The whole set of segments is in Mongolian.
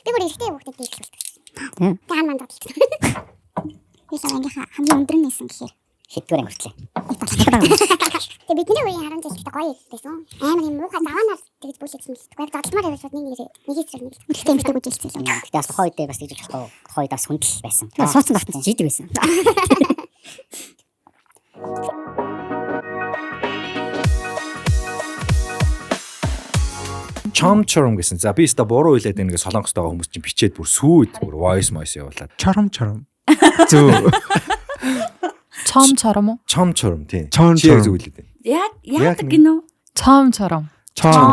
Би бүр ихтэй хүүхдэд дийлүүлдэг. Тэг хаан мандаад хэлсэн. Би сарангийнхаа хамгийн өндөр нэсэн гэхээр Хэдгээр өнгөртлээ. Тэг бидний үеийн харан зэлтэй гоё байсан. Амар юм муухай заваанаар тэгж бүлэжсэн л. Яг задлмаар яваад нэг хийсрэг нэг. Ихтэй эмхтэй бүжэлсэн юм. Гэтэ бас хойд бас гэж болохгүй. Хойд бас хүндэл байсан. Сууцсан багтсан жидэг байсан. Чом гэсэн. За би өстө буруу хэлээд байна гэж солонгост байгаа хүмүүс чинь бичээд бүр сүйд бүр voice явуулаад. Чором. Зөв. Чом уу? Чом тийм. Чом. Зөвлөд байна. Яадаг гинөө? Чом. Чором. Жоохон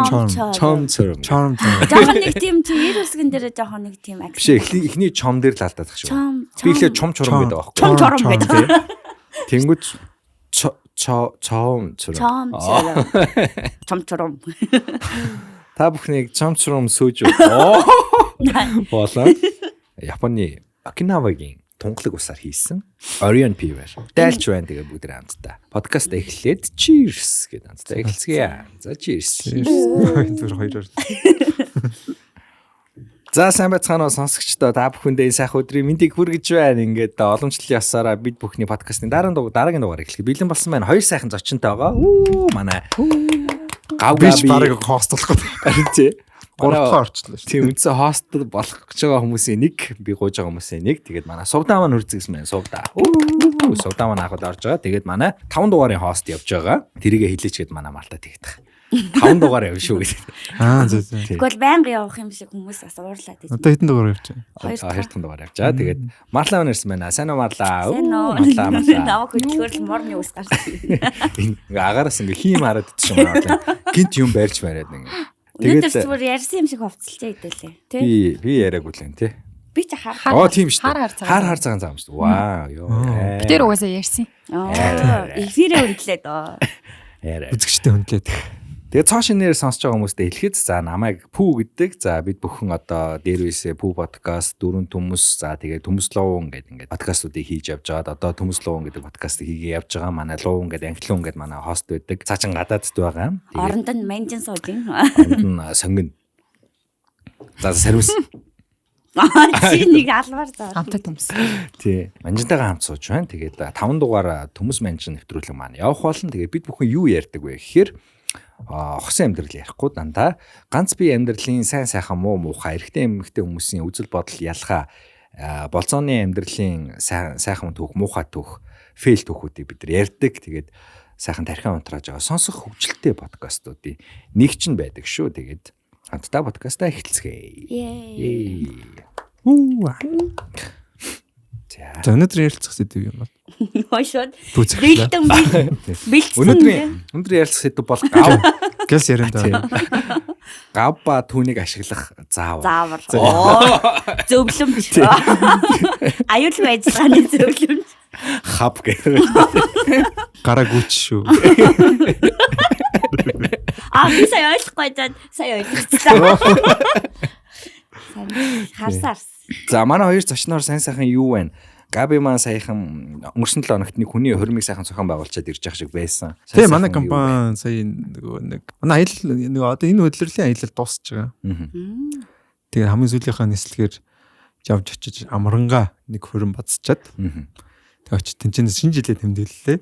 нэг тийм ер үсгэн дээр жоохон нэг тийм акс. Биш эхний чом дээр л алдаад тах шүү. Би ихлээр чом гэдэг байгаа байхгүй. Чором гэдэг. Тэнгүүд чом. Та бүхнийг чом сөөж болоо. Японы Окинавагийн тунгалаг усаар хийсэн Orion Piver. Дайлч байна тэгээ бүгд хамтдаа. Подкаст эхлээд cheers гэдэг хамтдаа эхэлцгээе. За cheers. Зүгээр хоёроор. За сайн байцгаана уу сонсогчдоо та бүхэндээ энэ сайхан өдрийн мэндийг хүргэж байна. Ингээд уламжлалын ясаараа бид бүхний подкастын дараагийн дугаар эхлэхэд бэлэн болсон байна. Хоёр сайхан зочинтой байгаа. Манай Гавгаш барыг хостолох гэдэг. Гуравдугаар орчлоо шүү. Тийм үндсэн хост болох гэж байгаа хүмүүсийн нэг, би гуйж байгаа хүмүүсийн нэг. Тэгээд манай сувдаа маань үрзэгсэн байна. Сувдаа маань ахад орж байгаа. Тэгээд манай 5 дугаарын хост явж байгаа. Тэрийгэ хэлээч гээд манай Марта тэгдэх. 5 дугаар явна шүү гэдэг. Зөв. Тэгвэл байнга явах юм шиг хүмүүс бас уурлаад байна. Одоо хэдэн дугаар явж байна? 2 дахь дугаар явж байгаа. Тэгээд Марла нэрсэн байна. Сайн уу Марла? Марла. Намайг хөдөлгөөр морны ус гарсан. Ингээ агаараас ингээ хийм хараад идчих юм аа. Гинт юм байрч мараад ингээ. Тэгээд зүгээр ярьсан юм шиг хувцалчаа идэлээ. Тэ? Би яриаг үлэн тий. Би ч хар. Тийм шүү. Хар цагаан зам шүү. Вау ёо. Би тэр угаасаа ярьсан. Эфирээ үнэлээ доо. Үзэгчтэй хөндлээд. Тэгээд цоо шинээр сонсож байгаа хүмүүстээ хэлэхэд за намайг Пүү гэдэг. За бид бүхэн одоо дээрвээсээ Пүү подкаст, дөрөв төмөс, за тэгээд төмөс луун гэдэг ингээд подкастуудыг хийж явж байгаад одоо төмөс луун гэдэг подкастыг хийгээ явж байгаа. Манай луун гэдэг англиун гэдэг манай хост байдаг. Цаачин гадаадд байгаа. Оронд нь манжин сууж юм. Оронд нь сонгино. За сарвис. Чи нэг албаар заа. Хамтаа төмс. Тий. Манжинтайгаа хамт сууж байна. Тэгээд 5 дугаар төмөс манжин нэвтрүүлэг маань явах болно. Тэгээд бид бүхэн юу ярьдаг вэ гэхээр хосын амьдрал ярихгүй дандаа ганц бие амьдралын сайн сайхан муу муухай эрэгтэй эмэгтэй хүмүүсийн үзэл бодол ялгаа болцооны амьдралын сайхан түүх муухай түүх фейл түүхүүдийг бид нар ярьдаг. Тэгээд сайхан тархин унтрааж байгаа сонсох хөгжилтэй подкастуудын нэг ч нь байдаг шүү. Тэгээд хамтдаа подкастаа эхэлцгээе. За өнөөдөр ярилцах сэдв юм бол. Хойшод. Бэлтэн. Өнөөдөр ярилцах сэдв бол Гэс ярина даа. Гав ба түүнийг ашиглах заавар. Зөвлөмж. Аюул байцгааны зөвлөмж. Хаб гэх. Гарагүйч шүү. Би сая ойлгохгүй заа. Сая ойлгочихлаа. Харсаар. За манай хоёр зочноор сайн сайхан юу байна? Габи маань саяхан өнгөрсөн 7 хоногт нэг хүний хөрмийг сайхан зохион байгуулчаад ирж байгаа шиг байсан. Тийм манай компани сая нэг манай аялал нэг одоо энэ хөдөлгөөний аялал дуусч байгаа. Тэгээ хамгийн сүүлийнхаа нислэгээр явж очиж амранга нэг хөрөн бацчаад. Тэгээ очиж тэнцэнэ шинэ жилээ тэмдэглэлээ.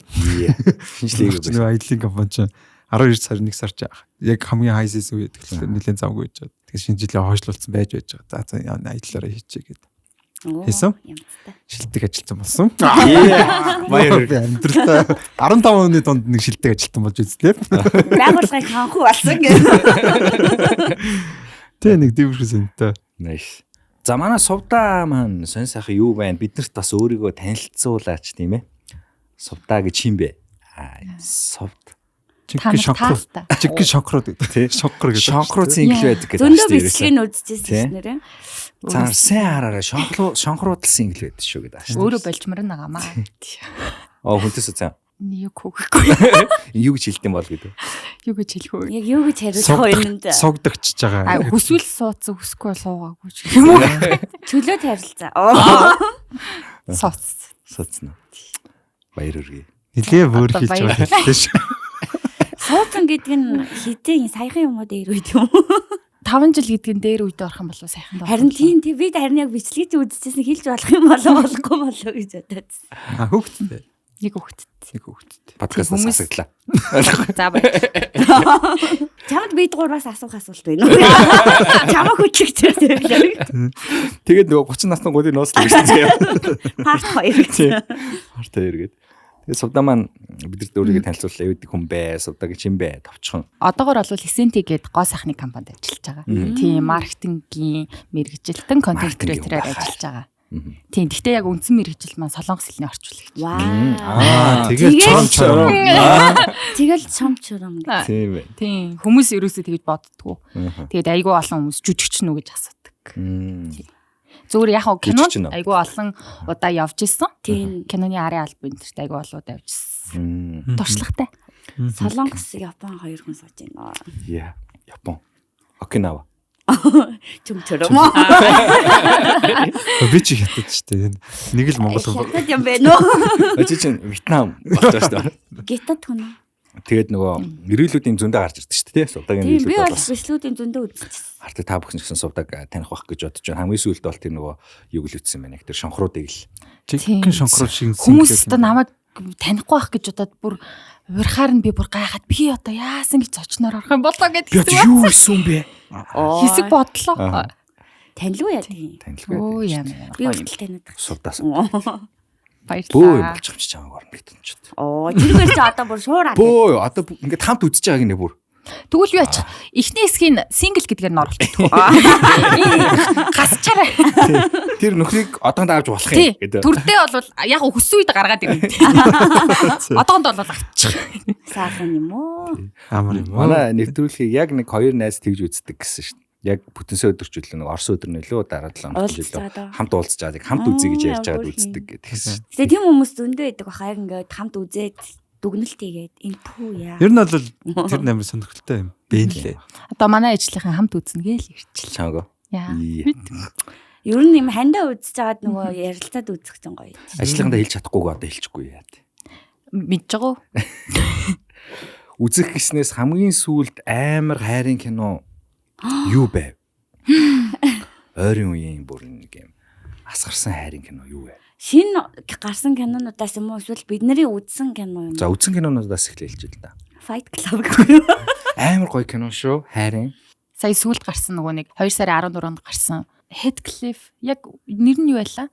Шинжлэх нэг аяллаа компани чинь 12 сарын 1 сар ч яг хамгийн хай сиз үед тэгэхээр нэлээд завгүй гэж. Тэгээ шинэ жилээ хойшлуулсан байж байгаа. За аяллаараа хийчихье гэдэг. Хийсэн? Шилдэг ажилтсан болсон. Баяр амьдралтай 15 оны донд нэг шилдэг ажилтсан болж үзлээ. Байгууллагыг ханху болсон гэх. Тэ нэг дивэрхсэнтэй. Nice. За манай сувдаа маань сонь сайхан юу байна? Биднэрт бас өөрийгөө танилцуулаач тийм ээ. Сувдаа гэж юм бэ? Сувд. Чигки шокрод тий. Шокр гэдэг. Шонхруудын англи байдаг гэдэг. Зөндөө бичлэгийг үзчихсэн нэрээ. За сайн хараараа шонхруудсан англи байдаг шүү гэдэг. Өөрөө болчмор нагаамаа. Хүнтэс үгүй. Юу хөөхгүй. Юу гэж хэлдэм бол гэдэг. Юу гэж хэлэх вэ? Яг юу гэж хариулах вэ энэнд? Согдогчж байгаа. Хүсвэл суудсан, хүсэхгүй суугаагүй ч юм уу. Чөлөөт харилцаа. Суудсан. Баяр хүргэе. Нилээ өөр хийж байгаа хэлсэн шүү. Суудсан гэдэг нь хідэн саяхан юмуд ирээд юм. 5 жил гэдгийн дээр үедээ орох юм болов сайхан даа. Харин тийм бид харин яг бичлэгийг үзчихсэн хэлж болох юм болохгүй болов гэж бодоодсэн. Хүүхдтэй. Нэг хүүхэд. Подкастаас асууглаа. За баяр. Чамд бид гурваас асуух асуулт байна уу? Чамаа хүчигчээ. Тэгээд нөгөө 30 насны гудын нууцлаа гэсэн чинь. Part 2 гэж. Part 2 гэдэг. Тэгээд Сувда маань бидэрт өөрийгөө танилцууллаа. Юу гэдэг хүн бэ? Сувдагийн чин бэ? Товчхон. Одоогор бол Essenti гэдэг гоо сайхны компанид ажиллаж байгаа. Тийм маркетингийн мэргэжилтэн контент креатораар ажиллаж байгаа. Тийм. Гэхдээ яг үндсэн мэргэжил маань Солонгос хэлний орчуулагч. Вау. Тэгэл чом. Тэгэл чомчром. Тийм ээ. Тийм. Хүмүүс ерөөсөө тэгж боддгоо. Тэгээд айгүй олон хүмүүс жүжигч нүү гэж асуудаг. Зүгээр яг кинонд айгүй олон удаа явж исэн. Тийм. Киноны арын албан энтерт айгүй олон удаа явж исэн. Туршлагатай. Солонгос, Япон хоёр хүн сууж байна. Яа. Япон. Окинава. Чөмчром. Би чи хятад штэ. Нэг л монгол хүн. Хятад юм бэ нөө? Очиж чинь Вьетнам болж байгаа шүү дээ. Гитад хүн. Тэгээд нөгөө эрүүлүүдийн зөндөө гарч ирдэг шүү дээ. Сувдагийн Тийм би эрүүлүүд бол бол бичлүүдийн зөндөө үзчихсэн. Хартай та бүхэн ч гэсэн Сувдаг таних байх гэж бодож байна. Хамгийн сүүлд бол тэр нөгөө юг л ütсэн байна. Тэр шонхруудыг л. Чихэн шонхруу шиг хүмүүс одоо намайг танихгүй байх гэж удаад бүр урахаар нь би бүр гайхаад би одоо яасан гэж зочноор орох юм болоо гэдэг. Би юу хийсэн бэ? Хэсэг бодлоо. Танилгүй яа тийм. Танилгүй. Оо яа. Би үргэлж таниад. Сувдаас. Баярлалаа. Бөө болчих юм чи чамаг орно гэдэг юм чи. Тэргээр чи одоо бүр шуураад. Бөө одоо ингээд хамт үзэж байгааг нэ бүр. Тэгвэл юу ачих? Эхний хэсгийн сингл гэдгээр нь оруулчихдаг. Гасчаарай. Тэр нөхрийг одоонд авч болох юм гэдэг. Төрдөө бол яг хөссөн үед гаргаад ирнэ. Одоонд бол авчих. Саахан юм уу? Амар юм. Манай нэвтрүүлгийг яг нэг 2 найз тэгж үздэг гэсэн шүү дээ. Яг бүтэнсэ өдөрч үлээ нэг Орос өдөр нөлөө дараа 7 хоног жилөө хамт уулзчаад яг хамт үзье гэж ярьж байгаад үздэг гэдгийгсэн. Тэгээ тийм хүмүүс зөндөө байдаг баха яг ингээд хамт үзээд дүгнэлт хийгээд энэ пүү яа. Ер нь бол тэр амар сонирхолтой юм. Бэлээ. Одоо манай ижлийнхэн хамт үзнэ гээл ирчихлээ. Чаага. Яа. Ер нь юм хандаа үзэж байгаад нөгөө ярилцаад үзэх чинь гоё. Ажлынхандаа хэлж чадахгүйгээ одоо хэлчихгүй яа. Мэдж байгаа уу? Үзэх гэснээс хамгийн сүүлд амар хайрын кино юу байв? Ойрын үеийн бүр нэг юм асгарсан хайрын кино юу вэ? Шинэ гарсан кинонуудаас юм уу эсвэл бидний үзсэн кино юм? За үзсэн кинонуудаас эхлэе л да. Fight Club гэх юм. Амар гоё кино шүү. Хайрын. Сая сүүлд гарсан нөгөө нэг 2 сарын 14-нд гарсан Heathcliff яг нэр нь юу байлаа?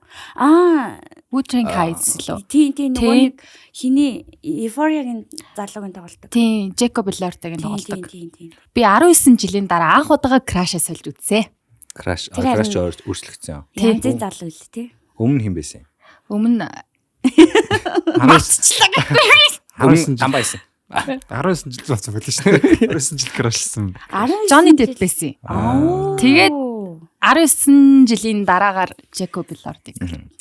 Wuthering Heights лөө. Тийм нөгөө нэг хиний Euphoria-гийн залуугийн тоглолт. Тийм, Jacob Elordi-гийн тоглолт. Тийм. Би 19 жилийн дараа анх удаага Crash-аа сольж үзье. Crash өөрчлөгдсөн. Янзын залуу л тий. Өмнө хэн байсан? Өмнө 19 ам байсан. 19 жил болсон байлаа шүү дээ. 19 жил крашлсан. Johnny Depp байсан. Тэгээд 19 жилийн дараагаар Jacob Elordi.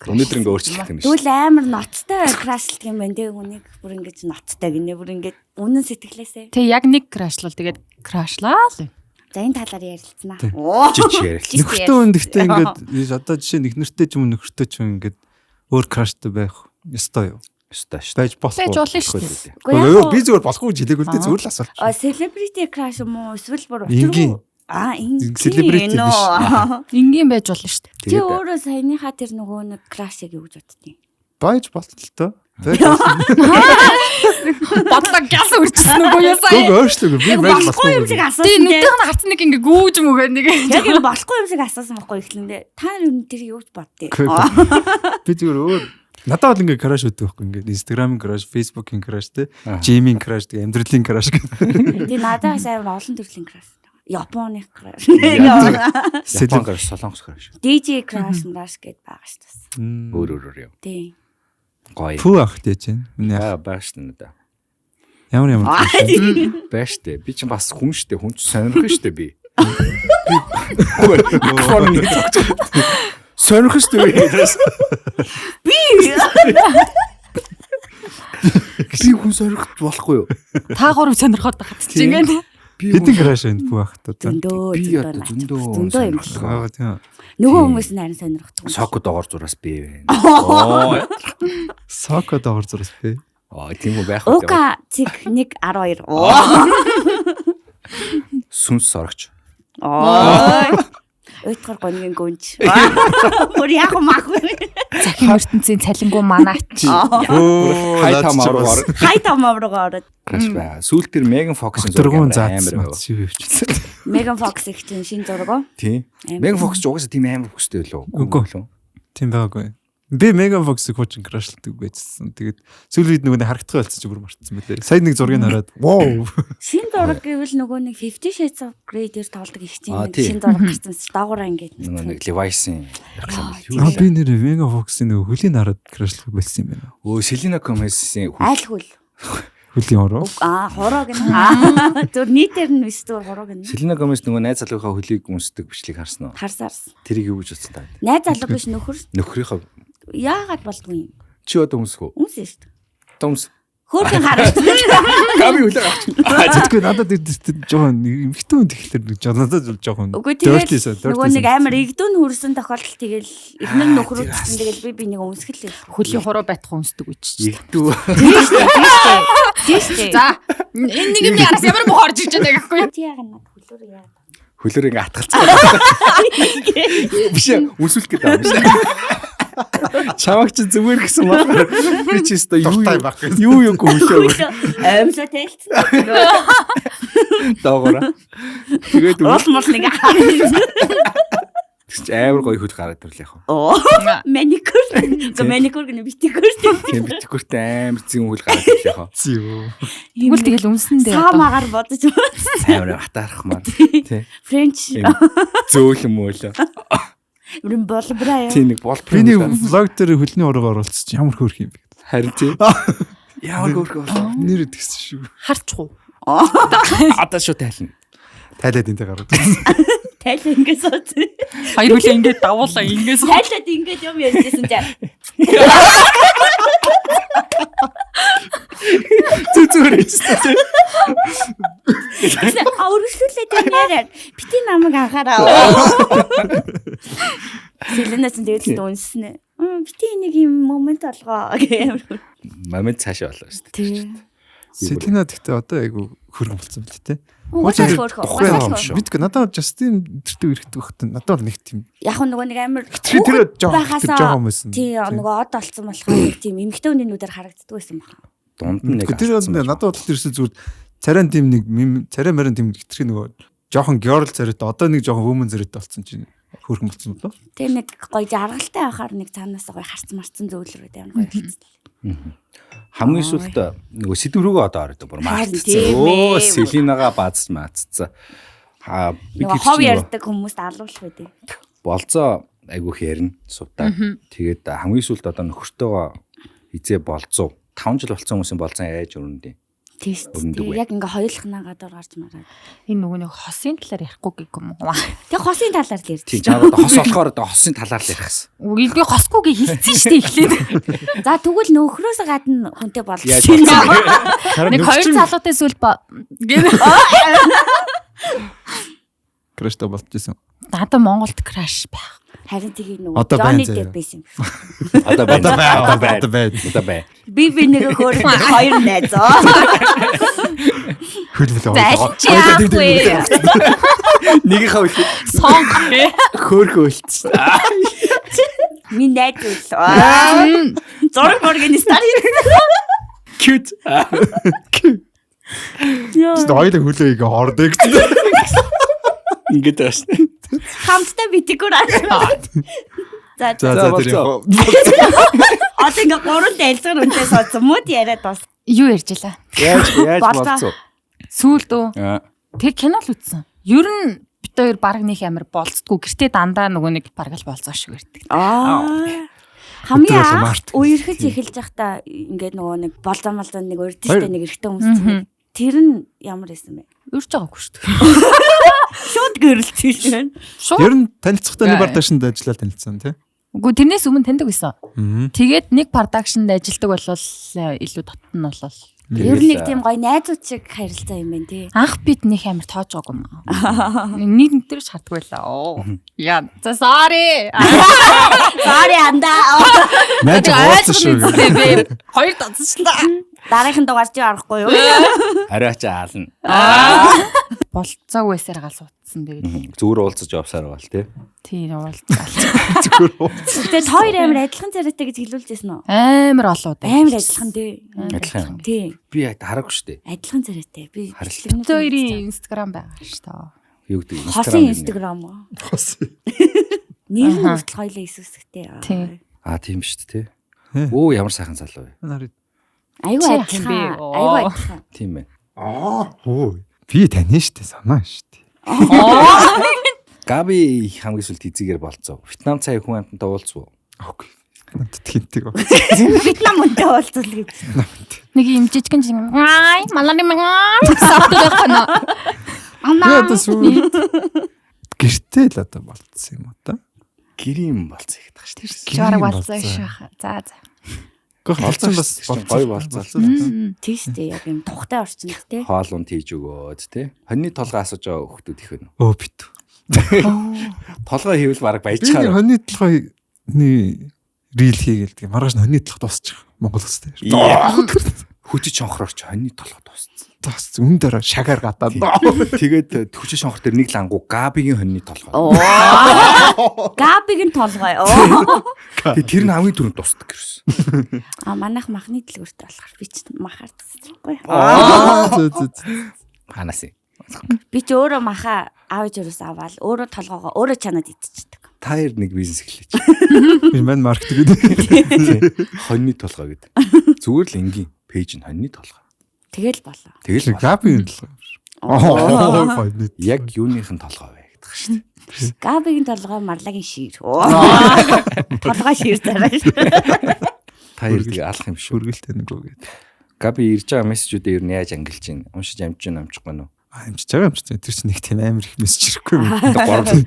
Өнөөдөр ингээ өөрчлөлт юм шиг. Тэгвэл амар ноцтой крашлт юм байна. Тэгээ хүнийг бүр ингэж ноцтой гинэ бүр ингэж үнэн сэтгэлээсээ. Тэг яг нэг крашлал тэгээд крашлаа л. За энэ талаар ярилцсанаа. Жич ярилцсан. Нөхөртэй хүн гэхдээ ингээд одоо жишээ нөхнөртэй ч юм уу нөхөртэй ч юм ингээд өөр краштай байх ёстой юу? Ёстой шүү. Байж болох. Байж болно шүү дээ. Би зүгээр болохгүй гэж хэлээгүй л дээ зүгээр л асуулт. Celebrity crush юм уу? Эсвэл бүр ингийн. Ингийн. Celebrity биш. Ингийн байж болно шүү дээ. Чи өөрөө саяныхаа тэр нөгөө нэг crush-ыг юу гэж боддیں۔ Байж болтолтой. Бодлоо гяс үрчсэн үгүй юу сая. Гөө өөрчлөг би байж болохгүй юм шиг асуусан. Тийм нүдийнх нь харц нэг ингээ гүүж мөгөө нэг. Яг юм болохгүй юм шиг асуусан байхгүй ихлэндээ. Та нар юу тэр юу ч боддیں۔ Би зүгээр өөр надад бол ингээ краш өгдөг байхгүй ингээ Instagram-ийн краш, Facebook-ийн краш те, Gym-ийн краш, тэгээ амьдралын краш гэх. Тэгээ надаас амар олон төрлийн краш. Японы краш. Япон краш, солонгос краш. DJ краш гэд байгаа шүү дээ. Өөр юм. Тийм. Гоё. Пүү ах дээ чинь. Бааш надаа. Ямар Бааш дээ. Би чинь бас хүн штэ, хүн ч сонирх штэ би. Сонирх штэ би. Би хүн сонирх болохгүй юу? Та гурав сонирхоод байгаа ч ингэ. Хэдэн краш байна пүү ах та. Зөндөө юм шиг. Тийм. Нөгөө хүмүүс нь харин сонирхдаг. Соко доогоор зураас би байна. Соко доогоор зураас би. Тийм үү байх үү. Ука цэг 112. Сүнс сорогч. Өйтгөр гонгийн гүнж. Бүр яг махгүй. Захин ертөнцийн цалингуу манаач. Хай тамаар. Хай тамааргаа ороод. Краш бай. Сүүлд тэр Megan Fox-ын Дөргөн амар заасан байв. шив өвчсөн. Megan Fox их чинь шин зураг. Тийм. Megan Fox ч угаасаа тийм амар хөстэй лөө. Үгүй. Тийм байгаагүй. Би Megan Fox-ыг хуучин крашлдаг байжсэн. Тэгээд сүүлийн үед нөгөө харагдах байлцсан чи бүр мартсан байлээ. Сайн нэг зургийг хараад вау. Шин зураг гэвэл нөгөө нэг 50 Shades of Grey-дэр тоглодог их чинь тий. шин зураг гарсан ч дагуура ингээд. Нэг Levi's-ийн реклам Аа юу би нэр Megan Fox-ийн нөгөө хөлийн хараад крашлах болсон юм байна. Өө Selena Gomez-ийн Айл хөл. Хөлийн ороо. Хороо гэнэ. Зүр нийтээр нь биш зүгээр хороо гэнэ. Selena Gomez нөгөө найз залуугийнхаа хөлийг үнсдэг бичлэг харсан уу? Харсаарс. Тэрийг юу гэж бодсон та? Найз залуу биш нөхөр. Нөхрийнхөө Яагаад болдгүй юм? чи одоо үнсэх үү? Үнсэн шүү дээ. Томс. Хөөрхөн харагд. Гами үлээ авч. Тэгэхгүй надад жоохон эмхтэн хүн тэгэхээр надад жоохон. Үгүй тэгээд нөгөө нэг амар игдүүн хүрсэн тохиолдол тэгэл эхнэр нөхрүүд чинь тэгэл би нэг өмсгөл. Хөлийн хуруу байтах үнсдэг үуч. Игдүү. Тийш. За энэ нэг юм яраас ямар муу орж иж байгаа гэхгүй юу? Чи яагаад над хөлөөр яа. Хөлөөр ингээ атгалцсан. Биш үнсүүлэх гэдэг юм биш. Чамаг чи зүгээр гэсэн байна. Би чи өстой юу хөлөө. Аимсаа тайлцсан. Доогоороо. Тэгээд Уул нэг амар гоё хөл гараад ирлээ яг. Маникюр. Маникюр гэнэ битикюр. Тийм битгүүртэй амар зин хөл гараад ирлээ яг. Тэгвэл тэгэл үнсэндээ Саамагаар бодож Амар хатаарах маань. Тий. Френч. Зөөлөн мөөлөө. Бүрэн болбраа яа. Тийм нэг бол. Биний влог дээр хөлний ороо оруулчих ямар хөөрх юм бэ? Харин тий. Ямар хөөрхөө. Нэр тэгсэн шүү. харчих уу? Одоо шүү тайлна. Тайлаад энэ гараад. Тайлаа ингэ сууц. Хоёр хөлөө ингээд давуулаа ингээс Тайлаад ингэж юм ярьжсэн чинь. Зүгээр ээ. Өргөжлүүлээд яриад бити намайг анхаараа. Сэлэнээс тэгээд үнснэ. Бити нэг юм момент олгоо гэх. Момент цаашаа болоо шүү дээ. Selena гэхдээ одоо айгу хөргөн болсон байл те. Уусаа хөөрхөө. Мэдгүй надад Justin тэртээ ирэхдэг багт надад нэг тийм Яг нөгөө нэг амар тэр жоохон байсан. Тий нөгөө од олцсон болохоор нэг тийм эмгтэй хүний нүдээр харагддаг байсан байна. Дунд нь нэг. Тэр надад бодлоо тэрсээ зүгээр царайн тийм нэг царай марин тийм хитрхи нөгөө жоохон girl царайтай одоо нэг жоохон woman царайтай болсон чинь хөргөн болсон болоо. Тэр нэг гоё жаргалтай байхаар нэг цаанаас гоё харцсан марцсан зөөлрүүд амар гоё хэлсэн. Хамгийн сүүлд нөгөө сэдв рүүгээ одоо ороод бүр Харин маацсан. тийм Оо ээ. Селинага маацсан. Нөгөө хов ярьдаг хүмүүст алуулах үү. Болцоо айгу хэрнэ сувтаа. Тэгээд хамгийн сүүлд одоо нөхөртөөгөө хизээ болцоо 5 жил болсон хүмүүсийн болцоо яаж өрнөдөө. Тийш. Өрнөдөг вэ? Яг ингээ хоёулахнаа гадуур гарч мараад. Энэ нөгөө нэг хосын талаар ярихгүй гэх юм уу? Тэг хосын талаар л ярьж. Тийм чамд хос болохоор одоо хосын талаар л ярихсан. Үгүй би хосгүйгээ хэлсэн шүү дээ эхлээд. За тэгвэл нөхрөөс гадна хүнтэй Яаж болчихсон. Нэг хоёр залуутай сүл Краштай болчихсон. надад Монголд краш байх. Харин тэгээ Одоо нөгөө байна Johnny заяа. Depp байсан. Одоо байна. Одоо бай. Би нэг хөөрхөн хоёр найз. Хөлбөлөө. Залж яахгүй. Нэгийнхээ үл Сонг гэ. хөөрхөө үлдсэн. Минь найз үл. Зураг моргийн стар. Cute. Хоёул хөлөө ингээ хордог гэсэн. Ингээд тааш. Хамттай битгүүр аа. За За тэр болцоо. одоо ингээ гурван дэлгэр үнтэй суудсан мод яриад бас. Юу ярьж илаа? Яаж Болцоо. болцоо. Сүүлд үү? Аа. Тэг кино л үзсэн. Ер нь бит хоёр баг нэг амар болцдгүй. Гэртээ дандаа нөгөө нэг баг л болцоо шиг ирдэг. Хамгийн Өдрөөр анх март. үерхэж эхэлж байхдаа ингээд нөгөө нэг болзамалзан нэг урдтэй нэг эрэгтэй хүмүүс Мгм. чинь тэр нь ямар байсан бэ? Урж байгаагүй шүү дээ. Шууд гэрэлцсэн шүү дээ. Шууд. Ер нь танилцахтаа нэг бардашнд ажиллаад танилцсан тий. Үгүй тэрнээс өмнө таньдаг байсан. Аа. Тэгээд нэг продакшнд ажилладаг болол илүү дотн нь болол. Ер нь нэг тийм гоё найзууд шиг харилцаа юм байна тий. Анх бид нэг амар тоож байгаагүй юм аа. Нэг нэрч харддаг байлаа. Оо. Яа. За sorry. Sorry андаа. Найз гоолсон шүү. Хоёр дазсан та. Дараагийн дугаар чи арахгүй юу? Арайч аална. Болцоог байсаар гал суудсан. уулзсан тэгээд зүгээр уулзаж явсаар бол тий. тийм уулзсан. Зүгээр уулз. Тэгээд хоёр амар адилхан царайтай гэж хэлүүлжсэн үү? Амар олон удаа. Амар адилхан тий. Адилхан. Тий. Би яг хараагүй шүү дээ. Адилхан царайтай. Би Харилцаа. Хоёрын инстаграм байгаа шүү дээ. Юу гэдэг хосын инстаграм уу? Нэр нь хүртэл хоёлаа исүсгтэй. Тий. Тийм шүү дээ тий. Өө ямар сайхан залуу вэ? Нарыг. Айгу Чи адилхан. хин бэ? Айгу адилхан. Тийм байна. Оо. Би тань штэ санаа штэ. Габи хамгийн сүүлд эзэгээр болцоо. Вьетнам цай хүн амтантай уулзв уу? Окей. Надад тгинтэг. Вьетнам үнтэй уулзвал гэж. Нэг юм жижигэн жин ай маланы маа савдаг хана. Яа дэсүү. Гэртэл одоо болцсон юм уу та? Гэрийн болцоо их тах шүү дээ. Чараг болцоо шах. За. Болцсон бас гоё болцоо. Тийштэй яг юм тухтай орчинд те. Хоол унд хийж өгөөд тий. Хоньны толгой асууж байгаа хүмүүс их байна. Өө бит. Толгой хийвэл баг Би баяжхаар. хоньны толгойны рил хийгээл маргааш хоньны толгой дуусчих. Монгол хэвчтэй. Хүчиж шонхорч хоньны толгой дууссан. Тас үн дээр шагаар гадаад. Тэгээд хүчиж шонхор дээр нэг лангу Габигийн хоньны толгой. Габигийн толгой. Тэгээд тэр нь хамгийн түрүүнд дуусдаг гэсэн. Манайх махны дэлгүүрт болохоор би ч махаар тасчихгүй. Ханаас юм. Би ч өөрөө маха аавж өрөөс аваад өөрөө толгоогоо өөрөө чанаад идчихдэг. Та хоёр нэг бизнес эхлэеч. Би мань маркетинг гэдэг. Хоньны толгой гэдэг. Зүгээр л энгийн пэйж нь хоньны толгой. Тэгэл болоо. Тэгэл Габи толгой. яг юуных нь толгой вэ гэдэг шүү дээ. Габигийн толгой марлагийн шир. Толгой шир зараа. Та хоёр тэгээ алах юм шүү. Хүргэлтэй нэг үг гэдэг. Габи ирж байгаа мессежүүдээ ер нь яаж ангилж байна? Уншиж амжиж байна амжихгүй нөө? Амжиж байгаа юм чи тэр чинь нэг тийм амар их мессеж ирэхгүй юм.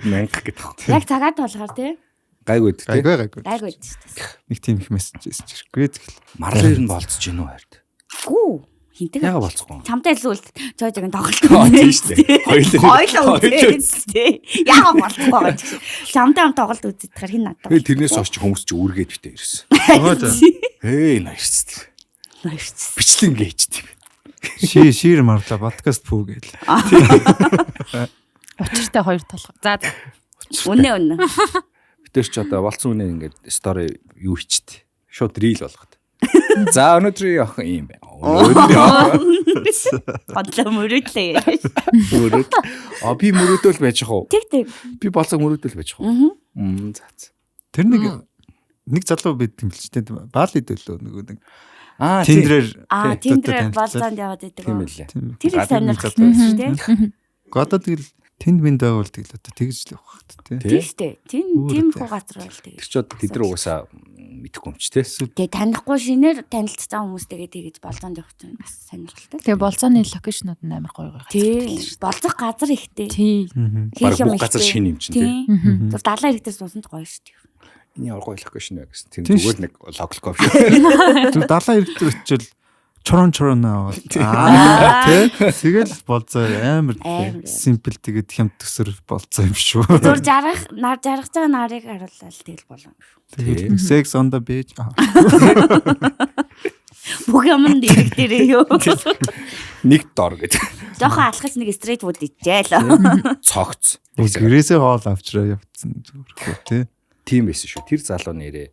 300 гэдэг. Яг цагаат толгоор тий. Гайгүй дээ. Гайгүй. Гайгүй шүү дээ. Нэг тийм их мессеж ирэхгүй тэгэл. Марлаа ер нь болцож гин үү хайрт. Гүү. Хинтэг. Яга болцохгүй. Чамтай илүү цоожиг нь тоглолт. Тийм шүү дээ. Хоёлоо үзээ. Яга болохгүй байгаа ч. Чамтай тоглолт үзэхээр хин надад. Тэгээ тэрнээс очиж хүмүүс чи үргээд битээ ирсэн. Хей наерс. Наерс. Бичлэн гээчтэй. Шир марлаа подкаст пүү гээл. Учиртай хоёр толгой. За. Үнэ. Битэр ч одоо болцсон үнэ ингээд стори юу хийчихдээ. Шууд рил болгоод. За өнөөдрийн охин юм байна. Бодлоо мөрөдлээ. Мөрөд. Би мөрөдөл байж хаа. Тэг. Би болцоо мөрөдөл байж хаа. За. Тэр нэг залуу бид юм л ч тийм Бали дөлөө нэг Тиндрээр Тиндрээр болцоонд яваад идэг. тийм ээ. Тэр их сонирхолтой шүү дээ. Одоо тэгэл тэнд минь байвал тэгэл одоо тэгж л явах хэрэгтэй тий. Тийм шүү дээ. Тийм хуу газар байл тэг. Тэр ч одоо тэд нар угаасаа мэдэхгүй юм ч тий. Тэгээ танихгүй шинээр танилцсан хүмүүстэйгээ тэгэж болцоонд явах чинь бас сонирхолтой. Тэгээ болцооны локейшнууд нь амар гоё гоё. Тийм. Болцох газар ихтэй. Тий. Бараг бүх газар шин юм чинь тий. Зүр 70 хэктар суусан ч гоё шүү дээ. Энэ ямар гоё локейшн вэ гэсэн. Тийм зүгээр нэг локал кофе. Зүр 70 хэвтер очил чорон аваад тий. Тэгэл болцоо амар симпл тэгээд хямд төсөр болцоо юм шүү. Зүр жаргах байгаа нарыг харууллаа тэгэл болоо. Тэгээд секс on the beach. Бүх юм дэрэг дээрээ юу. Нэг дор гэдэг. Жохон алхаж нэг стрейт фуд ичээл. Цогц. Гэрээсээ хоол авчраа явцсан зүгээр тий. Тийм байсан шүү. Тэр залуу нэрээ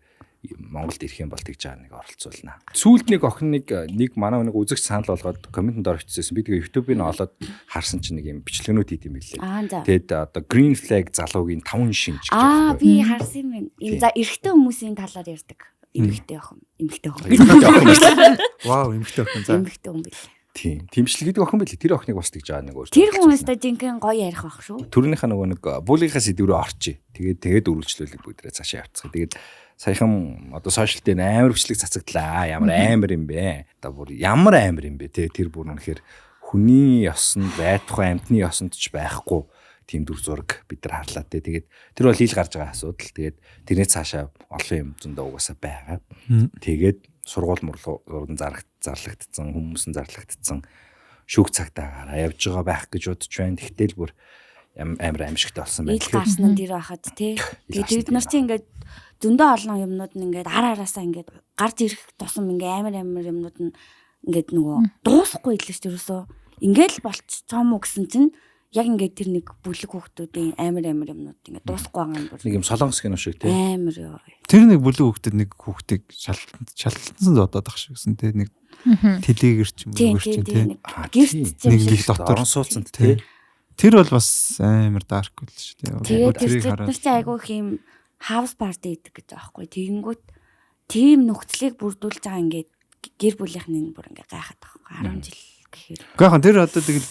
Монголд ирэх юм бол тэгж байгаа нэг оролцуулна. Сүүлд нэг охин нэг манай нэг үзэгч санал болгоод комментэнд орчихсон. Би тэгээ YouTube-ыг олоод харсан чинь нэг юм бичлэгнүүд хийд юм билээ. Тэгэд одоо Green Flag залуугийн 5 шинж гэж байна. Би харсан юм. За эрэгтэй хүмүүсийн талаар ярьдаг. Эмэгтэй охин. Вау, эмэгтэй охин за. Эмэгтэй хүн билээ. Тийм. Тэмшлэг гэдэг охин билээ. Тэр охиныг бас тэгж байгаа нэг өөр. Тэр хүмүүстэй жинхэнэ гоё ярих байх шүү. Төрөнийхөө нөгөө нэг булийнхаа сэдврөө орчий. Тэгээд үргэлжлүүлэг бүгдээ цаашаа явцгаа. Тэгээд саяхан одоо сошиал дээр амар бичлэг цацагдлаа. Ямар амар юм бэ? Одоо бүр ямар амар юм бэ те. Тэр бүр үнэхээр хүний ёсонд байтугай амьтны ёсонд ч байхгүй тийм дүр зураг бид нар харлаа те. Тэгээд тэр бол ил гарч байгаа асуудал. Тэгээд тэрний цаашаа олон юм зөндөө угаасаа байгаа. Тэгээд сургууль мурлууд зарлагдсан, хүмүүс нь зарлагдсан шүүх цагтаагаараа явж байгаа байх гэж бодож байна. Тэгтэл бүр амар аимшигтай болсон байна. Ил гарсан нь тэр байхад тий. Тэгээд бид нар чинь ингээд зөндөө олон юмнууд нь ингээд араасаа ингээд гарч ирэх тусам ингээд амар юмнууд нь ингээд нөгөө дуусахгүй илүү шүү дээ. Ингээд л болцсон юм уу гэсэн чинь яг ингээд тэр нэг бүлэг хүүхдүүдийн амар юмнууд ингээд дуусахгүй байгаа юм бүр. Нэг юм солонгос кино шиг тий. Амар ёо. Тэр нэг бүлэг хүүхдэд нэг хүүхдийг шалтсан зодоод ах шигсэн те нэг телегэр ч юм уу ч те Гэрт нэг дотор орон суулцанд тий. тэр бол бас амар дарк үл шүү дээ. Тэгээд тэр чинь айгүй их юм хаус парти гэдэг гэж байгаа байхгүй. Тэгэнгүүт тийм нөхцөлийг бүрдүүлж байгаа ингээд гэр бүлийнхэн бүр ингээд гайхаад байгаа. 10 жил гэхээр. Гэхдээ яг тэр одоо тэгэл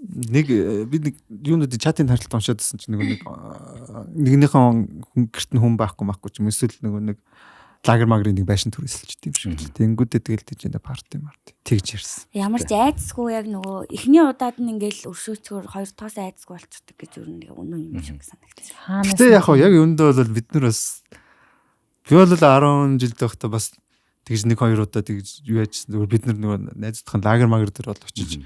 нэг би нэг юунууд чатын харилцаа уншаадсэн чинь нэгнийхэн гэрт нь хүн байхгүй ч юм эсвэл нэг лагер магрын нэг байшин түрээсэлж тийм шиг. Тэнгүүдээ тэгэл тийж парти марти тэгж ирсэн. Ямар ч айцсгүй яг нөгөө эхний удаад нь ингээл өршөөцгөр хоёр тоос айцсгүй болчихдог гэж юу нэг үнэн юм шиг санагдсан. Гэтэ яг үүндээ бол бид нар бас би бол 10 жил байхдаа бас тэгж нэг хоёр удаа тэгж юу яжсэн зүгээр бид нар нөгөө найзуудхан лагер магер дээр бол очиж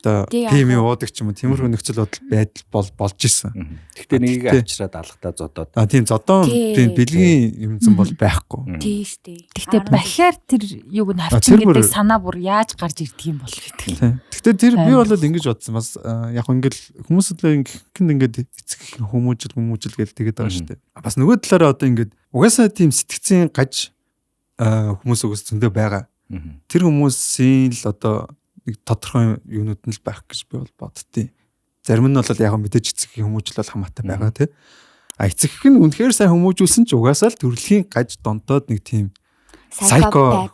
одоо тим уудаг ч юм уу тиймэрхүү нөхцөл байдал болж исэн. Гэхдээ нэгийг авчираад алгатаа зодоод. Тийм зодоо бэлгийн юмзан бол байхгүй. Тийм шүү дээ. Гэхдээ бахиар тэр юуг нь авчин гэдэг санаа бүр яаж гарч ирдэг юм бол гэдэг. Гэхдээ тэр би бол ингэж бодсон бас яг ингээл хүмүүсэд ингээд эцэг хүмүүжил гэж тэгээд байгаа шүү дээ. Бас нөгөө талаараа одоо ингээд угаасаа тийм сэтгцийн гаж хүмүүс угс зөндөө байгаа. Тэр хүмүүсийн л одоо нэг тодорхой юунууд нь л байх гэж би бол боддتي. Зарим нь бол яг мэдээж эцэгхийн хүмүүжил бол хамаатай байгаа тий. Эцэгх нь үнэхээр сайн хүмүүжүүлсэн ч угаасаа л төрөлхийн гаж донтоод нэг тийм сайко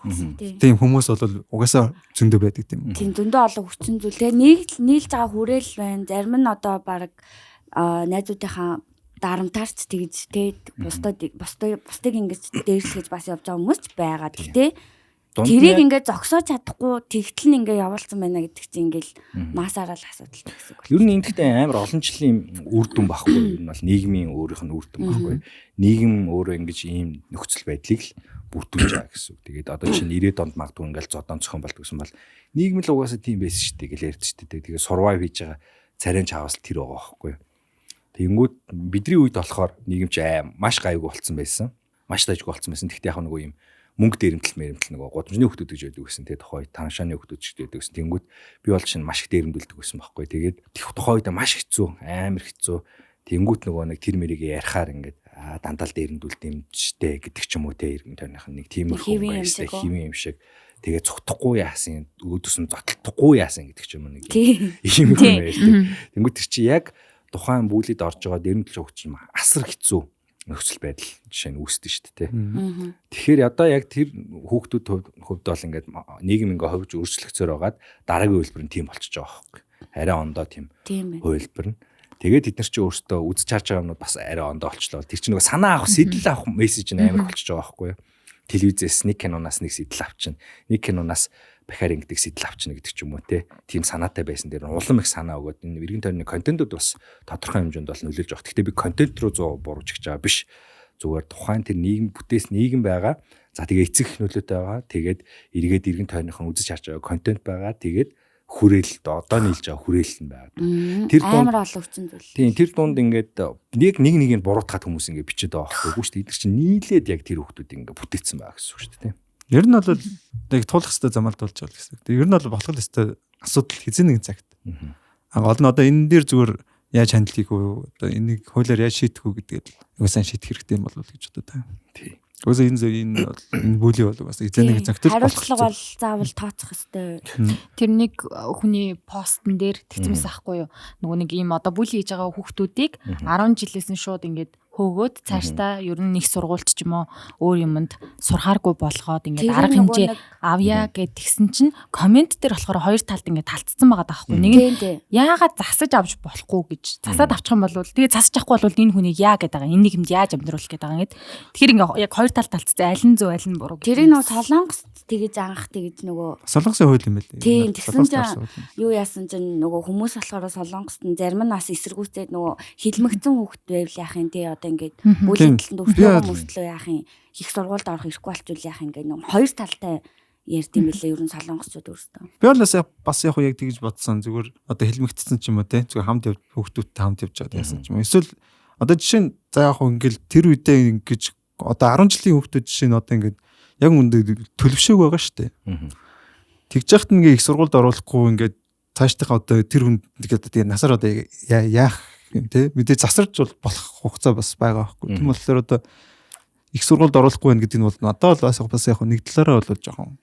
тийм хүмүүс бол угаасаа зөндөө байдаг тийм. Тийм зөндөө олон хүчин зүйлээ нийлж байгаа хүрээл байна. Зарим нь одоо баг найзуудынхаа дарамтаарч тэгж тий бусдыг ингэж дээрлэж бас явж байгаа хүмүүс ч байгаа. Гэхдээ тэрийг ингээд зогсоож чадахгүй тэгтэл нь ингээд явуулсан байна гэдэг чинь ингээд масаараа л асуудалтай гэсэн үг. Ер нь энэхтэй амар олон жилийн үр дүн багхгүй. Ер нь бол нийгмийн өөрийнх нь үр дүн багхгүй. Нийгэм өөрөө ингэж ийм нөхцөл байдлыг л бүрдүүлж байгаа гэсэн үг. Тэгээд одоо чинь 90-ад онд магадгүй ингээд зодон зохион болдог гэсэн бол нийгэм л угаасаа тийм байсан шүү дээ гэж ярьж шүү дээ. Тэгээд survive хийж байгаа царийн чаваас тэр байгаа байхгүй. Тэнгүүд бидний үед болохоор нийгэм чи маш гайгүй болцсон байсан. Маш дайггүй болцсон байсан. Тэгтээ яг нэг юм мөнгө дээрэмтэл нөгөө гудамжны хөлтүүд гэж байдаг гэсэн тэгээ тухай таншааны хөлтүүд гэж байдаг гэсэн. Тэнгүүд би бол чинь маш их дээрэмдүүлдэг байсан байхгүй. Тэгээд тухай үед маш хэцүү, амар хэцүү. Тэнгүүд нөгөө нэг тэр мэрийг ярихаар ингээд дандаа л дээрэмдүүлд юмчтэй гэдэг ч юм уу те иргэн тойрных нэг тиймэрхүү химийн юм шиг. Тэгээ цогтохгүй яасан, өөдөөс нь зотлохгүй яасан гэдэг ч юм уу нэг ийм юм байдаг. Тэнгүүд тэр чи яг тухайн бүлэд орж байгаа дээрэмдэл өгч юм асар хэцүү нөхцөл байдал жишээ нь үүсдэж шүү дээ. Тэгэхээр одоо яг тэр хүүхдүүд хувьд бол ингээд нийгэм ингээ ховж өөрчлөгцөөр байгаад дараагийн үйлбэр нь тийм болчихж байгаа байхгүй. Арай ондоо тийм үйлбэр нь. Тэгээд бид нар чи өөрсдөө үзэж харж байгаа юмнууд бас арай ондоо болчлоо. Тэр чинь нөгөө санаа авах, сэтэл авах мессеж нь амар болчихж байгаа байхгүй. Телевизээс нэг киноноос нэг сэтэл авчин, нэг киноноос бахаар ингэдэг сэтэл авчна гэдэг ч юм уу те. Тийм санаатай байсан дээр улам их санаа өгөөд энэ эргэн тойрны контентууд бас тодорхой хэмжээнд бол нөлөөлж байгаа. Гэхдээ би контент руу 100 буруулж гэж байгаа биш. Зүгээр тухайн тэр нийгэм бүтээс нийгэм байгаа. За тэгээ эцэг нөлөөтэй байгаа. Тэгээд эргээд эргэн тойрныхон үзэж харж байгаа контент байгаа. Тэгээд хүрээл одоо нийлж байгаа хүрээл нь байгаа. Тэр дунд амар олон хүчин зүйл. Тийм тэр дунд ингээд нэг буруутгаад хүмүүс ингээд бичээд байгаа байхгүй шүү дээ. Эдгээр чинь нийлээд яг тэр хүмүүсүүд ингээд бүтээсэн байгаа гэсэн үг шүү дээ. Ер нь бол яг туулах хэвээр замаалдуулж байгаа гэсэн. Ер нь бол болох л хэвээр асуудал хэзээ нэгэн цагт. Гол нь одоо энэ дээр зүгээр яаж хандл хийх вэ? Одоо энийг хуулиар яаж шийдэх вэ гэдгээд нөгөө сайн шийдэх хэрэгтэй юм болов гэж бодод байна. Тий. Үгүй энэ бүлийн бол бас эзэн нэг цагт болох. Хариуцлага бол заавал тооцох хэрэгтэй. Тэр нэг хүний постн дээр тэгчмээс ахгүй юу? Нөгөө нэг ийм одоо бүлий хийж байгаа хүүхдүүдийг 10 жилээс нь шууд ингээд хөөгөөд цаашдаа ер нь их сургуульч ч юм уу өөр юмд сурхааргүй болгоод ингээд арга хэмжээ авъя гэдгсэн чинь комент дээр болохоор хоёр талд ингээд талцсан байгаа даахгүй. Нэг нь яагаад засаж авч болохгүй гэж засаад авчих юм бол тэгээ засаж авахгүй бол энэ хүнийг яа гэдэг байгаа. Энэ нийгэмд яаж амьдруулах гэдэг байгаа гэд. Тэгэхээр ингээд яг хоёр тал талцсан аль нь зөв аль нь буруу. Тэрийг нөгөө солонгост тэгэж анх тэгэж нөгөө солонгосын хууль юм байл. Тийм тэгсэн чинь юу яасан чинь нөгөө хүмүүс болохоор солонгост нь зарим нь бас эсэргүүцээд нөгөө хилмигцэн хүүхд байвал яахын тий одоо ингээд бүлийн талд өртөө мөртлөө яахын их сургуульд орох ирэхгүй болчвол яах ингээд нэг хоёр талтай ярьд юм билээ ер нь солонгосчууд өөрсдөө. Би бас яг тэгж бодсон зүгээр одоо хилмигдсэн ч юм уу те зүгээр хамт явж хүүхдүүдтэй хамт явж байгаа яасан ч юм. Эсвэл одоо жишээ нь за яг ингээл тэр үедээ ингэж одоо 10 жилийн хүүхдүүд жишээ нь одоо ингээд яг үндэ төлөвшөөг байгаа шүү дээ. Тэгж яхад нэг их сургуульд оруулахгүй ингээд цаашдаа одоо тэр хүн тэгээд насаар одоо яах юм те мэдээ засарч болох хугацаа бас байгаа байхгүй. Тийм болохоор одоо их сургуульд оруулахгүй байх гэдэг нь бол надад бол бас яг нэг талаараа бол жоохон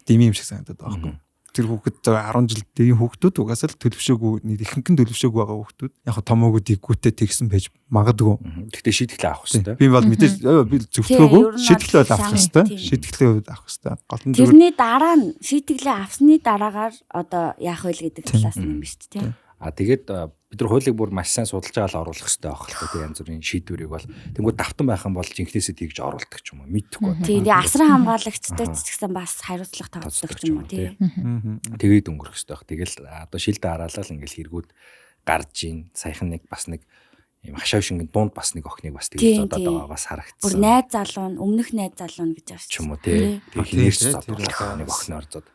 дими юм шиг санагдаад байгаа байхгүй. Тэр хүүхэд 10 жилийн хүүхдүүд угаасаа л төлөвшөөгүй ихэнх нь төлөвшөөгүй байгаа хүүхдүүд яг томоогуудыг гүтээ тэгсэн байж магадгүй. Гэхдээ шийтгэл авах хэрэгтэй. Би бол мэдээж би зөвтгөөгүй шийтгэл авах хэрэгтэй. Шийтгэл авах хэрэгтэй. Гол нь тэрний дараа нь шийтгэлээ авсны дараагаар одоо яах вэ гэдэг талаас нь юм биш үү те. Тэгээд бид нар хуулийг бүр маш сайн судалж байгаа л оруулах хэрэгтэй байх л та янз бүрийн шийдвэрийг бол тэнгууд давтан байх юм бол жинхнээсээ тэгж оруулдаг ч юм уу мэдхгүй. Тийм асран хамгаалагчтай ч гэсэн бас хариуцлага тавцдаг ч юм уу тий. Тэгээд өнгөрөх хэрэгтэй байх. Тэгэл одоо шилдэ хараалал ингээл хэрэгүүд гарч ийн саяхан нэг бас нэг юм хашаа шингэн дунд бас нэг охиныг бас тэгж зодоод байгаа бас харагдсан. Бүр найз залуу нь өмнөх найз залуу нь гэж байна ч юм уу тий. Тэгээд хинээс зодоод нэг охиноор зод.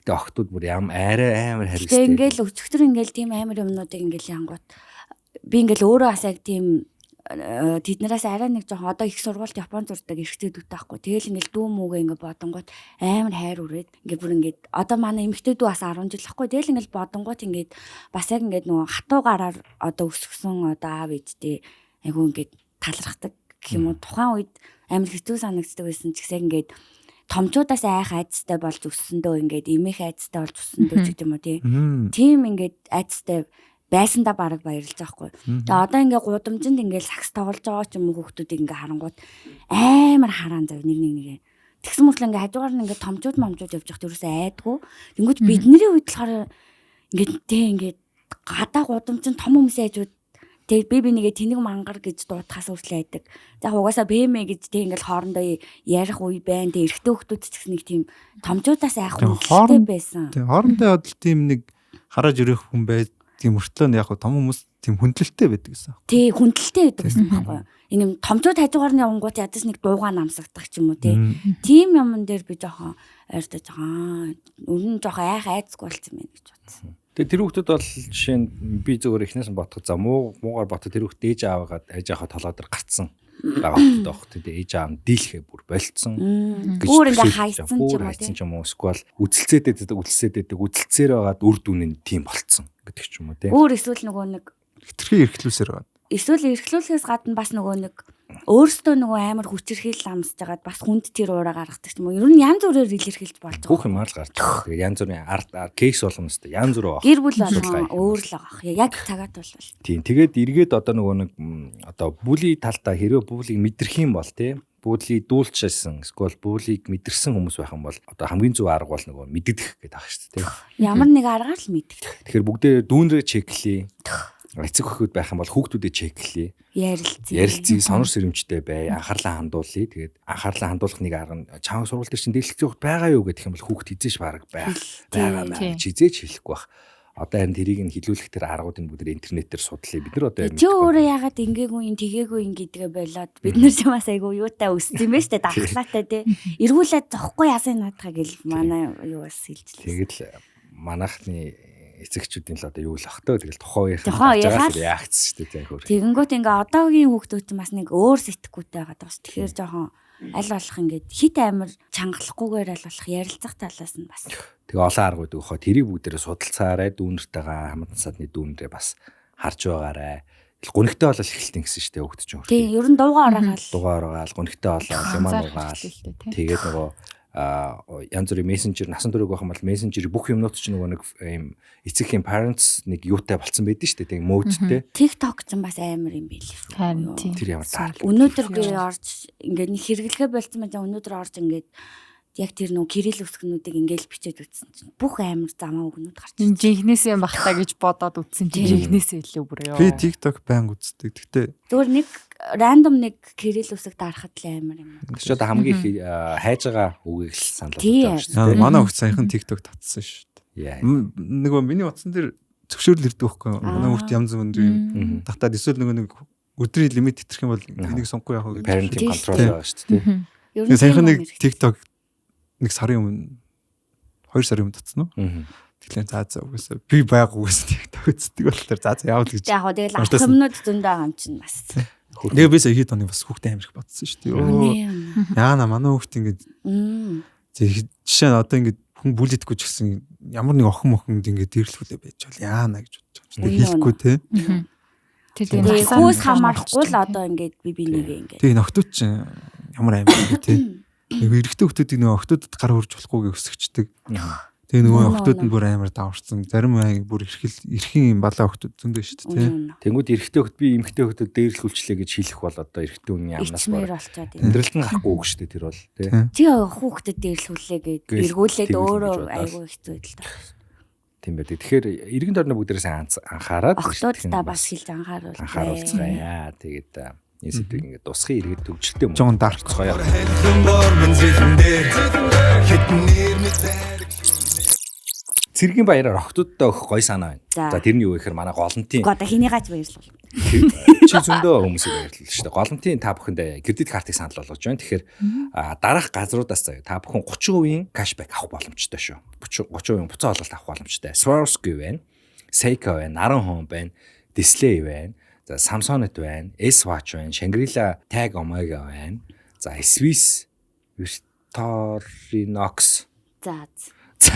Охтууд бүр арай амар хариуцтай. Тэгээ ингээл өчигдөр ингээл тийм амар юмнуудыг ингээл янгууд би ингээл өөрөө бас яг тийм тэднээс арай нэг жоохон одоо их сургуульд Япон зурдаг эрэгтэйдүүд таахгүй. Тэгэл ингээл дүү мүүгээ ингээд бодонгууд амар хайр үрээд ингээд бүр ингээд одоо манай эмэгтэйдүү бас 10 жил ахгүй. Тэгэл ингээл бодонгууд ингээд бас яг ингээд нөгөө хатуу гараар одоо өсгсөн одоо аав ээжтэй айгу ингээд талархдаг гэх юм уу. Тухайн үед амар хэцүү санагддаг байсан ч гэсэн ингээд томчуудаас айх айцтай болж өссөндөө ингээд эмээх айцтай болж өссөндөө ч гэдэг юм уу тийм ингээд айцтай байсандаа бараг баярлж байгаа хгүй. Тэгээ одоо ингээд гудамжинд ингээд сакс тоглож байгаа ч юм уу хүүхдүүдийг ингээд харангууд амар хараан зав нэг тэгсэн мөртлөө ингээд хажуугаар нь ингээд томчууд момчууд явж байхад ерөөсөө айдгүй. Тэнгүүд бидний үед болохоор ингээд гадаа гудамжинд том хүмүүс айжууд тэгээд би нэгээ тэнэг мангар гэж дуудахаас үргэлж айдаг. За угаасаа бэмэ гэж тэг ингээл хоорондоо ярих үе байна. Тэг эрэгтэй хүмүүс ч гэсэн нэг тийм томчуудаас айх үнэтэй байсан. Тэг хоорондоо бодол тийм нэг хараж өрөх хүн байд. Тийм мөртлөө яг том хүмүүс тийм хүндлэлтэй байдаг гэсэн. Тий хүндлэлтэй байдаг гэсэн байхгүй. Энэ томчууд хажуугаар нь явгууд ядаж нэг дуугаа намсагдах ч юм уу тий. Тийм юмн дээр би жоохон ойртож байгаа. Өрн жоохон айх айцгүй болсон байна гэж бодсон. Тэгээ тэр хүүхдүүд бол жишээ нь би зөвөр ихнээс нь ботход за муугаар ботход тэр хүүхд ээж аваагаад ээж аваа толгойдор гарцсан байгаа хүүхд байх. Тэгээ ээж аав нь дийлхээ бүр болцсон. Бүр ингээ хайцсан ч юм уу эсвэл үдэлцээд үдэлцээр байгаад үр дүн нь тийм болцсон гэдэг ч юм уу тий. Өөр эсвэл нөгөө нэг хитрхи эрхлүүлсээр байгаа. Эсвэл эрхлүүлэхээс гадна бас нөгөө нэг өөртөө нөгөө амар хүчирхийл амсж байгаад бас хүнд тэр уура гаргадаг юм уу? Ер нь янз бүрээр илэрхийлж болж байгаа. Бүх юм л гарч байгаа. Тэгээ янз бүрийн арт кейс болгоно өстэй. Янз бүр байгаа. Гэр бүл болгоо өөр л байгаа. Яг цагаат болвол. Тийм. Тэгээд эргээд одоо нөгөө нэг одоо бүли талдаа хэрвээ бүлийг мэдрэх юм бол тий бүлийг дүүлчихсэн эсвэл бүлийг мэдэрсэн хүмүүс байх юм бол одоо хамгийн зөв арга бол нөгөө мэддэх гэдэг ах шүү дээ. Ямар нэг аргаар л мэддэг. Тэгэхээр бүгдээ дүүнрээ чеклээ. Эцэг өхөд байх юм бол хүүхдүүдэд чеклээ. Ярилцъя, сонор сэрэмжтэй бай, анхаарлаа хандуулъя. Тэгээд анхаарлаа хандуулах нэг арга нь чаав сургууль дээр чинь дэлгэцийн хүүхд байгаа юу гэх юм бол хүүхд хизээш бараг байгаа гэж хизээч хэлэхгүй байх. Одоо харин тэрийг нь хилүүлэх тэр аргуудыг бүгд интернетээр судлаа. Бид нар одоо чи өөрөө яагаад ингээгүй ин тэгээгүй ин гэдгээ болоод бид нар ч бас айгу юутай өссөн юм бэ штэ дархлаатай те. Эргүүлээд зохгүй яасан наадхаа гэл манай юу бас хэлжлээ. Тэгээд манайхны эцэгчүүдийн л одоо юу л охтой тэгэл тухайн үеийнхэн яагцсан шүү дээ хөр. Тэгэнгүүт ингээ одоогийн хүүхдүүд чинь бас нэг өөр сэтгэхүйтэй байгаа даа. Тэгэхээр жоохон аль болох ингээд хит амир чангалахгүйгээр аль болох ярилцах талаас нь бас. Тэгээ олон аргууд өгөхөд тэрийг бүгдээрээ судалцаарай дүүнэртэйгээ хамтан садны дүүнрээ бас харж байгаарай. Гунигтай болол эхэлтэн гэсэн шүү дээ хүүхд чинь. Тийм ер нь дуугаа ороогаал гунигтай болоо юмаа угаал. Тэгээд нөгөө янз бүрийн мессенжер насан туршиг байх юм бол мессенжерийн бүх юмнууд чинь нөгөө нэг ийм эцэг юм parents нэг юутай болцсон байдаг шүү дээ. Мөөдтэй. TikTok ч бас амар юм байл шүү. Тэр ямар таар. Өнөөдөр би орж ингээд нэг хэрэглэгээ болцсон байж өнөөдөр орж ингээд яг тэр нөгөө кирилл үсгнүүдийг ингээл бичээд үтсэн чинь бүх амар замаа өгнүүд гарч ирсэн. Жинхнээсээ багтаа гэж бодоод үтсэн чинь жинхнээсээ илүү бүр ёо. Би TikTok байнг үздэг. Гэтэ зөвөр нэг рандом нэг кирилл үсэг дарахад л амар юм. Чи одоо хамгийн их хайж байгаа үгийг л санал болгож байгаа шүү дээ. Манай хүүхд саяхан TikTok татсан шүү дээ. Нөгөө миний утсан дээр зөвшөөрөл ирдэг байхгүй. Манай хүүхд янз бүрийн татаад эсвэл нэг өдрийн лимит хэтрэх юм бол энийг сонгохгүй яах вэ? Parenting control байгаа шүү дээ. Саяхан нэг TikTok нэг сарын өмнө 2 сарын өмнө татсан уу? Тэгэхээр за угаасаа би байгаагүйс TikTok үздэг болохоор за яавал гэж. Яг хоо тэгэл автомнууд зөндөө байгаа юм чинь бас. Тэгээ би сая хэд оны бас хүүхдээ амирх бодсон шүү дээ. Яана манай хүүхд ингэж жишээ нь одоо ингэж хүн бүлэдгүй ч гэсэн ямар нэг охин ингээд дээрлэхүүлээ байж бол яана гэж бодож байгаа. Тэг хийхгүй те. Тэгээ хөөс хамаарахгүй л одоо ингээд би нэгээ ингээд. Тэгээ нөхдүүд чинь ямар аймаг те. Нэг эрэгтэй хүмүүсийг нөгөө охтуудад гар хурж болохгүйгээ өсгчдэг. Тэгээ нөгөө охтууд нь бүр амар даварцсан. Зарим бүр эрхийн балаа охтууд зөндөө шүү дээ тий. Тэнгүүд эрэгтэй хөхт би эмэгтэй хөхтөд дээрлэхүүлчлээ гэж хэлэх бол одоо эрэгтэй хүний амнаас болчиход байна. Амьдралд нь гарахгүй үг шүү дээ тэр бол тий. Чи хүүхдэд дээрлэхүүлээ гэж эргүүлээд өөрөө айгүй хэцүү байдал та. Тийм байдаг. Тэгэхээр эргэн тойрны бүгдээрээ анхаарад охтуудаа бас хэлж анхааруулцгаая. Тэгээд энэ сэдвийг ингээд дусхын иргэд төвчлөлтэй Жон дарцгаая. Цэргийн баяраар охтуудтай өгөх гой санаа байна. За тэр нь юу гэхээр манай голонтын. Одоо хинийгаач баярлал. Чи зөндөө хүмүүсийг баярлал шүү дээ. Голонтын та бүхэнд кредит картыг санал болгож байна. Тэгэхээр дараах газруудаас та бүхэн 30% кэшбэк авах боломжтой шүү. 30% буцаа олголт авах боломжтой. Swarovski байна, Seiko байна, Naran Home байна, Display байна. За Samsonite байна, S-Watch байна, Shangri-La Tag Omega байна. За Swiss Victorinox. За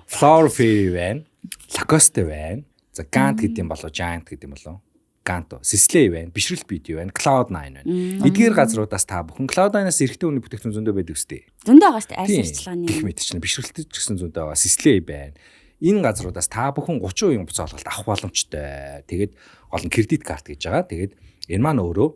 Flower Fairy байна, Lacoste байна. За Gant гэдэг юм болоо, Giant гэдэг юм болоо. Ganto, Sisley байна, Бишрэл Beauty байна, Cloud9 байна. Эдгээр газруудаас та бүхэн Cloud9-аас эрэгтэй хүний бүтээгдэхүүн зөндөө байдаг үстэй. Зөндөө байгаа шүү дээ. Арьс арчлагын гэх мэт чинь бишрэлтэй ч гэсэн зөндөө байгаа. Sisley байна. Энэ газруудаас та бүхэн 30% буцаа олголт авах боломжтой. Тэгээд гол нь кредит карт гэж байгаа. Тэгээд энэ маань өөрөө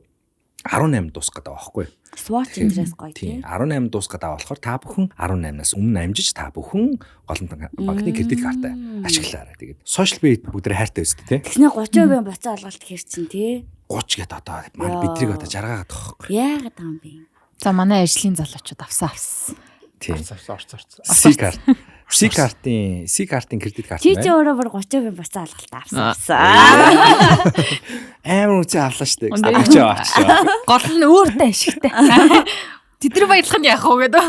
18 дуусах гэдэг байгаа байхгүй. Swatch интерес гоё тийм. 18 дуусах гэдэг болохоор та бүхэн 18-наас өмнө амжиж та бүхэн гол нь банкны кредит картаа ашиглаарай. Тэгээд social media бүгдээ хайртай өстэй тий. Тэгснэ 30% буцаа олголт хэрчин тий. 30 гэдэг одоо маань бидрийг одоо жаргаагаад байгаа байхгүй. Яагаад таам бэ? За манай ажлын залуучууд авсан. Тийм. Орц. C-картын кредит карт байна. Чи өөрөө бүр 30% буцаа олголт авсан. Амар үнцээ авлаа штэ. Авчаа. Гол нь өөртөө ашигтай. Тэдний баярлах нь яах вэ гэдэг.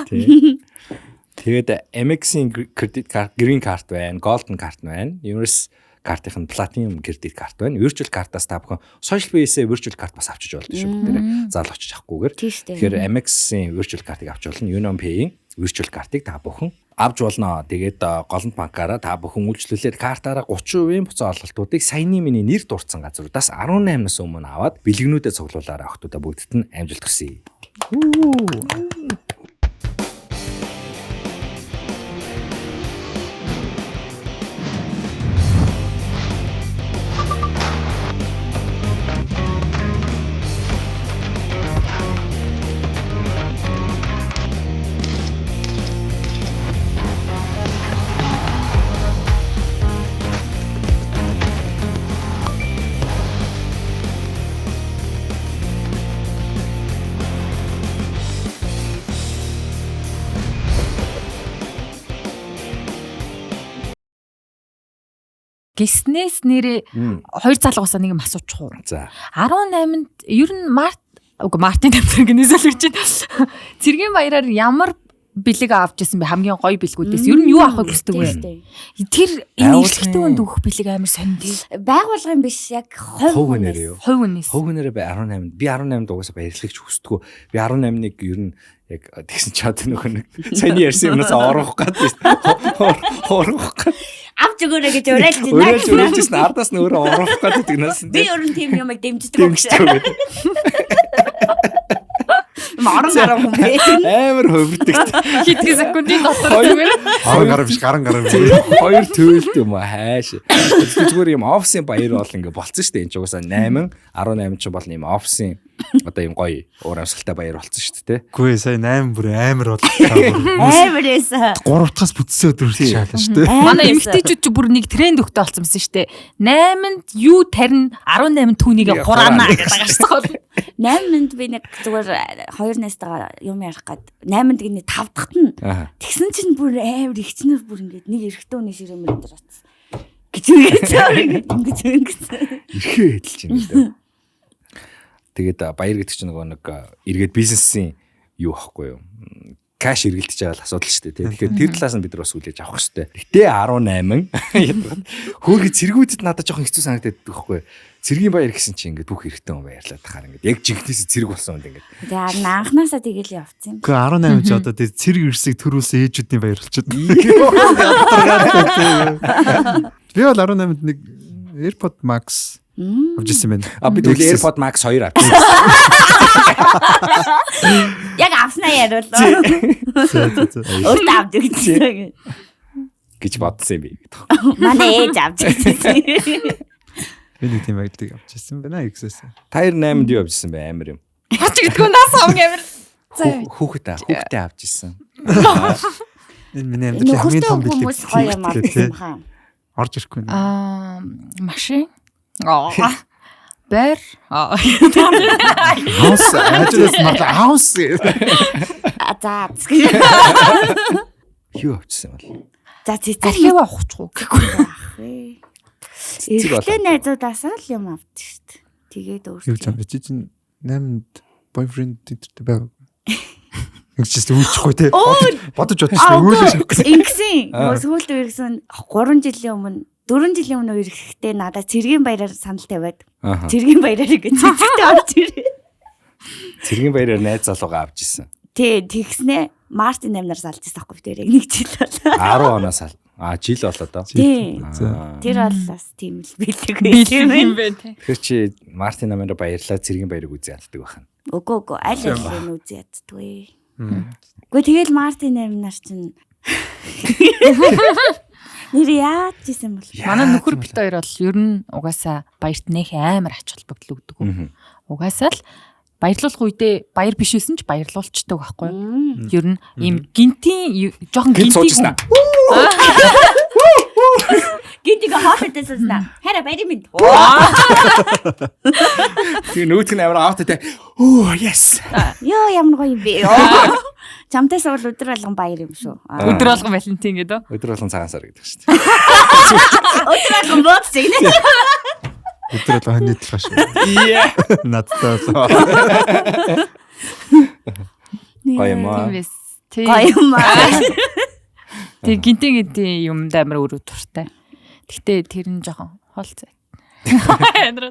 Тэгээд Amex-ийн кредит карт, Green карт байна, Golden карт байна. Universe картын Platinum кредит карт байна. Virtual картаас та бүхэн social base-ээ virtual карт бас авчиж болдог шүү бүгдээрээ. Заал очиж авахгүйгээр. Тэгэхээр Amex-ийн virtual картыг авч болно. UnionPay-ийн virtual картыг та бүхэн авч болно. Тэгээд голланд банкаараа та бүхэн үйлчлүүлээд картаараа 30% буцаа олголтуудыг саяны миний нэр дурдсан газруудаас 18-наас өмнө аваад бэлгэнүүдэд цуглуулаарай охтуудаа бүгдд нь амжилт хүсье. Гиснээс нэрээ хоёр залгуусаа нэг юм асуучих уу. За. 18-нд ер нь Мартин Темпер гэнэсэл гэж байна. Цэргийн баяраар ямар бэлэг авч ирсэн бэ? Хамгийн гоё бэлгүүдээс ер нь юу авахыг хүсдэг вэ? Тэр энэ эрхтэй хүнд өгөх бэлэг амар сонд. Байгуулгын биш яг хувь хүнээс. Хувь хүнээрээ 18-нд би 18-д угаасаа баярлахыг хүсдэггүй. Би 18-ыг ер нь яг тэгсэн чад нөхөр нэг саяны ярьсан юмнаас орох гэдэг орох авч өгөөрэй гэж уриалж байна. Уриалжсэн ардаас нь өөрөө орох гэдэг нас. Би ер нь тийм юмыг дэмждэг гэж. Маран гараа хүн бэ. Амар хөвөрдөг. Хитгэн секундын дотор зүгээр. Гаран гараа. Хоёр төөлт юм аа хайш. Зүгээр юм офисын баяр бол ингээ болцсон шүү дээ. Энд ч угаасаа 8, 18 ч бол юм офисын одоо юм гоё уур амьсгалтай баяр болцсон шүү дээ. Үгүй сая 8 бүр амар боллоо. Амар эсэ. 3-аас бүтсэн өдрөөр шаалаа шүү дээ. Манай эмэгтэйчүүд ч бүр нэг тренд өгтэй болсон байсан шүү дээ. 8-нд юу тарина 18 түүнийг хураана гэж байгаа шүү дээ. 8-нд би нэг зүгээр 2 найстайгаа юм ярих гээд 8-нд гинэ 5 дахьт нь тэгсэн чинь бүр амар ихчнэр бүр ингээд нэг эрэгтэй хүний ширэмэр дээр атсан. Гэж ирэхээ хэлж байна л дээ. Тэгээд баяр гэдэг чинь нэг эргээд бизнесийн юу ахгүй юу? кэш эргэлдэж байгаа асуудал шүү дээ. Тэгэхээр тэр талаас нь бид нар бас хүлээж авах хэрэгтэй. Гэтэ 18 хөөрхи цэргүүдэд надад жоохон хэцүү санагдаад байхгүй. Цэргийн баяр гэсэн чинь ингээд бүх хэрэгтэй хүн баярлаад тахаар ингээд яг жигнэсээ цэрэг болсон юм ингээд. Тэгээ анханасаа тэгэл явцсан. Гэхдээ 18 ч одоо тэр цэрэг ирсийг төрүүлсэн ээжүүдийн баяр болчиход. Би бол 18-нд нэг AirPod Max авч ирсэн байна. Би тэгвэл AirPod Max 2 авчихсан. Яг авснаа яриулаа. Өөртөө авч өгсөн гэж бодсон юм би. Манай ээж авч өгсөн. Би нэг тийм байдгийг авч ирсэн байна X-с. Та 8-нд юу авчихсан бэ? Амар юм. Хачигдгүй нас амгаар. Хүүхдээ авч ирсэн. Энэ миний амьдралын хамгийн том бэлэг. Хүмүүс гоё юм авсан хаа. Орж ирэхгүй. Машин. Бэр. Хаус ажлаас мартаа хаус. За. Юу авчихсан бол? За цэцэг Архив авахгүй гэхгүй. Эхлээ найзуудаас л юм авдаг шүү дээ. Тэгээд Юу өөртөө. ч юм би чинь 8-нд boyfriend гэдэг байгааг. Ингэж үүлчихгүй те. Бодож бодчихсон үүлээ. Ингэсэн. Нөгөө сүүлд ирсэн 3 жилийн өмнө 4 жилийн өмнө ирэхдээ надад цэргийн баяраар санал тавиад цэргийн баяраар гэж цэцэгтэй орж ирээ. Цэргийн баяраар найз залуугаа авч ирсэн. Тэгснэ Мартин 8-наар салж ирсэн байхгүй тэр яг нэг жил болоо. 10 оноос жил болоо доо. Тэр бол бас тийм л бэлэг юм бэ те. Тэгэхээр чи Мартин намайг баярлаа цэргийн баярыг үзье яддаг байхan. Үгүй аль аль нь үзье яддгүй. Гэхдээ тэгэл Мартин 8-наар чинь нэр яаж ийсэн бол Манай нөхөр бит хоёр бол ер нь угаасаа баярт нэх амар ач холбогдол өгдөг. Угаасаа л баярлуулах үедээ баяр биш байсан ч баярлуулцдаг байхгүй юу? Ер нь ийм гинтийн жоохон гинтийн гинтиг хаалтайсэн наа. Хараа баяр минь. Тэгээ нүүтг нь амар автаа. Оо yes. Йоо ямар гоё юм бэ. Чамтайс бол өдөр болгон баяр юм шүү. өдөр болгон Валентин гэдэг. Өдөр болгон цагаан сар гэдэг шүү дээ. Өдөр болгон бод зэгнэ. Өдөр л хань идэлгаа шүү. Яа. Надтай л. Гоёмаа. Гоёмаа. Тэг гинтийн юмд амар өрөө туртай. Гэхдээ тэр нь жоохон хоолцоо.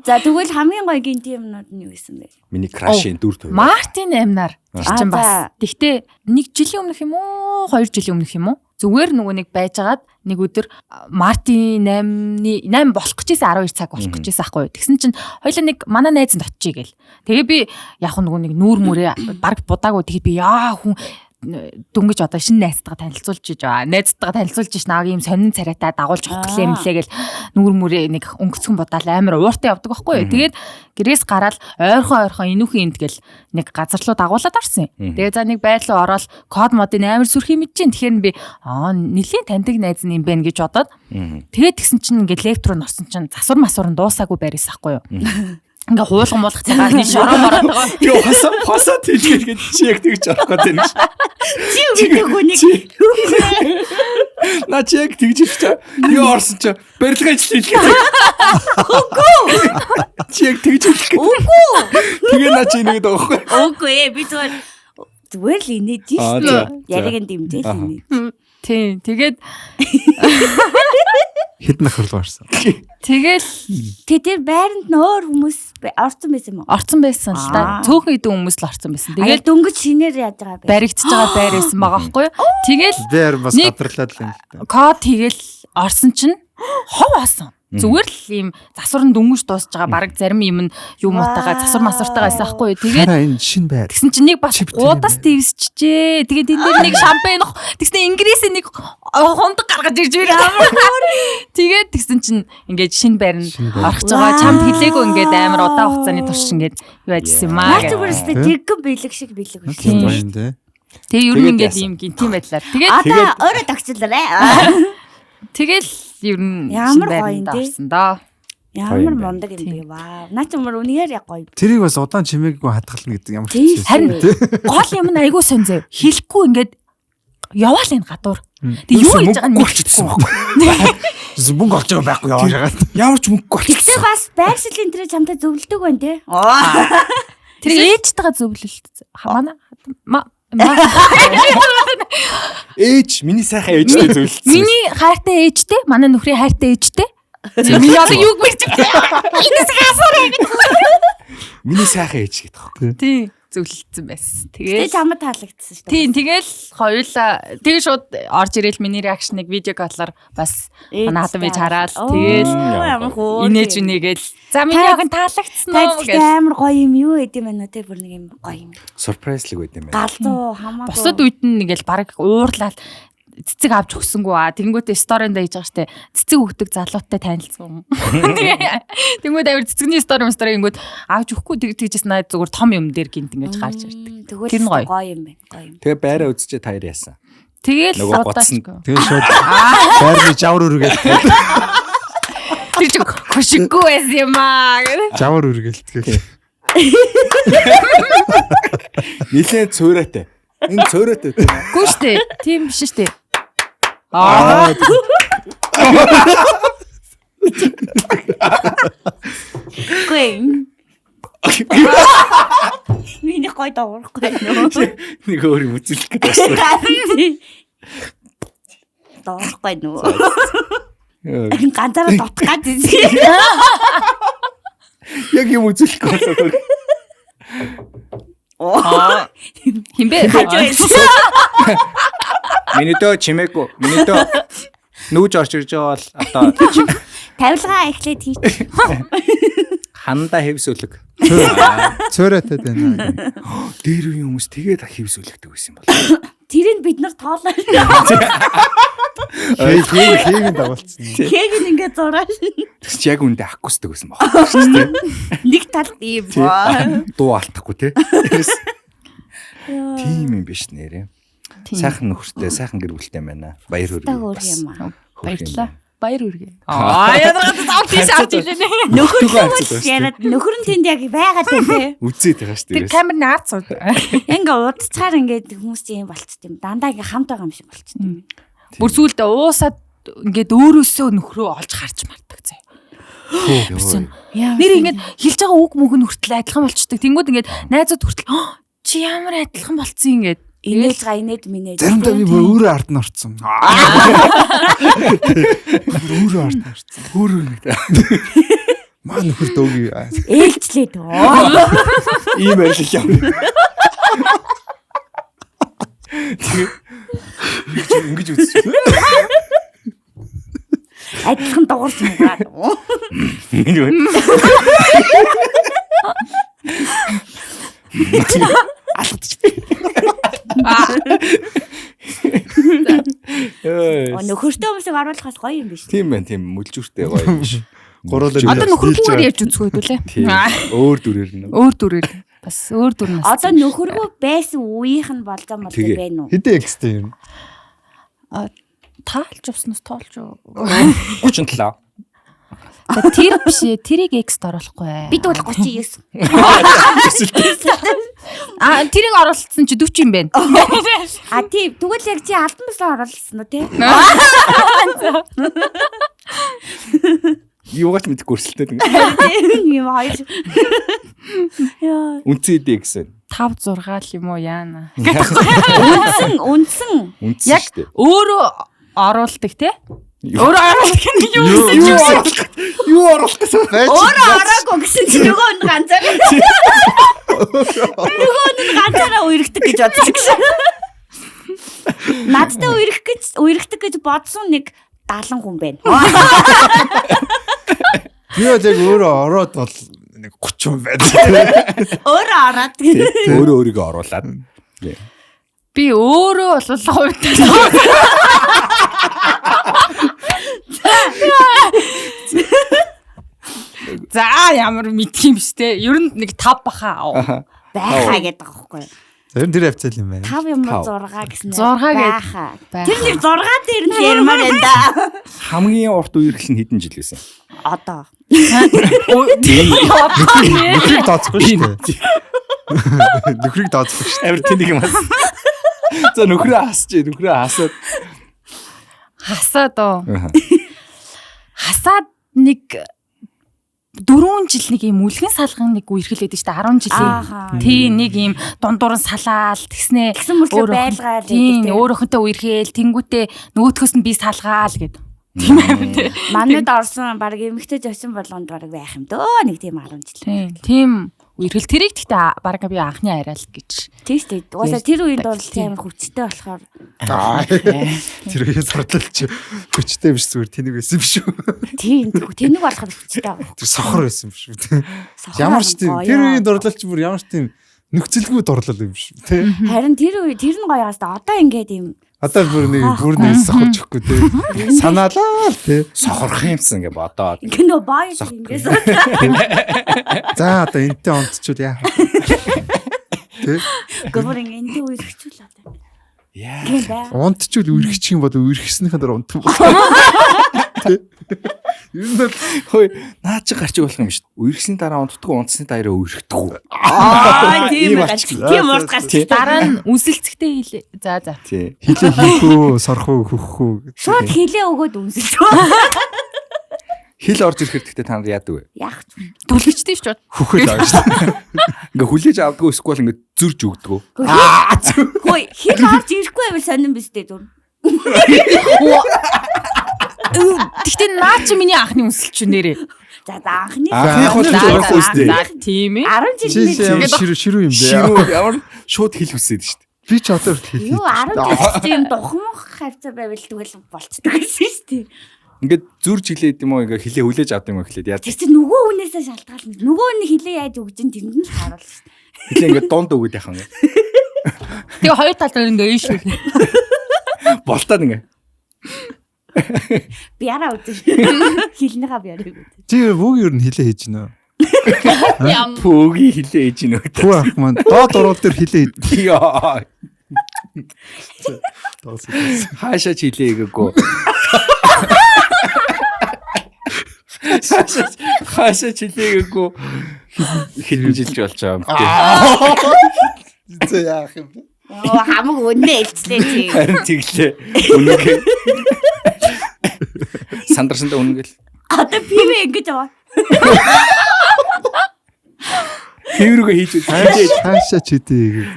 За тэгвэл хамгийн гоё гинти юмнууд нь юу исэн бэ? Миний крашийн дүр төвөө. Мартин 8-наар чинь бас. Гэхдээ 1 жилийн өмнөх юм уу? 2 жилийн өмнөх юм уу? Зүгээр нөгөө нэг байжгаад нэг өдөр Мартин 8 болох гэжсэн 12 цаг болох гэжсэн аахгүй юу. Тэгсэн чинь хоёлаа нэг манай найзанд очие гээл. Тэгээ би яг нөгөө нэг нүүр мүрээ баг будаагүй тэгээ би яа хүн дөнгөж одоо шинэ найзтайгаа танилцуулж иж байгаа. Найзтайгаа танилцуулж иж нааг ийм сонин царайтай дагуулж авах гэлээ нүүр мүрээ нэг өнгөцгөн будаал амар ууртай явдаг байхгүй юу. Тэгээд гэрээс гараад ойрхон инүүхэн энд гэл нэг газар руу дагуулад орсон юм. Тэгээ за нэг байр руу ороод код модын амар сүрх юм чинь тэгэхээр би нэлийн таньдаг найз юм байна гэж бодоод тэгээд тэгсэн чинь ингээд лефт руу норсон чинь засвар масвар нь дуусаагүй байрээс ахгүй юу. Ингээ хуулган муулах цагаар нэг шороо мороод байгаа. Юу хасаа тийгээд чи яг тэгж орохгүй тийм ш. Чи үгүй хүнийг На чи яг тэгж ирчээ. Юу орсон чи барилга ажил хийлгээ. үгүй. Чи яг тэгж ирэх. Үгүй. Тэгээ на чи нэг дагахгүй. Үгүй би зүгээр л инээд шүү. Яригийн дэмжээл инээд. Тийм. Тэгээд Хэд нөхөрлөө орсон. тэгэл тэр байранд нөр хүмүүс орсон байсан юм уу? орцсон байсан л да. Цөөхөн идэн хүмүүс л орцсон байсан. Тэгээд Тэгээд дөнгөж шинээр яаж байгаа бэ? баригдчихж байгаа байр байсан байгаа байхгүй юу? Тэгэл Би харин бас Нэг- гадарлаад л юм л та. код хийгээл орсон чинь хов асан. Зүгээр л ийм засвар нь дөнгөж дуусж байгаа баг зарим юм нь юм утагаа засвар масвартайгаа байсан байхгүй юу? Тэгээд Хараа энэ шин байр. тэгсэн чинь нэг бас Чип гудас твсчихжээ. Тэгээд энэ дээр нэг шампань тэгснэ ингирээсээ нэг хундаг гаргаж ирж байна. Тэгээд тэгсэн чинь ингээд шин байр нь орох байгаа. Чамд хэлээгүй ингээд амар удаан хугацааны турш ингээд юу ажилласан юм аа. Наач бүрстэй тэггэн бэлэг шиг бэлэг үү? Тийм. Баян те. Тэгээ ер нь Тэгээд ингээд яасан? ийм гинтийн байдлаар. Тэгээд Одоо өөрөө тогчлоорой. тэгэл ер нь Ямар шин гоё байранд юм те. орсон доо. Ямар мундаг юм бэ? Вау. Наач мөр үнээр яг гоё. Тэрийг бас удаан чимээгүй хатгална гэдэг ямар Тийм. хэцүү. Харин гол юм нь айгүй сон зөө. Хэлэхгүй ингээд яваал энэ гадуур. Тэг юу хийж байгааг нь болчихсон байхгүй. Мөнгө олж байгаа байхгүй яваа шагаад. Ямар ч мөнгө болчихсон. Тэр бас байршлын тэр чамтай зөвлөдөг байна те. тэр ээжтэйгээ зөвлөлт. Манай Ээж, миний сайхан ээжтэй зөвлөсөн. Миний хайртай ээжтэй, манай нөхрийн хайртай ээжтэй. Миний одоо юуг бэрч Миний сайхан ээж гэдэг. тий зөвлөлдсөн байсан. Тэгээ Тэгээд чамд таалагдсан шүү дээ. тийм тэгэл хоёулаа тэгээ шууд орж ирээл миний реакшныг видео коллоор бас надад бич хараад тэгэл ямар хөө инээж үнэгээл за миний яг таалагдсан уу гэж амар гоё юм юу гэдэм байна те бүр нэг юм гоё юм. Surprise-лэг байт юм байна. Галзуу хамаагүй. бусад үед нь ингээл баг уурлаад цэцэг авч өгсөнгүү тэгэнгүүтээ сторинд хийж байгаа штэ цэцэг өгдөг залуутай танилцсан. Тэгэнгүүт авир цэцэгний стори ингүүд авч өгөхгүй тэгжээс надад зүгээр том юм дээр гинт ингэж гарч ирдэг. Тэр нь гоё. Гоё юм байна. Гоё юм. Тэгээ байраа үзчихээ таяр яасан. Тэгэл Нөгөө удаашгүй. Тэгээ шууд байрны жавар үргээл Тэр чинь хөшиггүй байсан юм аа гэх. жавар үргээл тэгээ. Нилээн цөөрөөтэй. Энэ цөөрөөтэй. Гүү штэ. Тийм биш штэ. Гүй. Миний гоё даурахгүй нөө. Нэг өөр юм үзүүлэх гэдэг байна. Даурахгүй нөө. Ганцаараа дутгаад үзье. Яг юм үзүүлэх гэсэн. Хинбэ? Минутоо чимээгүй. Минутоо нүүж орж ирж байгаа бол одоо Тавилгаа эхлээд хийч. хандаа хэвсүүлэг. Цөөрөөтэй байна. Дээр үеийн хүмүүс тэгээд хэвсүүлэгдэг байсан юм бол. Тэрийг бид нар тоолоо. Хийгийн дагуулсан. Хэг ингээд зураа. Тэгс чи яг үндэ акустик байсан баг. Нэг талд ийм баа. Дуу алдахгүй те. Тийм юм биш нэрээ. Сайхан нөхөртэй, сайхан гэр бүлтэй байна. Баяр хүргэе. Хөөр юм аа. Баярлалаа. Баяр хүргэе. Ядаргаад авч тийш авч илээ. Нөхөр яриад нөхөр нь тэнд яг байгаад байна те. Үзээд байгаа шүү Тэр дээ. камер наад сууд. Ингээ удацаар ингээд хүмүүс чинь юм болчихсон юм. Дандаа ингээ хамт байгаа юм шиг болчихсон. Бүр сүулдэ уусаад ингээд өөрөөсөө нөхрөө олж харж мардаг заяа. Нэр ингээд хэлж байгаа үг мөнгө нь хүртэл адилхан болчдөг. Тэнгүүд ингээд найзууд хүртэл чи ямар адилхан болцсон ингээд Инээж га инээд минээд. Заримдаа би бүр өөрөө ард нь орцсон. Өөрөө ард нь орцсон. Өөрөө нэг. Маа нөхөр дөөг Ээлжлээ дөө. Ийм арилал юм. Ингэж үзсэн. Адилхан дуурч юм байна. Нөхөртөө хүмүүсийг оруулахаас гоё юм биш. Тийм байна, тийм мүлжүүртэй гоё юм биш. Одоо нөхөргүйгээр ярьж үзгүй дүүлээ. Өөр дүрээр нь. Өөр дүрээр бас өөр дүр нас. Одоо нөхөргөө байсан үеийнх нь болзон бол байна уу? Хэдэн экстэй юм? Таалж уснаас тоолж уу. 37. Тэр биш ээ, тэрийг экст оруулахгүй. Бид бол 39. Тэрийг оруулсан чи 40 юм байна. Тийм. Тэгвэл яг чи алдан босоо оруулсан уу те? Юугаач мэдэхгүй өрсөлдөд. Юм хоёр. Яа. Үнцэн идэ гэсэн. 5 6 л юм уу яана. Үндсэн. Үнцэн Яг шүү дээ. өөрөө оруулдаг те? Өөрөө оруулдаг нь юу Юу гэсэн чи? Юу оруулах гэсэн байж. Өөрөө ороогүй гэсэн чи нөгөө нь ганцаар. Нөгөө нь ганцаараа уйрхдаг гэж бодчих. Надтай уйрхдаг гэж бодсон нэг 70 хүн байна. Би яг өөрөө ороод бол нэг 30 байна. Өөрөө ороод. Өөрөө өөрийгөө оруулаад. Би өөрөө бол хувьтай. За ямар мэдх юм биш те. Ер нь нэг 5 баха. Байхаа гэдэг байгаа байхгүй юу? Тэр тэр хавцал юм байна. 5 юм уу 6 гэсэн. 6 гэдэг. Байхаа. Тэр нэг 6 дээр нь ярмаар байна да. Хамгийн урт үерхэл нь хэдэн жил байсан? Одоо. Нөхрийг тооцохгүй шүү дээ. Нөхрийг тооцохгүй шүү. Амар тэнэг юм аа. За нөхрөө хасчих. Нөхрөө хасаад. Хасаад оо. Хасаад нэг 4 жил нэг юм үлгэн салган нэг үерхэл байдаг шүү дээ 10 жилийн. Тий нэг юм дундуур нь салаал тэгснэ. Тэгсэн мөртлөө байлгаал. Тийм өөрөөхөнтэй үерхэл тэнгүүтээ нөгөөдхөөс нь би салгаал гэдэг. Тийм амьд. Манайд орсон баг эмэгтэй зочин болгонд баг байх юм дөө нэг тийм 10 жил. Тийм үерхэл тэрийг гэхдээ баг би анхны араал гэж. Тийм шүү дээ. Угаасаа тэр үеийн дурлал амар хүчтэй болохоор Тэр үеэс хурдлч хүчтэй биш зүгээр тэнэг байсан юм шүү. тийм тэнэг болохоор хүчтэй байгаа. Тэр сохор байсан юм шүү. Ямар ч тийм тэр үеийн дурлалч бүр ямар ч тийм нөхцөлгүй дурлал юм шүү. Тэ. Харин тэр үе тэр нь гоё хаа. Одоо ингээд юм Одоо бүр нэг сохорч өгөхгүй те. Санаалаа те. Сохорх юмсан гэ бодоод. гэнэ бай ингээс. За одоо энтэй онцчул яа. Тэ. Гомор энтэй үе хэвчүүл одоо. Яа. Унтчул үргэж юм бол үргэснийхэн дараа унтах юм бол. Тэ. Юу нь хөөе наа чи гарч болох юм шүү. Үргэсний дараа унтдаггүй унтсны дараа үргэхдэггүй. Тийм гарч. Тийм урд гарч. Дараа нь үнсэлцэхтэй хийлээ. За. Тий. хилээ хийхүү, сорхуу, хөххүү. Шууд хилээ өгөөд үнсэлж. Хил орж ирэхэд гэхдээ та нар яадаг вэ? Яах вэ? Түлхчтэй шүү. Хөхөд байгаа шүү. Ингээ хүлээж авдаггүй эсвэл ингээ зөрж өгдөг. Хөөе хил орж ирэхгүй байвал сонирн биз дээ зүр. Тэгтээ наа чи миний анхны үнсэлч нэрээ. За анхны хулж үстэй. Тийм ээ. 10 жил Чи ширүү юм бэ? Ширүү ямар шууд хил үсээд шүү дээ. Би ч одоо хил. юу 10 жил юм духмах хавцаа байвал тэгвэл болцдог гэсэн шүү дээ. Ингээд зөрж хилээд юм уу ингээ хилээ хүлээж авд юм уу гэхлээр яа. Тэр чинь нөгөө хүнээсээ шалтгаална. Нөгөө нь хилээ яаж өгж ин тэнд нь харуулна шүү дээ. Хилээ ингээ дунд өгöd яхан. Тэгээ хоёр тал дээр ингээ ийш үү. Болтоод ингээ. Би яраа үзэн. Хилнийхаа би яраа үзэн. Чи бүгд юу н хилээ хийж гинэ. Пөөгийн хилээ ээж нөө. Хүү ах маань доод орол дээр хилээ. Яа. Хаашаа ч хилээ гээгүй. Хаашаа ч хилээ гээгүй. Хэдэн жилч болж байгаа юм бэ? Зэ яах юм бэ? Хамаг үнэ элцлээ чи. Харин тэглээ. Үнэхээр. Сандарсандаа үнэгээл. Одоо пивэ ингэж аваа. Тэрүүгээ хийж Хаашаа ч хэдий.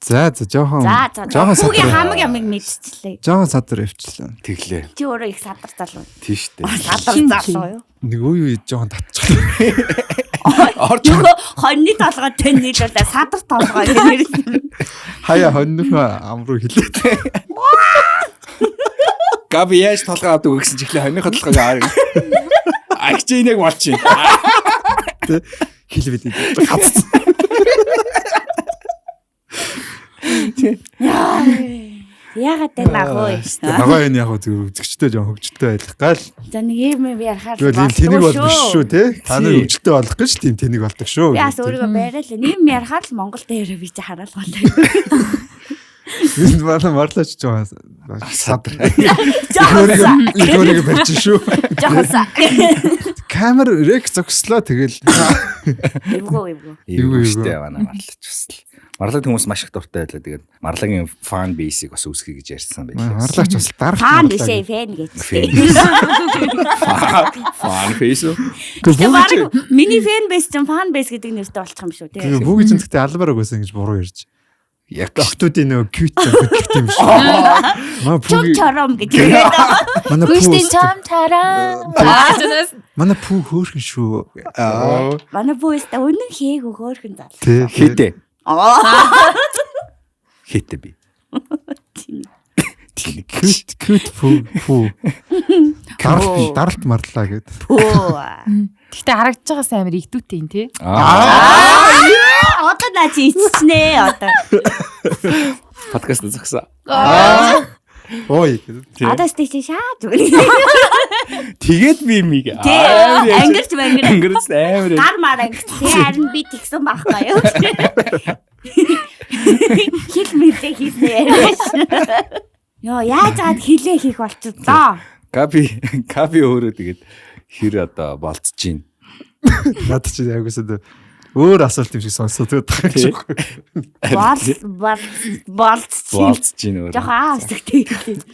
За жоохон Хүүгийн хамаг ямиг мэдчихлээ. жоохон садар явчихлаа. тэглээ. Чи өөрөө их садар залуу. Тийш дээ. Садар залуу юу? Нэг үе жоохон татчихлаа. Орж Хоньны толгой тэнэлээ садар толгой гэнэ. Хаяа хоньныхоо ам руу хилээд. Габи яаж толгой авдаг вэ гэсэн чихлээ хоньны толгойг аарга. Агч инег болчих. Хилвэд. Яагаад тэ нагой. Нагой энэ яг зөв үзэгчтэй жоохон хөвгчтэй байх гал. За нэг юм би ярахаар. Тэгвэл энэ тэнэг бол биш шүү те. Та нар хөвгчтэй болох гэж тийм тэнэг болдог шүү. Яас өөрийгөө байрал нэг юм ярахаар л Монгол дээр би чи хараалгаа. Энэ марлаач жоохон садар. Жохоса. Өөрийгөө барьчих шүү. Жохоса. Камер рек зогслоо тэгэл. Эвгүй. Эвгүйштэй байна марлаач бас. Марлаг хүмүүс маш их дуртай байлаа. Тэгээд марлагийн фан бейсийг бас үүсгэе гэж ярьсан байлаа. Марлаач бас дарах. Фан бишээ фэн гэж. Фан бейс. Тэгээд миний фэн бейс чинь фан бейс гэдэг нэртэй болчих юм шүү тий. Бүгд зэнтгтээ албаар өгөөсөн гэж буруу ярьж. Яг Охтуудын нөө кьют гэдэг юм шүү. Маа Чом пүү. чором гэж яриад. Манай Гүштэй пүү. чам тараа. Манай пүү хөөрхөн шүү. Манай пүүстэ үнэн хээг хөөхөн зал. Тэ. хитэ. Хитэ би. Кьют пүү. Даралт марлаа гэд. Гэхдээ харагдаж байгаас амар игдүүтэй юм тий. Одоо наа чи ичснэ одоо. Подкаст зогсоо. Ой. Одоо сте шаад. Тэгээд би миг. Ангирч мангир. Ангирч амар. Гар маар ангирч. Харин би тэгсэн байхгүй юу? Хил мэдээ хийснэ. Йоо яаж заад хилээ хийх болчихлоо. Каби өөрөө тэгээд хэр одоо болцож гин. Наад чи ягсаа өөр асуулт юм шиг сонсоод байгаа юм. Болцож гин өөрөө. Жохоо аавсагтэй.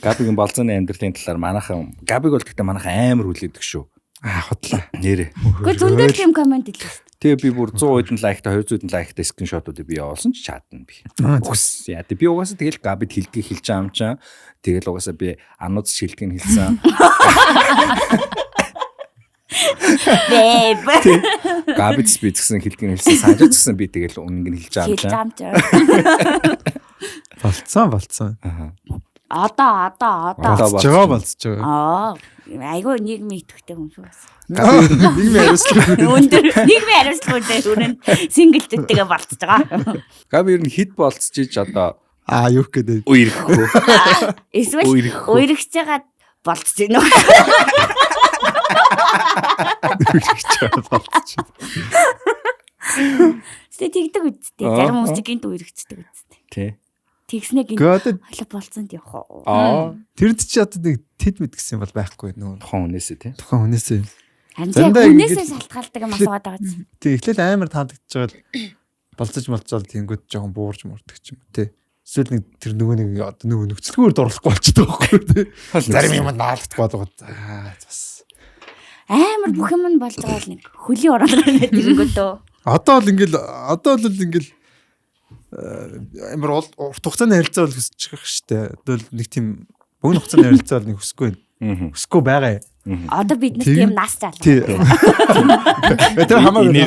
Габигийн болцооны амьдралын талаар манайхан Габиг бол гэхдээ манайхан амар хүлээдэг шүү. Худлаа. Нэрээ. Гэхдээ зөндөл тийм комент илээ. Тэгээ би бүр 100 хэдэн лайктай 200 хэдэн лайктай скриншотуудыг би явуулсан ч чадна би. Үс яа. Би угаасаа тэгэл габид хилдгийг хэлж байгаа юм чам. Тэгэл угаасаа би анууд шилдгийг хэлсэн. Бэб. Габид би гэсэн хилдгийг хэлсэн. Санжаач гэсэн би тэгэл үнэнг нь хэлж байгаа юм чам. Болцсон. Одоо. Болцож байгаа. Айгуу нийгмийн идэвхтэй хүн шүү. Нийгмийн хариуцлага. Өндөр нийгмийн хариуцлагатай түрүүнд синглтэйгээ болцож байгаа. Габи ер нь хит болцож иж одоо Юу гэдэг. үерхгүй. Эсвэл үерхэж байгаа болцож байна уу? Тэгдэг үсттэй. Зарим хүмүүс гинт үерхчихдэг үсттэй. Тий. Тэгснэ гинт Гэхдээ хойло болцонд явах уу? тэрд чи одоо нэг тэд мэд гэсэн бол байхгүй нөө. Тухайн хүнээсээ тий. Тухайн хүнээсээ. Амжаа хүнээсээ шалтгаалдаг юм асуугаад байгаа чинь. Тэг эхлээл амар таадагдж байгаа болцож молцоод тэнгүүд жоохон буурж мурдаг ч юм уу тий. Эсвэл нэг тэр нөгөө одоо нөгөө нөхцөлгөөр дурлахгүй болчихдог байхгүй тий. Зарим юм наалдахгүй байгаа. Бас Амар бүх юм нь болж байгаа л нэг хөлийн ороод тэнгүүд дөө. одоо л ингээл амар урт хугацааны харилцаа бол хүсчих штэ. Одоо л нэг тийм богино хугацааны харилцаа бол нэг хүсэхгүй байна. Хүсэхгүй байгаа. Одоо бид нар тийм нас заалаа. Тэр хамаагүй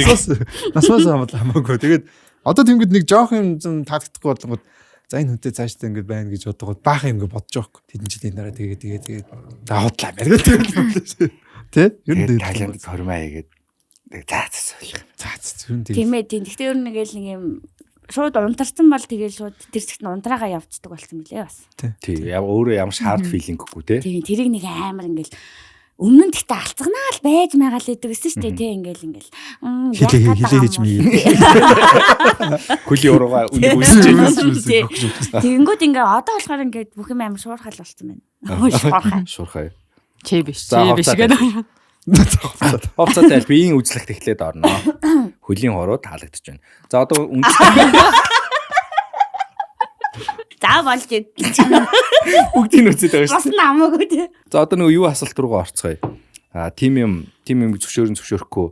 насаас хамаагүй. Тэгээд одоо тэнгүүд нэг жоох юм таадагдахгүй болгоод за энэ хүнтэй цаашдаа ингэж байна гэж бодгоод баах юм гэж бодож байгаа. Тэдэн жилийн дараа тэгээд даваадлаа мэрэг. Тэ? Ер нь Тайланд хормаа хийгээд заац. Тийм ээ. Гэхдээ ер нь нэг юм шууд унтарсан бол тэгэл шууд тэр зэгт нь унтраагаа явцдаг болсон мөлий бас. Тий. Өөрөө ямар hard feeling-гүй те. Тийм тэрийг нэг амар ингээл өмнө нь гэхдээ алцганаа л байж байгаа л гэдэг гэсэн шүү дээ тий ингээл хилээж мий. Хөлийн урууга үнийг үүсэж. тэгэнгүүт ингээ одоо болохоор ингээд бүх юм амар шуурхал болсон байна. Шуурхай. Чи биш гэдэг. Хоцоотой аль биеийн үзлэгт эхлээд орно. Хөлийн хороо таалагдчих байна. За одоо За болж бүгдийг үзээд байгаа шүү. бас намаагүй тий. За одоо нөгөө юу асуулт руугаа орцгоё. Тим юм зөвшөөрөхгүй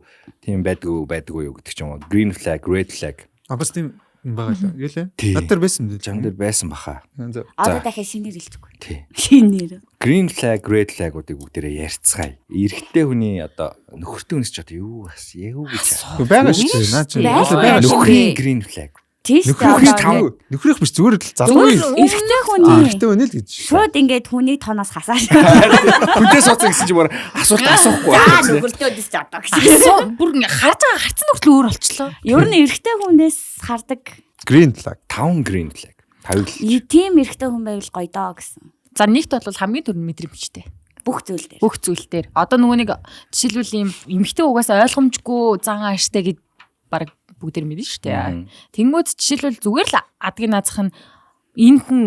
тим байдгүй юу гэдэг ч юм уу. Green flag, red flag. Бас тийм байгаа л юу лээ. Тий. Над дээр байсан дээ. Жам дээр байсан баха. Одоо дахиад шинээр хэлчихгүй. Тий. Шинээр. Green flag, red flag-уудыг бүгдээрээ ярьцгаая. Эрэгтэй хүний одоо нөхөртэй хүнс ч одоо юу бас яв гэж. Байгаа шүү дээ. Наа чи Байгаа. Нөхрийн green flag. Тийш нөхрөх биш зүгээр л залуу эрэгтэй хүний үнэ л гэж. шууд ингээд хүнийг тоноос хасааш. Хүнтэй сууцсан гэсэн чи бүр асуулт асуухгүй За нөхөртөө дэс ч одоо гэсэн. Бүр ингээ харж байгаа харцсан нөхцөл өөр болчлоо. Ер нь эрэгтэй хүнээс хардаг. Green flag. 5 green flag. 5 Тийм эрэгтэй хүн байвал гоё доо гэсэн. За нэгт бол хамгийн түрүүнд мэдрэмжтэй. Бүх зүйл дээр. Бүх зүйл дээр. Одоо нөгөө нэг жишээлбэл ийм эмэгтэй угаасаа ойлгомжгүй зан ааштай гэд баг бүгд мэднэ шүү дээ. Тэнгүүд жишээлбэл зүгээр л адгийн наазах нь энэ хүн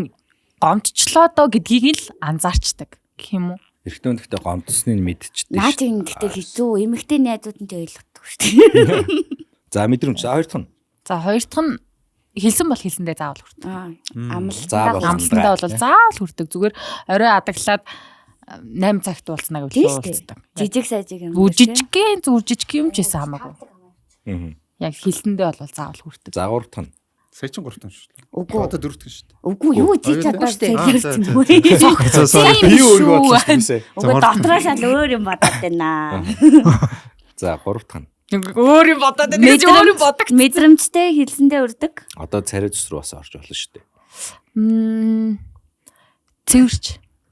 гомдчлоо доо гэдгийг л анзаарчдаг гэх юм уу? эрэгтэй хүнтэй гомдсныг мэдчихдэг. Наа тийм гэхдээ хэцүү. Эмэгтэй найзууд нь ойлгохгүй шүү дээ. За мэдрэмж. Хоёр дахь нь. За хоёр дахь нь хэлсэн бол хэлсэндээ заавал хүртэ. Амлалтандаа бол заавал хүртэг. Зүгээр орой адаглаад 8 цагт уулзнаа гэж уулздаг. Жижиг сажиг юм. Жижигхэн зүр жижиг юм ч гэсэн хамаагүй. Яг хэлсэндээ бол заавал хүртэг. За гурав дахь нь. Сая чин 3 дахь шүү дээ. Үгүй. Одоо 4 дахь шүү дээ. Үгүй юу чи одоо хэлсэн юм. Би өөрөө бодлоо. Үгүй дотроос л өөр юм бодоод байна. За гурав дахь нь. Өөр юм бодоод байна. Өөр юм бодог. Мэдрэмжтэй хэлсэндээ өрдөг. Одоо царай зүс рүү бас орж болно шүү дээ. Цэвэрч.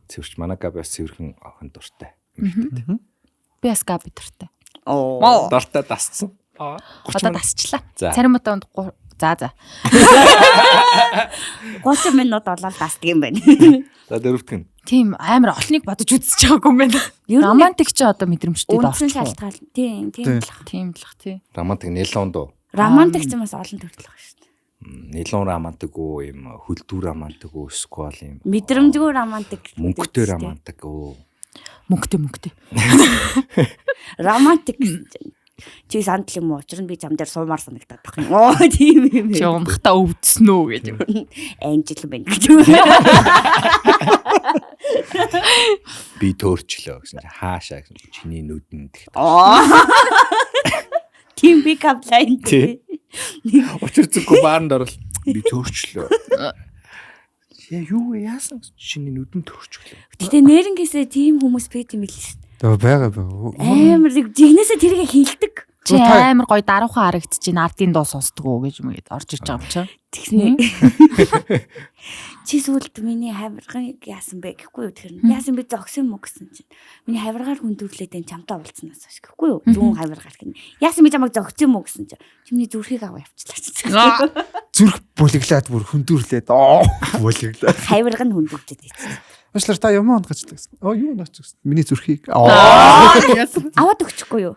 Цэвэрч манай габиас цэвэрхэн охин дуртай. Би бас габи дуртай. Оо. Дуртай дасцсан. Одоо дасчлаа. За. Царим удаа за. 30 минут болоод дасдаг юм байна. За дөрөвт нь. Тийм амар олныг бодож үзэж байгаагүй юм байна. Романтик ч одоо мэдрэмжтэй Үндсэн шалтгаал. Тийм Тийм л тий. Романтик нэлон дуу. Романтик ч бас олон төрөл байгаа шүү дээ. Нэлон романтик уу юм хөлдүү романтик уу сквал юм. Мэдрэмжгүй романтик. Мөнгөтэй романтик уу. Мөнгөтэй. Романтик. чи сандл юм уу? Учир нь би зам дээр суумаар санагдаад байх юм. Оо тийм юм. Чи унахта өвдсөн үү гэж. Анжил байна гэж. Би төөрчлөө гэсэн чинь хаашаа гэсэн чиний нүдэнд гэх. Тийм би каплайн тий. Учир зүггүй баанд орол би төөрчлөө. Яа юу яасан чиний нүдэнд төөрчлөө. Гэтэ нэрнгээсээ тийм хүмүүс байт юм л. Тэгээ байгаа. Амар жигнэсээ тэргээ хилдэг. Чи амар гоё даруухан харагдаж чинь ардын дуу сонсдог уу гэж юм гээд орж ирж байгаа юм чи. Тэгснэ. Чи сүлд миний хавирган яасан бэ гэхгүй юу тэр. Яасан би зогсон юм уу гэсэн чинь. Миний хавиргаар хүндүрлээд энэ чамтай уулзснаас хойш гэхгүй юу. Зүүн хавиргаар гэнэ. Яасан би чамайг зогсон юм уу гэсэн чинь. Чиний зүрхийг аваа явчлаа. Зүрх бүлэглээд бүр хөндүрлээд бүлэглээд. Хавирга нь хүндүрлээд ийцсэн. Уучлаарай та юм онгоч л гэсэн. Юу онгоч гэсэн. Миний зүрхийг Аваад өгчихгүй юу?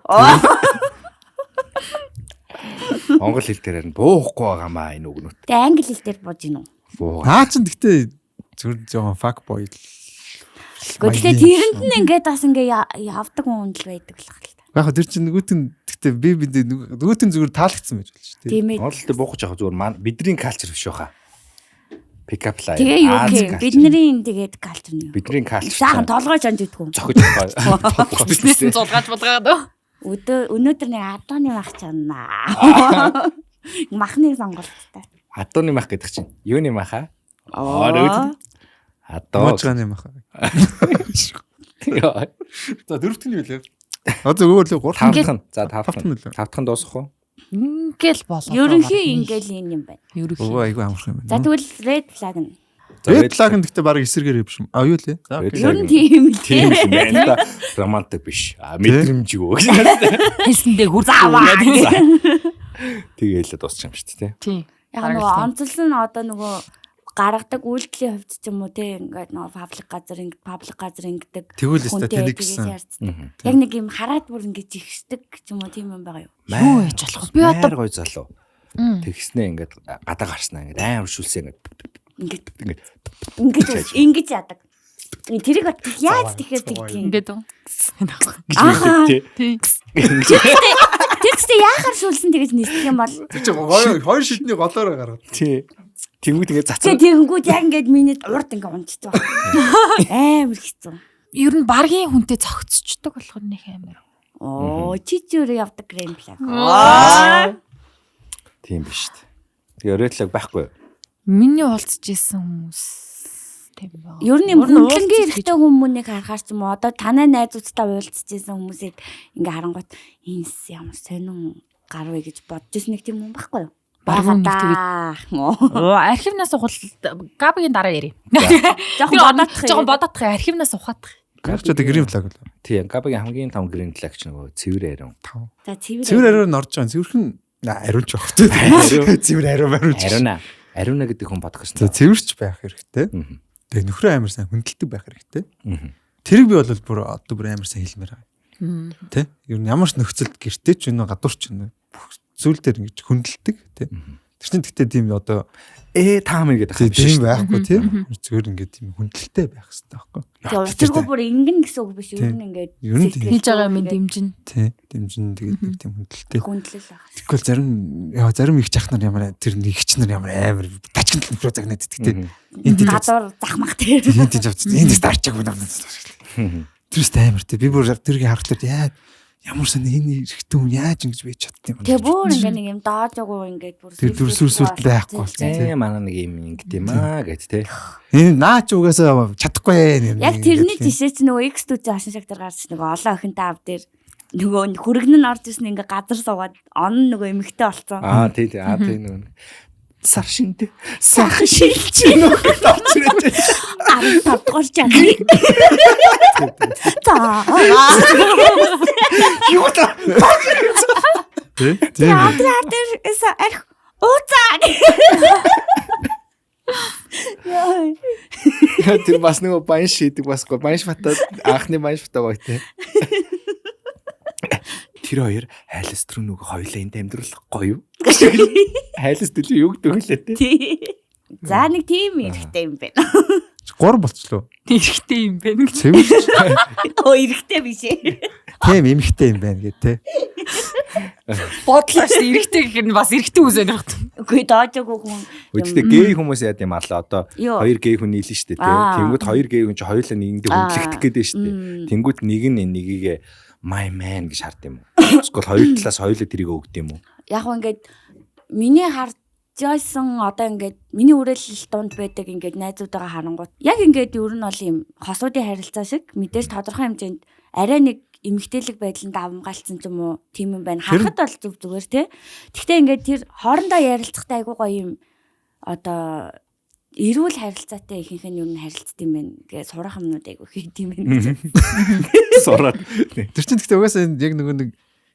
Монгол хэл дээр нь буухгүй байгаамаа энэ үгнүүд. Тэ англи хэл дээр бууж гин үү? Наа чин гэхдээ зүр жоохон fuck boy. Гэхдээ тэрэнд нь ингээд бас ингээ явдаг хүн л байдаг л хэл. Яг тэр чин нөгөөт нь гэхдээ би нөгөөт нь зүгээр таалагдсан байж болж шүү дээ. Тийм ээ. Монголд буухгүй жаах зүгээр маань бидний калчер биш байхаа. Pick up line. Тэгээ юу гэх бидний тэгээд калчер нь юу? Бидний калчер. Саахан толгойж анж идэх хүн. зохиж байгаа. Бизнес зулгааж болгаад оо. Өнөөдөр нэг адууны мах чанаа. Махны сонголттой. Адууны мах гэдэг чинь юуны мах аа? Адуу. Мочганы мах. За дөрөвт нь юу вэ? Одоо өөр л 3 тавтхан. За тавтхан. Тавтхан дуусах уу? Ингээл болоо. Ерөнхий ингээл энэ юм байна. Өө айгүй амарх юм байна. За тэгвэл red flag нь. Red flag нь гэхдээ баг эсэргээр явж юм. Юу лээ? Ер нь тийм л тийм юм байна. Романтик биш. Мэдрэмж юу. хэлсэндээ хүрзээ. Тэгээ хэлээд дуусчих юм шүү дээ. Тийм. Яг нөгөө онцлон одоо нөгөө гаргадаг үйлдэлийн хувьд ч юм уу те ингээд нөгөө паблик газар ингэдэг. Тэгвэл өстой тэнийг гэсэн. Яг нэг юм хараад бүр ингэж ихсдэг ч юм уу тийм юм байгаа юу? Юу яж болох вэ? Би одоо гой залуу. Тэгснээ ингээд гадаа гарснаа ингээд амар шүлсээ ингэж яадаг. Тэрийг яаж тэгэхээр тэгдэг юм. ингээд үү. Ахаа. Тийм. Тэгсээ яахаар шүлсэн тэгэж нисдэг юм бол. Тэр чинь хоёр шидний голоороо гаргав. Тий. Тэнгүүд ингээд цацаа. Тэгэнгүүт яг ингээд миний урд ингээд унцдаг байна. Амар хэцүү. Ер нь баргийн хүнтэй цогцчдаг болохоор нэг амар. Оо чи өөрөө явдаг грэм плаг. Тийм биш үү. Тэгээ red байхгүй. Миний уулзж исэн хүмүүс тийм байна. Ер нь хүндлэнгийн эрэгтэй хүмүүнийг харахаар ч юм уу одоо танай найзуудтай уулзж исэн хүмүүсийг ингээ харангуут энэс ямар сонин гарвэ гэж бодож исэн нэг тийм юм байхгүй юу? Баруун Багадаа. Архивнаас ухвал Габигийн дараа ярив. Жохон бодоодох архивнаас ухаадах. Гарч одоо грин флаг л. Тийм Габигийн хамгийн том грин флаг ч нөгөө цэвэр ариун. За цэвэр. Цэвэр ариун орж байгаа. Цэвэрхэн ариун ч багт. Цэвэр ариун ариун. Ариуна гэдэг хүн бодох За шээ. цэвэрч байх хэрэгтэй. Тэгээ нөхрөө амар сайн хүндэлдэг байх хэрэгтэй. Тэрийг би бол бүр одоо бүр амар сайн хэлмээр байгаа. Тэ? Ер нь ямар ч нөхцөлд гэртээ ч өнөө гадуур ч өнөө зүйл дээр ингэж хүндэлдэг тий. Тэр чинь гэхдээ тийм одоо таам ингэж байх юм байхгүй тий. Зүгээр ингэж тийм хүндэлтэй байх хэрэгтэй байхгүй. Тэргүй бүр ингэн гэсэн үг биш ер нь ингэж хийж байгаа юм дэмжин. Тий. Дэмжин тэгээд нэг тийм хүндэлтэй. Хүндлэл байх. Тэгвэл зарим их жах нар ямар тэр нэгч нар ямар амар тачганд нөхрөө загнаад идэх тий. Энд гадуур захмах тэр. Энд тийж авчих. Энд старчааг байна. Тэрс амар тий. Би бүр тэрийг харахад ямар сан энэ хэрэгтэй хүн яаж ингэж байж чаддсан юм бэ? Тэгээ бүр ингээ нэг юм доож агуу ингээд бүр сүрсүрт байхгүй болсон тий. Манай нэг юм ингэт юм аа гэж тий. Энэ наач угаасаа чадахгүй яг тэрний жишээ чинь нөгөө X студио хашин шиг дээр гарч нөгөө олон охинтой ав дээр нөгөө хүргэн нь орж ирсэн ингээ газар суугаад он нөгөө эмэгтэй болцсон. Тий нөгөө сар шиндэ сахан шилж нөгөө орж ирээд 15 дугаар чанар. За. Юу та? Тий. Арх ууцаа. Яа тэр бас нөгөө баян шийдэг басгүй баян шатад анхны баян шатаа гоё тий. Тэр хоёр хайлс руу нөгөө хоёлаа энд амьдруулах гоё юу? Хайлс төлөө юу гэдэг вэ тий? За нэг тийм эрэхтэй юм байна. 3 болчлоо. Эрэхтэй юм байна гэж. Цэвэрч. Оо эрэхтэй биш ээ. Тийм эмхтэй юм байна гэ тэ. Бодлоо шүү эрэгтэй гэх нь бас эрэгтэй хүн сонирхот. Үгүй доожоогүй хүн. Гэхдээ гей хүмүүс яа гэм арлаа одоо Юу. хоёр гей хүн нийлэн штэ тий. Тэнгүүд хоёр гей хүн чи хоёулаа нэгэндээ хүндлэгдэх гээд штэ. Тэнгүүд нэг нь нэгийг my man гэж хард юм уу? Эсвэл хоёр талаас хоёулаа тэрийг өгд юм уу? Яг гоо ингээд миний харж Жойсон одоо ингээд миний үрэлэл дунд байдаг ингээд найзуудаа харангуут яг ингээд ер нь бол юм хосуудын харилцаа шиг мэдээж тодорхой хэмжээнд арай нэг эмгтээлэг байдланд авамгаалцсан ч юм уу тийм юм байна. Харахад бол зүг зүгээр тий. Гэхдээ ингээд тэр хоорондоо ярилцахтай айгуу гоё юм одоо эрүүл харилцаатай ихэнх нь ер нь харилцт юм байна. Гээ сурах юмнууд айгуу хийх юм байна. Сураад. Тэр чинь гэхдээ угаасаа яг нөгөө нэг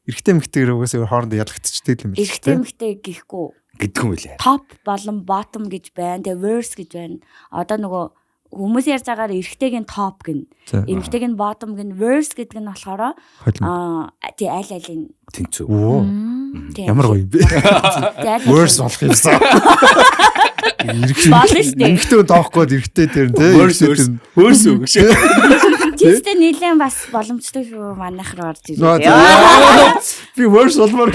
эрэгтэй эмэгтэйгээр угаасаа хоорондоо ялгагдчихдаг юм байна. Эрэгтэй эмэгтэй гэхгүй гэдэг юм үлээ. топ болон bottom гэж байна. Тэгээ verse гэж байна. Одоо нөгөө хүмүүс ярьж байгаагаар эрэгтэйг нь топ гин. Эмэгтэйг нь bottom гин. Verse гэдэг нь болохоор тий аль алийн Тэнцүү. Оо. тий Ямар гоё юм бэ? Worse болох юмсан. болно шүү дээ. Эмэгтэй тоохгүй эрэгтэй дээр тий. Worse үг шиг. Тиймээ нэлээд бас боломжтой шүү манайх руу орж ирээ. Би worse болмоор.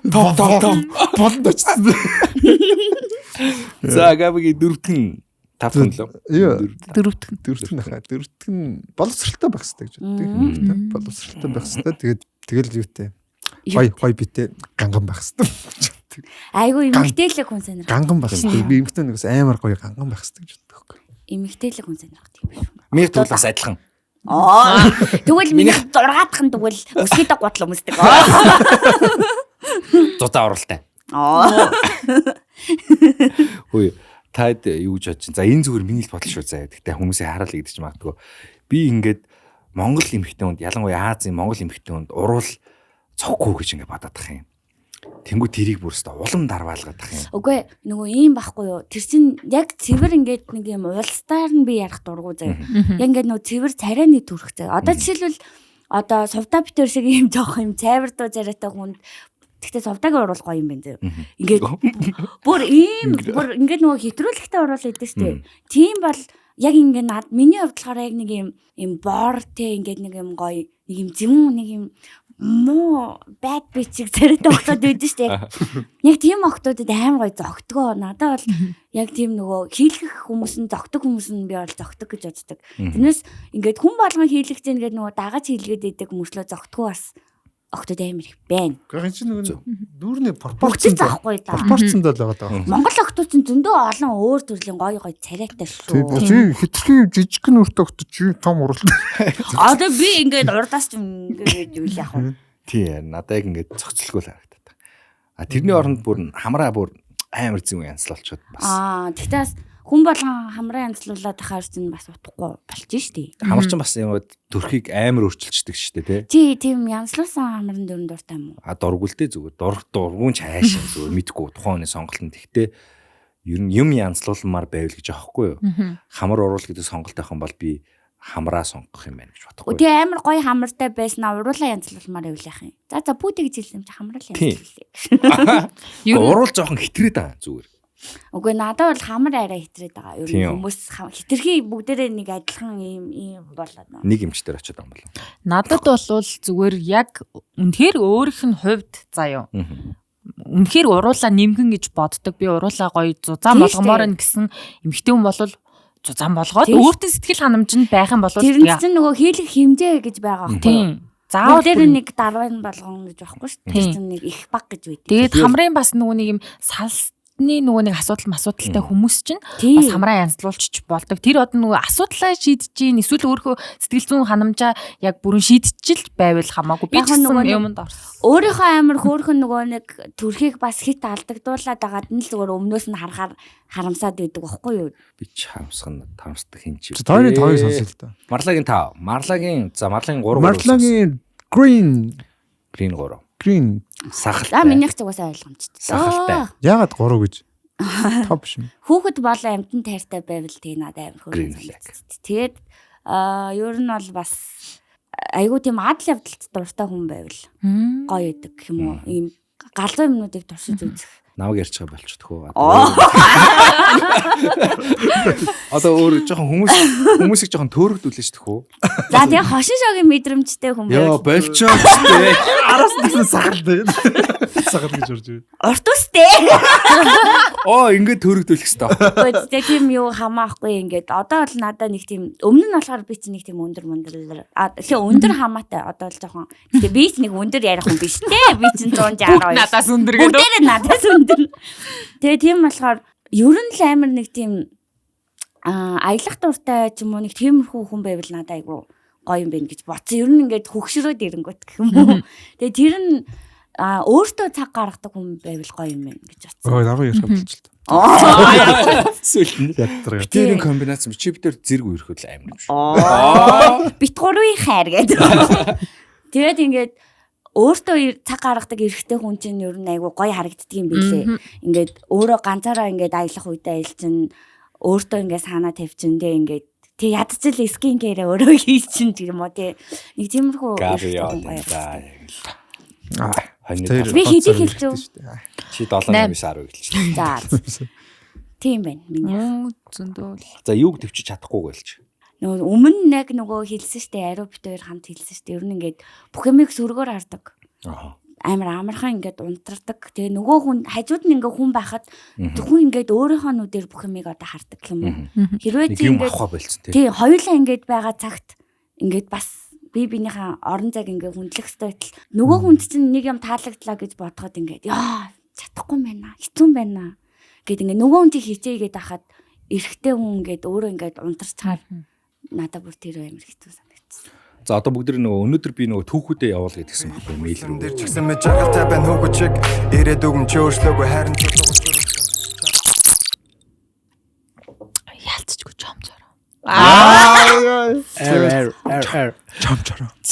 Том. Бодчихсон. За габиги дөрөвдгэн тавхан лөө. Дөрөвдгэн хаа. Дөрөвдгэн боловсралтай байх хэрэгтэй гэж боддог. Боловсралтай байх хэрэгтэй. Тэгэл юутэй. Хой битээ ганган байх хэрэгтэй. Айгу эмэгтэйлэг хүн сонирхдаг. Ганган байх хэрэгтэй. Би эмэгтэй нэгээс амар гоё ганган байх хэрэгтэй гэж боддог. Эмэгтэйлэг хүн сонирхдаг юм шүү. Мэр тулаас адилхан. Тэгвэл миний 6 дахь тэгвэл өсгийдэ гутал өмсдөг. Зузаан оролтой. Хөөе таад юу гэж бодож чинь. За энэ зүгээр миний л бодол шүү заа. Гэхдээ хүмүүсийн хараал гэдэг ч магадгүй. Би ингээд Монгол эмэгтэй хүнд ялангуяа Азийн Монгол эмэгтэй хүнд уруул цоггүй гэж ингээд бодоод тах юм. Тэнгүү тэрийг бүрстэ улам дарваалгаад тах юм. Үгүй нөгөө ийм байхгүй юу. Тэр чин яг цэвэр ингээд нэг юм улстаар нь би ярих дургу заяа. Яг ингээд нөгөө цэвэр царайны төрх заяа. Одоо жишээлбэл одоо сувда битэр шиг ийм жоох юм цайвар дуу царайтай хүнд тэгтээ сувдагийн уруул гоё юм байна заяа. Ингээд бүр ингээд нөгөө хэтрүүлэгтэй уруул идэв штэ. Тийм бол яг ингээд миний хувьд болохоор яг нэг юм бортэй ингээд нэг юм гоё нэг юм зэвүүн нэг юм муу bad bitch зэрэг тогтоод байдаг шүү дээ. Яг тийм охтуудад аим гоё зогтгоо. Надад бол яг тийм нөгөө хийлгэх хүмүүс нь зогтог хүмүүс нь би бол зогтог гэж боддог. Тэрнээс ингээд хүн болгон хийлгэж гин гэдэг нөгөө дагаж хийлгээд идэг мөрчлөө зогтгоо бас охтууд аим их байна. Гэхдээ чинь нөгөө дүүрний Бүгд заахгүй да. пропорцонд л байгаа даа. Монгол охтууд чинь зөндөө олон өөр төрлийн гоё царайтай шүү. Тийм хитрхи жижиг нүртэй охтод чи том урлаа. Одоо би ингээд урдаас ч ингээд юу яах вэ? Тий, надад яг ингээд цогцлгүй л харагдаад. Тэрний оронд бүр хамраа бүр амар зүүн янзлуулчиход бас. Тэгтээ бас хүн болгон хамраа янзлуулаад ахаар чинь бас утгагүй болж штий. Хамар ч бас юм төрхийг амар өөрчилчихдэг шүү дээ, тий. Тийм янзлуулсан хамрын дөрөнд дуртай юм уу? Дургүлтэй зүгээр дургуун ч хайшаа зүгээр мэдгүй тухайн хүний сонголт. Тэгтээ ер нь юм янзлуулмаар байвал гэж аахгүй юу? Хамар уруул гэдэг сонголттой хан бол би хамраа сонгох юм байна гэж бодохгүй. Тэгээ амар гоё хамартай байснаа уруулаа янзлуулмаар байвал яах юм? За пүтэ гэж хэлсэн чи хамрал янзлуулъя. Уруул жоохон хитрээд байгаа зүгээр. Үгүй надад бол хамар арай хитрээд байгаа. Ер нь хүмүүс хитрхи бүгдээрээ нэг адилхан ийм болоод. Нэг эмчтэр очиод байгаа юм болов. Надад бол зүгээр яг үнэхээр өөрийнх нь хувьд заяа. Үнэхээр уруулаа нэмгэн гэж боддог. Би уруулаа гоё зузаан болгомоор нь гэсэн эмэгтэй хүн болвол зузаан болгоод өөртөө сэтгэл ханамжинд байх юм бол тэр чинь нөгөө хийлэх хэмжээ гэж байгаа байхгүй. Тийм. Заавал дээр нэг дарвын болгоно гэж байхгүй шүү дээ. Тэр чинь нэг их баг гэж байдаг. Тэгээд хамрын бас нөгөө нэг юм салсны нөгөө нэг асуудалтай хүмүүс чинь бас хамраа янзлуулчих болдог. Тэр одоо нөгөө асуудлаа шийдэж гин эсвэл өөрөө сэтгэл зүйн ханамжаа яг бүрэн шийдчихэл байвал хамаагүй. Би ч гэсэн юмд орсон. Өөрийнхөө амир хөөрхөн нөгөө нэг төрхийг бас хит алдагдуулаад байгаад нь л зүгээр өмнөөс нь харахаар харамсаад байдаг байхгүй юу? Би ч харамсдаг хин чи. Тойрны тоог сонсё л та. Марлагийн 5. Марлагийн 3. Марлагийн green 3. Сахалтай. За минийх ч угаасаа ойлгомжтой. Сахалтай. Яагаад 3 гэж? Топ шин. Хүүхэд болон амтан тайртай байвал тийм надад амар хөөрхөн санагдчих. Тэгээд ер нь бол бас айгуу тийм адал явдалт дуртай хүн байвал гоё идэг гэх юм уу? Ийм галзуу юмнуудыг туршиж үзэх. Намайг ярьж байгаа болчихдох уу? Одоо өөр жоохон хүмүүсийг жоохон төөрөгдүүлэн шүү дээ хөө. За тэгээ хошин шогийн мэдрэмжтэй хүн Яа байвал болчоо дээ. Араас нь сагал дээ. Сагал гэж орж ирээ. урт үстэй. Оо ингээд төөрөгдүүлэх хэрэгтэй. Тэгээ тийм юу хамаахгүй ингээд одоо бол надад нэг тийм өмнө нь болохоор би чинь нэг тийм өндөр тэгээ өндөр хамаатай одоо л жоохон тэгээ би ч нэг өндөр ярих хүн биш те би чинь 162 Надаас өндөр гэдэг. бүгдээрээ надаас өндөр тэгээ тийм болохоор ер нь л амар нэг тийм аялах дуртай ч юм уу нэг тиймэрхүү хүн байвал надад айгу гоё юм байна гэж бодсон. Ер нь ингээд хөгшрөөд ирэнгүүт гэх юм уу. Тэгээ тэр нь өөртөө цаг гаргадаг хүн байвал гоё юм байна гэж бодсон. Ой, наруу ярих болчихлоо. Сүлт. Ядраа. Битэрийн комбинац юм чи битэр зэрэг үерхүүл амар юм шүү. Бит гурвын хайр гэдэг. Тэгээд ингээд өөртөө цаг гаргадаг эрэгтэй хүн чинь ер нь айгу гоё харагддаг юм билээ. Ингээд өөрөө ганцаараа ингээд аялах үедээ аялчин өөртөө ингээд санаа тавьчин дээ ингээд тэг ядчил скин кэрээ өөрөө хийчин юм уу тий. Нэг тиймэрхүү би хэдий хэлчихв. Чи 7-9-10 гэлж. За. Тийм байна. Миний. Зөндөө. За юуг төвчиж чадахгүй гэлж. Нөгөө өмнө яг нөгөө хэлсэн штэ ариу бит хоёр хамт хэлсэн штэ. Ер нь ингээд бүх юмыг сөргөөр хардаг. Амар амархан ингээд унтардаг. Тэгээ нөгөө хүн хажууд нь ингээд хүн байхад хүн ингээд өөрийнхөө нүдээр бүх юмыг одоо хардаг юм уу? Хэрвээ чи ингээд авах болцсон тий. Тий, хоёулаа ингээд байгаа цагт ингээд бас биенийхээ орон зайг ингээд хүндлэх ёстой байтал нөгөө хүнд чинь нэг юм таалагдлаа гэж бодоход ингээд яа чадахгүй юм байна. Хэцүү юм байна. Гэт ингээд нөгөө хүнтэй хичээгээд ахад эрэгтэй хүн ингээд өөрөө ингээд унтарчаар надад бүр тэр амар хэцүү санагдсан. За одоо бүгд нөгөө өнөөдөр би нөгөө түүхүүдэд явуул гэдгсэн байхгүй мэйл рүү. Тэр чигсэн мэд жаргалтай байна хүүгөө чиг ирээд өгөн ч өөрчлөөгүй харин Ялцчихгүй чамчаараа.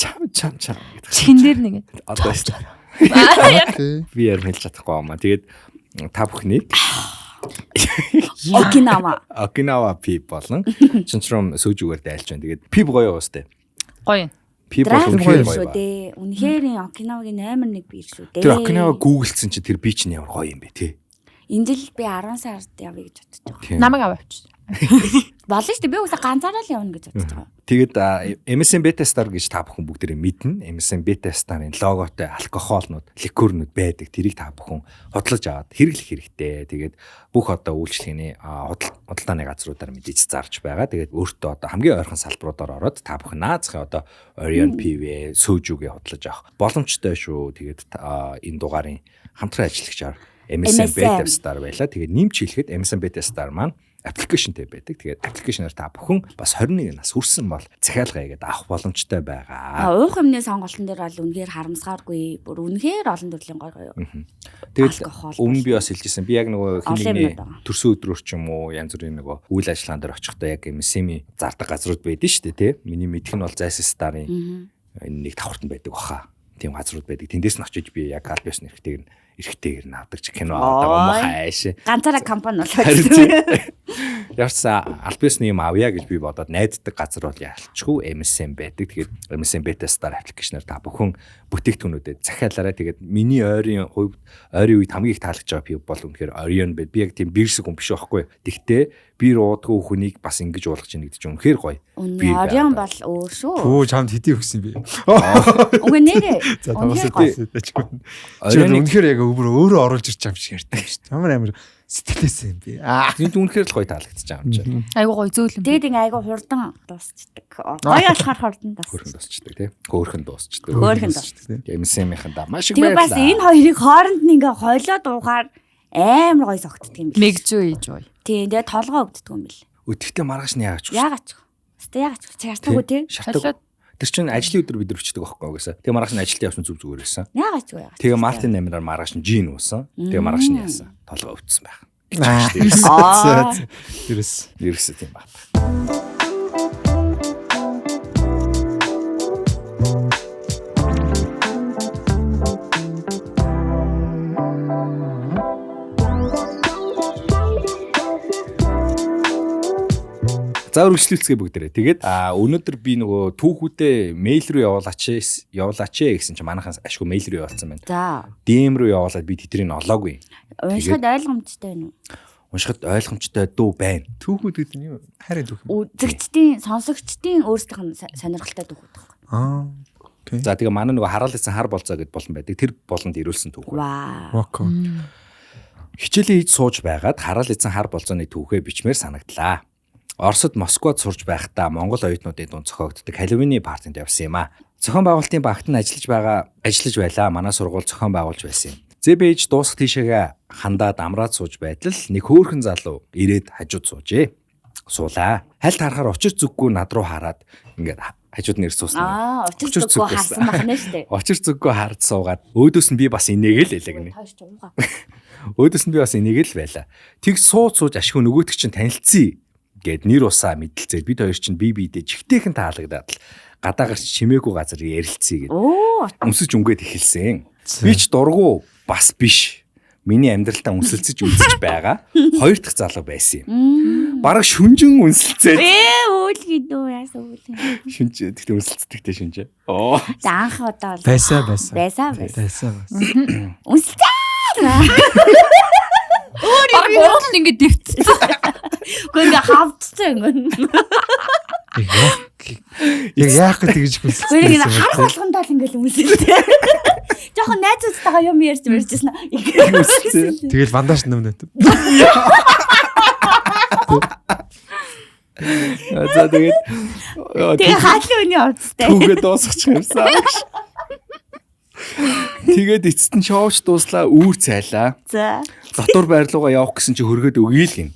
Чам. Чихэн дээр нэгээд. Одоо би яар хэлж чадахгүй юм аа. Тэгээд та бүхнийг Окинава пип болон Чончром сүүжүүгээр дайлж байна. Тэгээд пип гоё уустай. Гоё. Пип Драйв үнэхээр шүү гоё. дээ. Үнэхээр Окинавагийн амар нэг биер шүү дээ. Тэр Окинава гуглдсан чи тэр би чинь ямар гоё юм бэ тий. Энэ жил би 10 сард явъя гэж бодож байгаа. Намайг аваач. Болно шүү дээ. Би үгүй ганцаараа л явна гэж бодож байгаа. Тэгээд MSN Beta Star гэж та бүхэн бүгдээрээ мэднэ. MSN Beta Star-ын логотой алкохолнууд, ликернүүд байдаг. Тэрийг та бүхэн хотлож аваад хэрэглэх хэрэгтэй. Тэгээд бүх одоо үйлчлэгээний худалдааны газруудаар мэдээж зарж байгаа. Тэгээд өөртөө одоо хамгийн ойрхон салбаруудаар ороод та бүхэн наазахын одоо Orion PV сөөжүүгээ хотлож авах боломжтой шүү. Тэгээд энэ дугаарын хамтран ажиллагчаар MSN Beta Star байлаа. Тэгээд нэмж хэлэхэд MSN Beta Star маань аппликейшнтэй байдаг. Тэгээд аппликейшнаар та бүхэн бас 21 нас хүрсэн бол захиалга хийгээд авах боломжтой байгаа. Уух юмны сонголтын дээр бол үнэхээр харамсгааргүй. Бүр үнэхээр олон төрлийн гоё. Тэгээд өмнө би бас хэлжсэн. Би яг нөгөө хинний төрсөн өдрөөр ч юм уу янз бүрийн нөгөө үйл ажиллагаан дээр очихдоо яг MSM-ийн зардаг газрууд байдэн шүү дээ, тий. Миний мэдх нь бол Zais Star-ын нэг давхартанд байдаг баха. Тийм газрууд байдаг. Тэндээс нь очиж би яг Albios эрэгтэйгэр навдаг ч кино авдаг юм хайш. Ганцаараа компани болоод. Ярса Albios-ны юм авъя гэж би бодоод найддаг газар бол ялчгүй MSM байдаг. Тэгээд MSM Beta Star аппликейшнээр та бүхэн бүтээгдэхүүнүүдэд захиалаарай. Тэгээд миний ойрын үед хамгийн их таалагдж байгаа пив бол үнэхээр Orion байд. Би яг тийм бирсэг хүн биш байхгүй. Тэгтээ бир уудгүй хүнийг бас ингэж уулгаж ийн гэдэг чинь үнэхээр гоё. Orion бол өөр шүү. Хөө чамд хэдий өгсөн би. Үгүй нэрээ. За таваас Orion үнэхээр яг өөрөө оруулж ирч юм шиг ярьдаг шүү дээ. Амар сэтгэлээсэн юм би. Энд үнэхээр л гоё таалагдчих юм чи. Айгу гоё зөөлөн. Тэгээд ингээ айгу хурдан дуусчдаг. Гоё болохоор хурдан Хөөрхөн дуусчдаг тий. Хөөрхөн дуусчдаг. MSM-ийнхэндээ маш их баярлалаа. Тэгээд бас энэ хоёрыг хооронд нь ингээ хойлоо дуухаар амар гоё согтдаг юм бэл. Мэгжүү ийж бай. Тийм тэгээд толгоо өгдөг юм бэл. Өдөртөө маргааш нь яагач. Яагач. Өстө яагач. Чартаагүй тий. Шартаа. Тэр чинь ажлын өдөр бид нар бичдэг байхгүй угаасаа. Тэгээ маргааш нь ажилд явсан зүг зүгээр байсан. Яагач юу яагач. Тэгээ Мартин намираар маргааш нь жин уусан. Тэгээ маргааш нь яасан. Толгой өвдсөн байх. Ерөөсөө тийм байна. За үргэлжлүүлцгээе бүгдээрээ. Тэгээд өнөөдөр би нөгөө түүхүүдээ мэйл рүү явуулаач гэсэн чинь манайхаас ашгүй мэйл рүү явуулсан байна. За. DM рүү явуулаад би тэднийг олоогүй. Уншихад ойлгомжтой байна уу? уншихад ойлгомжтой дүү байна. Түүхүүд гэдэг нь юу? Хайрын түүх. Үзэгчдийн, сонсогчдын өөрсдийнх нь сонирхолтой түүхүүд байна. Окей. За тэгээ манай нөгөө хараал эзэн хар болцоо гэд болон байдаг. Тэр болонд ирүүлсэн түүх. Вау. Воко. Хичээлийн хийж сууж байгаад хараал эзэн хар болцооны түүхээ бичмээр санагдлаа. Оросд Москвад сурж байхдаа Монгол оюутнуудын дунд зохиогддог Халлоуины партинд явсан юм а. Зохион байгуулалтын багт нь ажиллаж байлаа. Манай сургууль зохион байгуулж байсан юм. Зэбэж дуусах тийшээгээ хандаад амраад сууж байтал нэг хөөрхөн залуу ирээд хажууд суужээ. Суулаа. Хальт харахаар учир зүггүй над руу хараад ингээд хажууд нэр суусна. Учир зүггүй харсан байна шүү дээ. Учир зүггүй хард суугаад өөдөөс нь би бас инээгээл байлаа гинэ. Өөдөөс нь би бас инээгээл байла. Тэг сууж ашгүй нөгөөтг чинь танилцъя гэд нэр усаа мэдлцээд бид хоёр чинь бие биедээ чихтэйхэн таалагдаад л гадаа гарч чимээгүй газар ярилцъя гэд. Өмсөж өнгөд эхэлсэн. Би ч дургу бас биш. Миний амьдралтаа үнсэлцэж үзэж байгаа. Хоёр дахь залуу байсан юм. Бараг шүнжин үнсэлцээ. Үйл гэдэг үү яасан үйл. Шүнж тэгтээ үнсэлцдэгтэй шүнж. За анх одоо Байсан. Үнсэлцээ. Өөр ингэ дэвтсэн. Гэхдээ ингээ хавцсан юм. Яг яах гэж тэгж хүссэн. Гэхдээ ингээ хар болгондоо л ингээл үнсэлцээ. Жохон найзуудтайгаа юм ярьжсэн. Тэгэл бандаж нөмнөт. За тэгээд хаалын үний хувцастай. түүгээ дуусгачих юмсан. Тэгээд эцэст нь шоуч дууслаа, үүр цайлаа. За. Дотор байрлуугаа явах гэсэн чи хөргөд өгье л гин.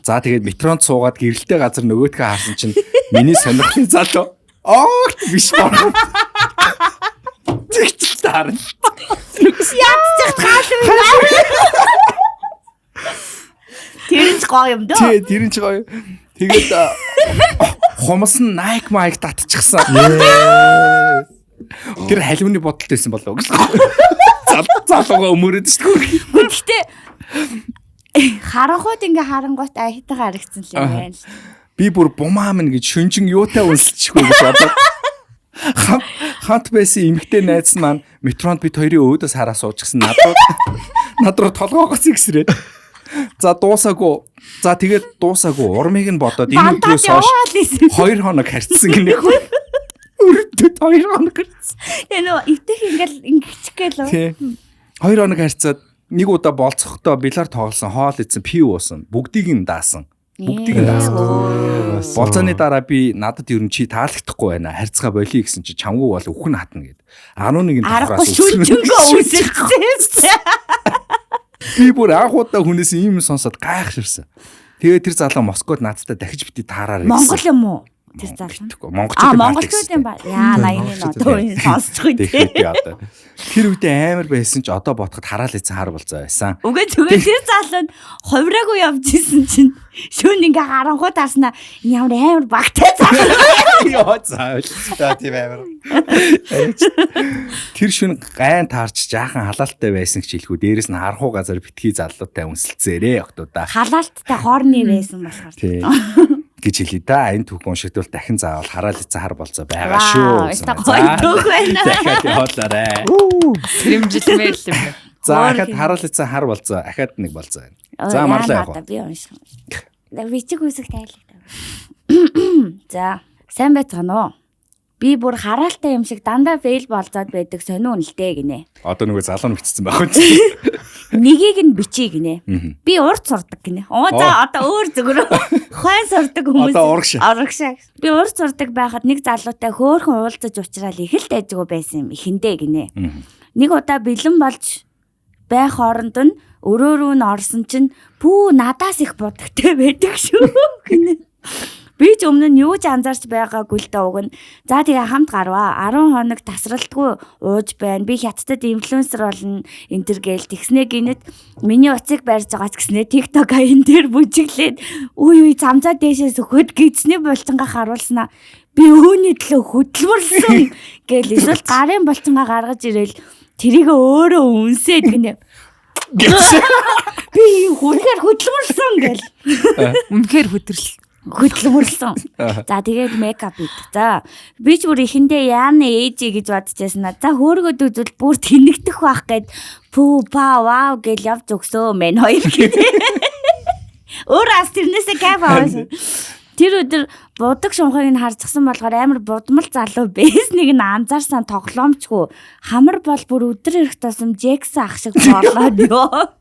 За тэгээд метронд суугаад гэрэлтэй газар нөгөөдхөө харсан чинь миний сонирхлын залуу биш байна. Тэгтэл таарна. Яцчих хаалын. Тэрч гоё юм дөө. Тэр нь ч гоё. Тэгээд хумс нь Nike mic татчихсан. Тэр халиуны бодолт байсан болов уу гэж. Залууга өмөрөөд шүү дээ. Гэхдээ харангууд ингээ харангуут хитагаа харагдсан л юм байна. Би бүр бумаамн гэж шүнжин юутай үнсэлчихгүй гэж бодоод хант байсан эмэгтэй найз маань метронд бид хоёрын өөдөөс хараа суучихсан над руу толгоогоос игсрээд. За дуусаагүй. За тэгээд дуусаагүй. Урмыг нь бодоод энэ өдрөөс хойш 2 хоног харьцсан гинэ. Өрөдөд 2 хоног харьцсан. Нөө ивтэх ингээл ингэчих гээл. 2 хоног харьцаад нэг удаа болцохдоо билар тоглосон, хоол идсэн, пив уусан, бүгдийг нь даасан. Болцооны дараа би надад ер нь чи таалагдахгүй байна. Харьцгаа болиё гэсэн чи чамгүй бол үхэн хатна гэд. 11-ийн давхраас үсэлсэн. Би бүр анхудаа хүнээс ийм сонсоод гайхширсан. Тэгээд тэр залуу Москвад надтай дахиж бити таараар ирсэн. Монгол юм уу? Тэр залуу. Монголчууд юм ба. Яа 80-ны одоо сонсчихгүй тий. Тэр үедээ амар байсан ч одоо бодоход хараал эзэн хар болцоо байсан. Үгүй зүгээр тэр залуу хувраагүй явж исэн чинь шүүн ингээ харангууд харснаа ямар амар багтай залуу. Яа заавал тийм амар. Тэр шүн гайн таарч жаахан халаалттай байсан гэж хэлэхүү. Дээрээс нь харахуу газар битгий залуутай үнсэлцээрээ октоуда. Халаалттай хоорны байсан болохоор. Тийм. Гэж хэлээ да. Энэ түүх уншигдвал дахин заавал хараал эзэн хар болцоо байгаа шүү. Гоё түүх байна. Дахиад явуулаарай. Сэрэмжилмээр л юм байна. За ахад хараал эзэн хар болцоо. Ахад нэг болцоо байна. За марлаа явах. Би унших. Бичиг үсэг тайлбар. За сайн байцгаана уу? Би бүр хараалтай юм шиг дандаа фейл болцоод байдаг сонио үнэлтэй гинэ. Одоо нөгөө залуу нь бичсэн байх үү? Нэгийг нь бичиж гинэ. Би урд сурдаг гинэ. За одоо өөр зүгээр хойн сурдаг хүмүүс. Урагшаа. Би урд сурдаг байхад нэг залуутай хөөхөн уулзаж уулзрал их л дайжгүй байсан юм ихэндээ гинэ. Нэг удаа бэлэн болж байх хооронд нь өрөөрөө нь орсон чинь пүү надаас их бодогтой байдаг шүү гинэ. Би ч өмнө нь юу ч анзаарч байгаагүй л даа уг нь. За тэгээ хамт гарваа. 10 хоног тасралтгүй ууж байна. Би хятадд инфлюенсер болно. Энтер гээл тэгснэ гинэд миний уцыг барьж байгаа ч гэснэ TikTok аян дээр бүжиглээд үе замцаа дээшээс өгөхөд гидсний булчингаа харуулснаа. Би өөний төлөө хөдөлмөрлсөн гээл эсвэл гарын булчингаа гаргаж ирээл тэрийг өөрөө үнсээд гинэ. Би хүнхээр хөдөлмөрлсөн гээл. Үнэхээр хөдөлмөрлсөн. За тэгээд мейкап хийх. За би ч бүр ихэндээ яана ээжи гэж бодчихсан. За хөөргөд үзвэл бүр тэнэгдэх байх гээд пүү па вау гэж явж өгсөө мэн хоёр гэдэг. Өөр ас тэрнээсээ кайф авсан. Тэр өдөр будаг шунхыг нь харцсан болохоор амар будмал залуу бэснийг нь анзаарсан тоглоомчгүй хамар бол бүр өдөр ирэх тусам Джекс ах шиг болоод ёо.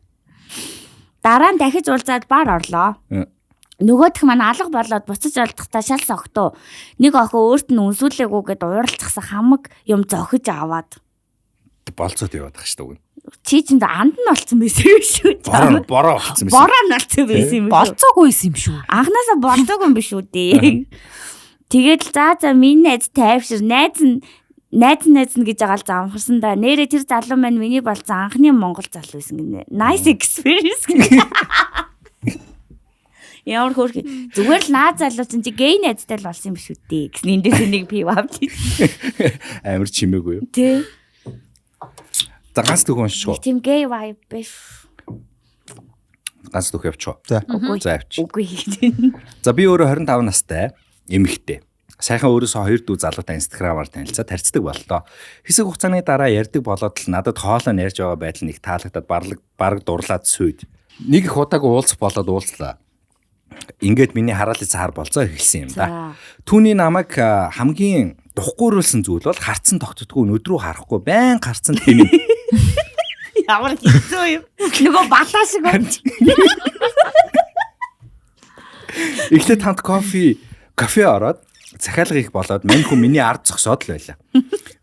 Дараа нь дахиж уулзаад бар орлоо. Нөгөөх маань алга болоод буцаж олдохдоо шал согтуу. Нэг охин өөрт нь үнсүүлээгүү гэд ууралцсан хамаг юм зохиж аваад болцоод яваад тах шүү дээ. Чи чинь анд нь олцсон байсан юм шүү. Бороо болцсон байсан. Бороо нь олцсон байсан юм. Болцоогүй юм шүү. Анхнаасаа болцоогүй юм биш үү дээ. Тэгээд за миний найз тайвшир найз нь гэж агаал заамхарсан да. Нэрээ тэр залуу маань миний болсон анхны Монгол залуу байсан гинэ. Nice experience гинэ. Ямар хөөрхи. Зүгээр л наа залуу чинь гей найзтай л болсон юм биш үү дээ. Гэс эндээс нэг пив авч. Амар чимээгүй юу? Тэ. За ганц төгөө уншчихо. Тийм гей vibe биш. Ганц төгөө явчихо. За. За явчих. Үгүй. За би өөрөө 25 настай эмэгтэй. Сайхан өөрөөсөө 2 дүү залуутай инстаграмаар танилцаад тарьцдаг боллоо. Хэсэг хугацааны дараа ярьдаг болоод л надад хоолой ярьж байгаа байдал нэг таалагдаад бараг дурлаад сүйд. Нэг их удааг уулзах болоод уулзлаа. Ингээд миний хараалын цаар болцоо эхэлсэн юм да. Түүний намайг хамгийн духгүйрүүлсэн зүйл бол харцсан тогтдоггүй өдрөө харахгүй байн гарцсан тэм. Ямар хэцүү юм. Нөгөө балаа шиг байна. Эхлээд хамт кофе ороод захиалга их болоод мань хүн миний ард зогсоод л байлаа.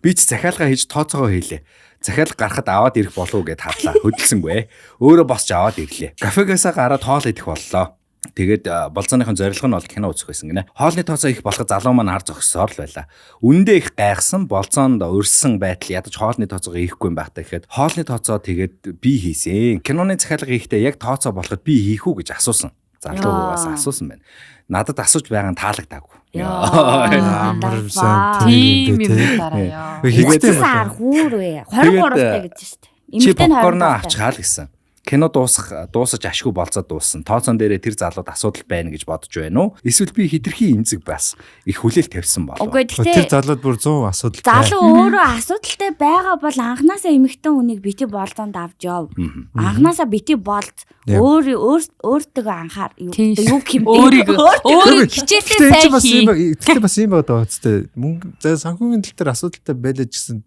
Би ч захиалга хийж тооцоогоо хийлээ. Захиалга гарахад аваад ирэх болов уу гэд хадлаа. Хөдөлсөнгүй. Өөрөө босч аваад ирлээ. Кафегаасаа гараад хоол идэх боллоо. Тэгээд болцооныхон зорилго нь бол кино үзэх байсан гинэ. Хоолны тооцоо их болоход залуу маань ард зогссоор л байлаа. Үндэ их гайхсан болцоонд өрсөн байдал ядаж хоолны тооцоогоо хийхгүй юм байхдаа гэхэд хоолны тооцоо тэгээд би хийсэн. Киноны захиалга хийхдээ яг тооцоо болоход би хийх үү гэж асуусан. Залуугаас асуусан байна. Надад асууж байгаа нь таалагдаагүй. Ямар сайн Тийм юм дараа яа. Хийгдээ Сар хүүрвэ. 23-тай гэж шүү дээ. Чи попкорноо авчихаа л гэсэн. Кино дуусаж ашгүй болцоод дууссан. Тооцоон дээрээ тэр залууд асуудал байна гэж бодож байна уу? Эсвэл би хитрхи эмзэг бас их хүлээл тавьсан болов. Үгүй тэр гэхдээ залууд бүр 100 асуудал. залуу өөрөө асуудалтай байгаа бол анханасаа эмэгтэй хүнийг бити болдонд авч яв. Анханасаа бити болд өөртөө анхаар юу хэмтэй. Өөрийг хичээлээ сайн хий. Тэгэхээр бас юм байна даа. Мөнгө за санхүүгийн тал дээр асуудалтай байлаа гэсэн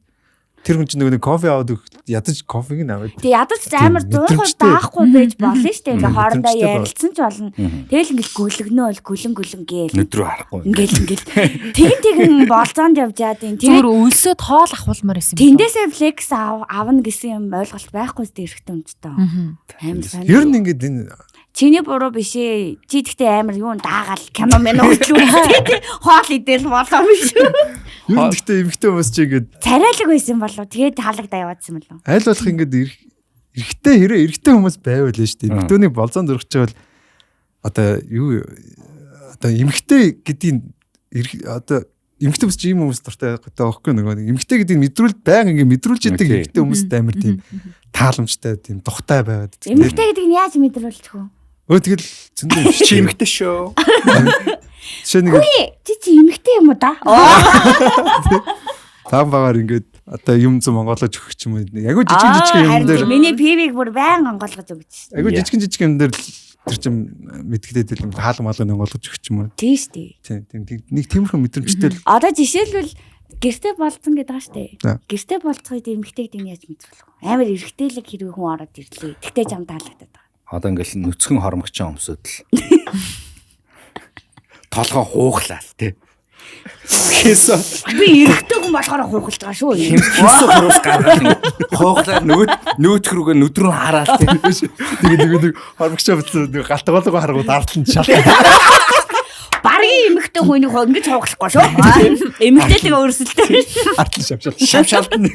тэр хүн чинь нэг кофе аваад ядаж кофег нь аваад. Тэг ядаж амар 100% даахгүй байж болно шүү дээ. Ингээ хоорондоо ярилцсан ч болно. Тэгэл ингээл гүлгнөө гүлэн гээл. Өдрөө харахгүй. Ингээл тэгэн болцоонд явж яад юм. Зүгээр өлсөд хоол ахуулмаар байсан юм. Тэндээсээ флекс авна гэсэн юм ойлголт байхгүй зү эрэхтэн үнтэй. Амар сайн. Ер нь ингээд энэ Чиний буруу биш ээ. Чи тэгтээ амар юу даагаал кино мэнэ үзлээ. Хоол идэл болоо биш үү? ер нь гэхдээ эмэгтэй хүмүүс чи ингээд Царайлаг байсан болов. Тэгээд таалагдаа яваадсан болов. аль болох ингээд эрэгтэй хүмүүс байвал л шүү дээ. Эмэгтэйний болзоонд өргөж байгаа бол одоо юу одоо эмэгтэй гэдгийг одоо эмэгтэй хүмүүс чи юм хүмүүс дуртай байгаа байхгүй нөгөө эмэгтэй гэдгийг мэдрүүл байнга ингээд мэдрүүлж идэг эмэгтэй хүмүүст амар тийм тааламжтай тийм тухтай байгаад. Эмэгтэй гэдэг нь яаж мэдрүүлчих вэ? Тэгэл зөндөө Чи эмэгтэй шүү. Жишээ нэг Чи эмэгтэй юм уу да? таан багаар ингээд одоо юм зам монголож өгөх ч юм уу. Айгу жижиг юм дээр Миний пивийг бүр байн онгоолгож өгч. айгу жижиг юм дээр тэр чим мэдгдээд юм хаалга малгыг онгоолгож өгөх ч юм уу. Тийм шүү дээ. Тийм нэг тиймэрхүү мэдрэмжтэй л Одоо жишээлбэл гэртээ болцсон гэдэг байгаа шүү дээ. За. Гэртээ болцохыг эмэгтэй гэдэг нь яаж мэдрүүлэх вэ? Амар эргэжтэйлэг хэрэг хүн ороод ирлээ. Тэгтээ жам таалагдаад байгаа. Одоо ингээл нүцгэн хормогчон өмсөдөл. Толгоо хуухлаа л тий. Хээсэ Би эргэжтэй хүн болохоор хуухалж байгаа шүү. хэмсээ хурус гаргаад хуухлаа нөөтх рүүгээ нүдрүү хараал тий. нэг хормогчоо битсэн нэг галтгаалгаа харгууд ардлан шал. Баргийн эмэгтэй хүнийг ингэж хуухлахгүй шүү. Эмэгтэйлэг өөрсөлтэй. Ардлан Шавшаалт нь.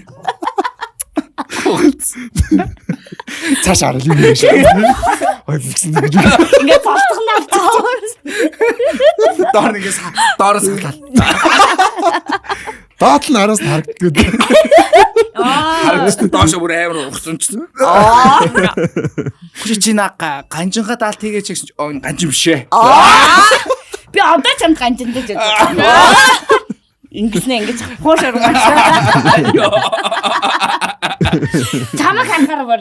цааш арал юм биш. Ой бигсэн гэж. Ингээд болтгоноо авчихсан. Доор нэгээс доороос хаглаа. Доод нь араас нь харагддаг. Харагдсан доошо бүр амар ухсан ч. Хүчинаа ганжингаа даалт хийгээч гэсэн чи ганжин бишээ. Би одоо ч амт ганжиндаж байгаа. Ингэж хоошор маа. Чамаг ханхаар бар.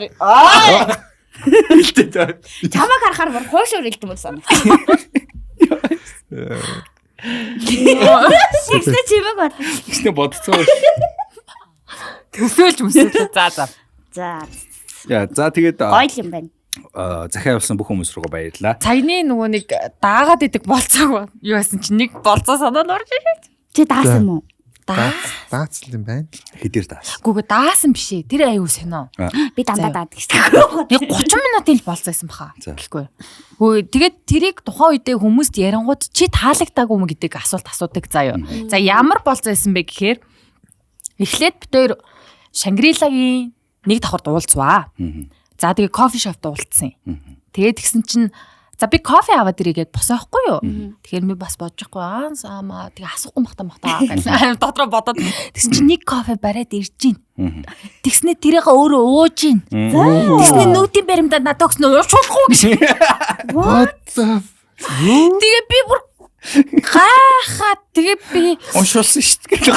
Чамаг харахаар бүр хуушуур илдэм үү санаа. Тэгсэн чимэг бод. Ихнэ бодцоо. Төсөөлж мөсөөлөө. За. Яа, за тэгээд Гоё юм байна. захиа явуулсан бүх хүмүүс рүү баярлалаа. Цагны нөгөө нэг даагаад идэг болцоог юу байсан чинь нэг болцоо санаад орж ирээ. Чи даасан юм уу? Даацл юм байна. Хэдэр таас. Гүгөө даасан биш ээ. Тэр аюу сонио. Би дандаа даад гэж. Нэг 30 минутын л болцоо байсан баха. За. Гэхгүй. Хөөе тэгээд тэрийг тухайн үедээ хүмүүст ярингууд чи таалагдаагүй юм гэдэг асуулт асуудаг заа юу. За ямар болцоо байсан бэ гэхээр эхлээд бид хоёр Шангрилагийн нэг давхард уулзваа. За тэгээ кофе шопт уулзсан. Тэгээд тэгсэн чинь за би кофе аваад ирээгээд босоохгүй юу. Тэгэхээр би бас бодож байхгүй саамаа тэгээ асуухгүй махтаа гэж дотроо бодоод тэгсэн чинь нэг кофе бариад ирж гин. Тэгснэ тэрийг өөрөө ууж гин. Тэгснэ нүүтийн баримдаа надад өгснө уушуулахгүй гэж. What the Тэгээ би бүр гайхаад тэгээ би Уншуулсан шүү дээ.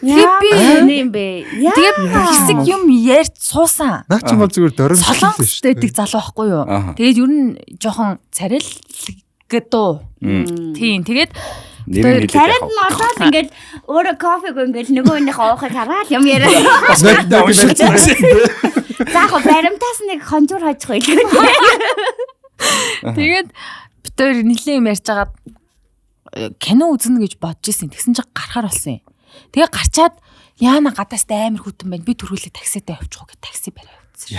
Яа юм бэ? тэгээ хэсэг юм ярьж суусан. Наа чи бол зүгээр дөрөв Солонгост байдаг залуу байхгүй юу? Тэгээд ер нь жоохон царил гэдэг. Тийм. Тэгээд Царид нь ороод ингээд өөрөө кофег ингээд нөгөөнийхөө уухыг хараад юм яриад. Заах баримтаас нэг хонжуур хожих байлгүй. тэгээд бид хоёр нэлээд юм ярьж байгаад кино үзнэ гэж бодож исэн. Тэгсэн чинь гарахаар болсон юм. Тэгээ гарчаад яана гадаастай амар хүтэн байна. Би төрүүлээ такситай явчих уу гэж такси бариа явуулсан.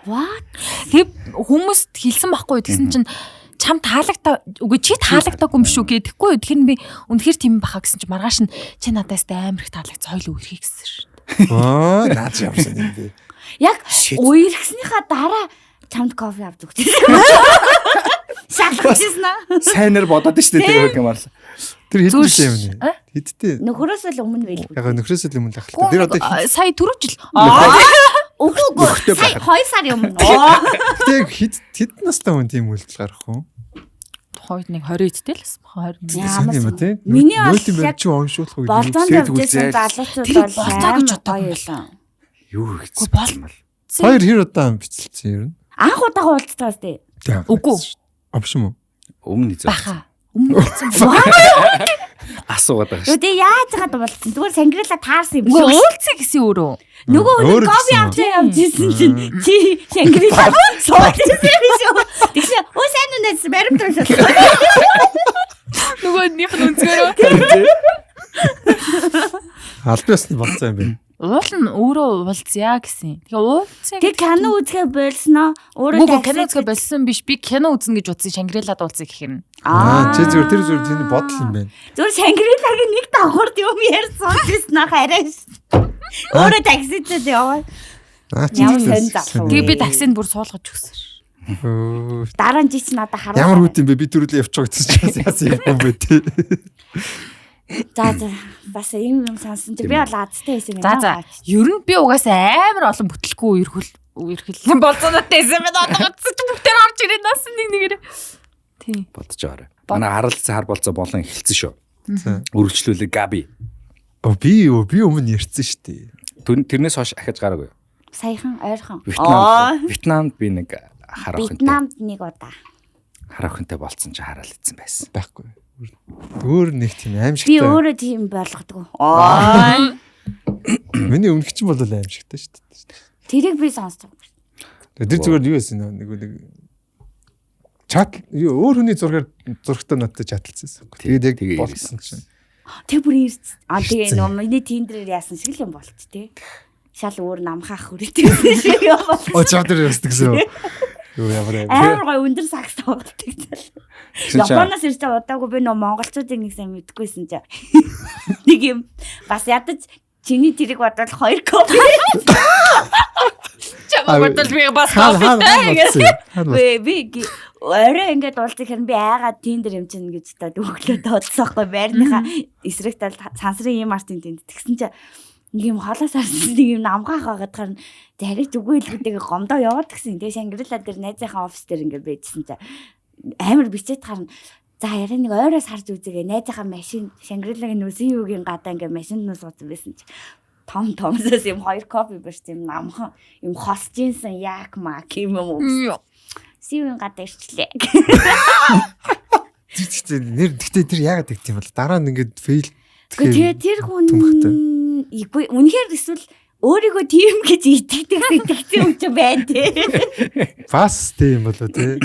What? Тэг хүмүүст хэлсэн байхгүй. Тэгсэн чинь чам таалагдаа үгүй чи таалагдаагүй юм шүү гэдэхгүй. Тэгэхээр би үнэхээр тийм баха гэсэн чинь маргааш нь чи надаас амар их таалагд соёл үерхий гэсэн шүү дээ. Аа, наач явсан юм бэ. Яг үерхснийхаа дараа чамд кофе авч өгч. Шалгажсэн аа. Сайнэр бодоод шүү дээ тэр юм аа. Тэр хэдтэй юм нэ. Хэдтэй. Нөхөрөөс л өмнө байл. Яг нөхрөөс л юм л ахalta. Тэр одоо сая түрүү жил Үгүй сая 2 сарын өмнө. тэг хэд настай хүн тийм үйлдэл гарах вэ? тухайд нэг 20 эдтэй л байсан. 20. Сайн юм ба тий. Миний Нөөтийн бол барь чи уншуулах уу? болзоонд явжсэн залуучууд бол болцоо гэж гоё боддог. юм. Юу хийх бол Хоёр хэр удаан бичэлсэн юм. Анх удаага уулзтаас тий. Үгүй. Авш юм уу? Өмнө зөө. Баха. Өмнө Асуугаад байгаа шүү. Өдөө яаж хаад болцсон. Зүгээр Сангрила таарсан юм Үгүй шүү. уулзсан гэсэн өөрөө. Нөгөө Өөрөө кофе гэсэн. авч явжсэн чинь чи Сангрила суусан шүү. Тэгсэн өө сайн үнэс баримт уншуулсан. Нөгөөнийх нь үнцгээрөө. Аль биесны болцоо юм бэ? Уул нь өөрөө уулзъя гэсэн. Тэгээ уулзъя. Тэг кино үзгээ болсноо. Өөрөө Үгүй кино үзэх болсон биш. Би кино үзнэ гэж утсан Шангрилад уулзъя гэх юм. Чи зүгээр тэр зүгээр таны бодол юм байна. Зүгээр Сангрилагийн нэг давхарт юм ярьсан гэсэн нах арайш. Өөрөө такситэй яваа. Ямар сонь залуу. Тэгээ би таксинд бүр суулгаж өгсөн. Дараа нь жич надад хараа. Ямар үт юм бэ? Би төрүүлээ явчих гэсэн чинь яасан юм бэ тий. За бас юм сансан чи би бол азтай байсан юм За. Ер нь би угаасаа амар олон бүтлэхгүй үерхэл болцоотой байсан байна. Одоо чи бүгдээр орж ирээд нас нэг нэгээр. Тий. Бодож байгаарай. Манай харилцаа хар болцоо болон эхэлсэн шүү. За. Үргэлжлүүлээ Габи. Би өмнө ярьсан шүү дээ. Тэрнээс хойш ахиж гараагүй. Саяхан ойрхон. Вьетнамд би нэг хар охинтой. Вьетнамд нэг удаа. Хар охинтой болцсон чи хараал идсэн байсан. Байхгүй. Өөр нэг тийм Би аимшигтай. өөрөө тийм болгодог. Миний өмнөх чинь бол аимшигтай шүү дээ. Тэрийг би сонсдог. Тэр зүгээр юу байсан нэг чат өөр хүний зурагтай надад чаталцсан. Тэгээд яг болсон чинь. Тэг бүр ирц. Тэгээ нөгөө миний тиндерээр яасан шиг л юм болч тээ. Шал өөр намхаах хүрээтэй шиг юм бол. Чатар ястдаг гэсэн. Юу ямар амар гой өндөр сакс тоглолтыг зал. Японоос ирж удаагүй би нөө монголчуудыг нэг сайн мэдгүйсэн чи. Нэг юм бас ядаж чиний тэрийг бодвол 2 кофе. Чамаг бодвол би бас кофетэй. Би орой ингээд уулзах хэрэг би айгаад тиндер юм чинь гэж та өглөө дооцсоохгүй байрныхаа эсрэг тал сансрын юм артын тэнд тэгсэн чи нэг юм холоос арсан нэг юм намгаах байгаад хаар зариж үгүй л гэдэг гомдоо яваад гисэн. Тэгээ Шангрила дээр найзынхаа офис дээр ингээд байжсэн чи амар бичээд харна. За яриа нэг ойроос харж үзээгээ найзынхаа машин Шангрилагийн нүсийн юугийн гадаа ингээд машинд нус гоцсон байсан чи том томсоос юм 2 кофе барьсан юм намхан юм хосж инсэн яг мак юм уу. Сивэн гадаа ирчлээ. Гэхдээ тэр яагаад тэгт юм бол дараа нь ингээд фейл. Тэгээ тэр хүн үнэхээр эсвэл өөрийгөө тийм гэж итгэдэг юм ч байна тий. Бас тийм болоо тий.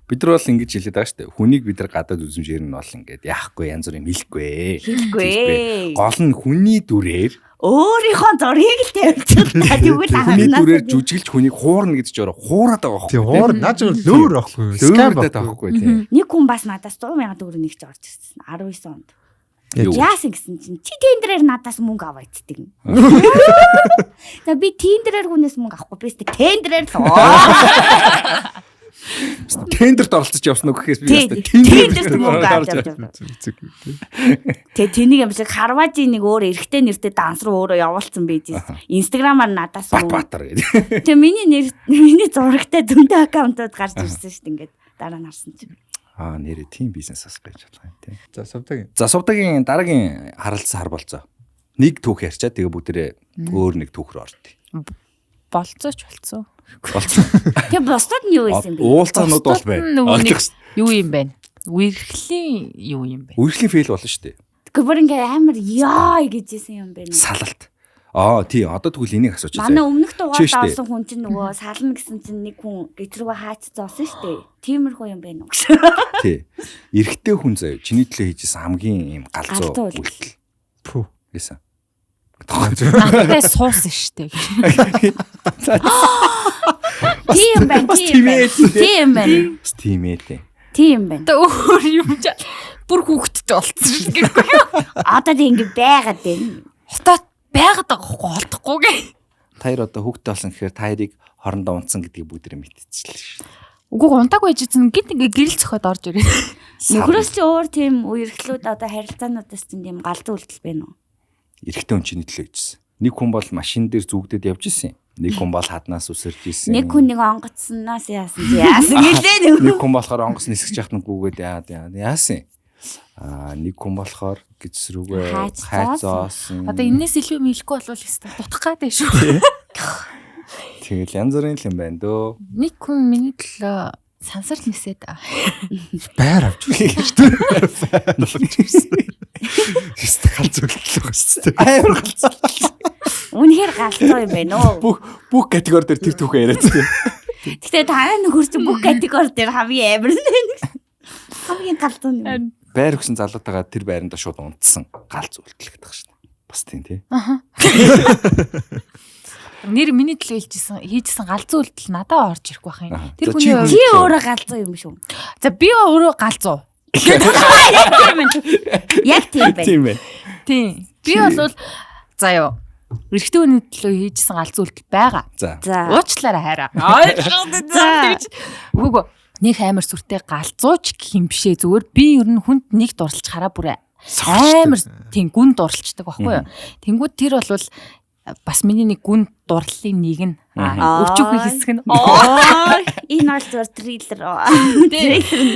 Бид нар бол ингэж хэлээд байгаа шүү дээ. Хүнийг бид нар гадаад үзмжээр нь бол ингээд яахгүй янз бүр юм хэлэхгүй. Гол нь хүний дүрээр өөрийнхөө зургийг л тавьчихлаа. Тэгвэл хүний дүрээр жүжиглж хүнийг хуурна гэж жоо хуураад байгаа байхгүй. Тийм хуур наач лөөр байхгүй. Скам байхгүй тийм. нэг хүн бас надаас 100,000 төгрөг нэгж орж ирсэн 19 онд. Яасан гэсэн чинь чи тендерээр надаас мөнгө аваа иддэг. За би тендерээр хүнээс мөнгө авахгүй би тендерээр л. Тендерт оролцож явсан уу гэхээс би ястаа тендерт мөнгө авч явдаг. Тэгээ тэнийг юм шиг Харважийн нэг өөр эрэгтэй нэртэй данс руу өөрөө явуулсан байж. Инстаграмаар надаас Батар гэдэг. Тэгээ миний зурагтай зөндөө аккаунтууд гарч ирсэн шүү дээ ингээд дараа нь харсан чинь. Нэрээ team business бас байж болох юм тийм. За Сувдагийн дараагийн харилцан хар болцоо. Нэг түүх ярьчаа тэгээ бүгдээрээ өөр нэг түүх рүү ордё. Болцооч болцоо. Тэгээ босдод нь юу байсан бэ? Уулзаанууд бол байна. Юу юм бэ? Үерхлийн юу юм бэ? Үерхлийн фейл болно шүү дээ. Тэгээ бүр ингээ амар яа гэжсэн юм бэ? Салалт. Тий, одоо тэгвэл энийг асууж байгаа. Манай өмнөх дугаард орсон хүн чинь нөгөө сална гэсэн чинь нэг хүн гэтрүүгээ хаач зоосон шүү дээ. Тиймэрхүү юм байна уу? Тий. Эрэгтэй хүн заяа чиний төлөө хийжсэн хамгийн юм галзуу үйлдэл. Пүү. Яасан. Надад суусан шүү дээ. Тийм байна. Тийм байна. Тэ өөр юм чаа. Бүр хүүхдтэй болцсон шүү дээ. Одоо тэг ингээ байгаад байна. Хотод байгаад байгаа хгүй олдохгүй гээ. Таяр одоо хүүхдтэй болсон гэхээр таярыг хорондоо унтсан гэдгийг бүгд мэдчихлээ шүү. Үгүй унтааг байжсэн гит ингээ гэрэл цохоод орж ирээ. Нөхрөөс чи өөр тийм үерхлүүд одоо харилцаануудаас чинь тийм галзуу үйлдэл байна уу? Эрэгтэй хүн чиний төлөө хийжсэн. Нэг хүн бол машин дээр зүгдээд явж исэн. Нэг хүн бол хаднаас үсэрж исэн. Нэг хүн нэг онгоцсноос яасан гэлээ. Нэг хүн болохоор онгоц нисгэж яхад гүгээд яасан. Нэг хүн болохоор гизрүүгээ хайцоосон. Одоо энэс илүү мэлэхгүй болвол хэвээр дутах гад байх шүү. Тэгэл янз бүрийн юм байна дөө. Нэг хүн миний төлөө сансар нисээд байр авч Хэвээ галзууллаа шүү. Амар галзууллаа. Үнэхээр галзуу юм байна уу? Бүх категори дээр тэр түүхээ яриад тийм. Гэтэ та нөхөр чинь бүх категори дээр хамгийн амар нь. Хамгийн галзуу юм. Байр өгсөн залуутайгаа тэр байранда шууд унтсан галз үйлдэл гэдэг шүү дээ. Бас тийм тий. Нэр миний төлөө хийжсэн галзуу үйлдэл надад орж ирэх байх юм. Тэр хүний чи өөрөө галзуу юм шүү. За би өөрөө галзуу. Яг тийм байна. Тийм байна. Тийм. Би бол заяа эрэгтэй хүний төлөө хийжсэн галзуу үйлдэл байгаа. За. Уучлаарай хайраа. Үгүй нэг амар сүртэй галзууч гэх юм бишээ зүгээр би ер нь хүнд нэг дурлж хараа бүр амар тийм гүн дурлцдаг байхгүй юу. Тэнгүүд тэр бол бас миний нэг гүн дурлалын нэг нь өчүүхий хэсэг нь. Энэ бол зүгээр трейлер.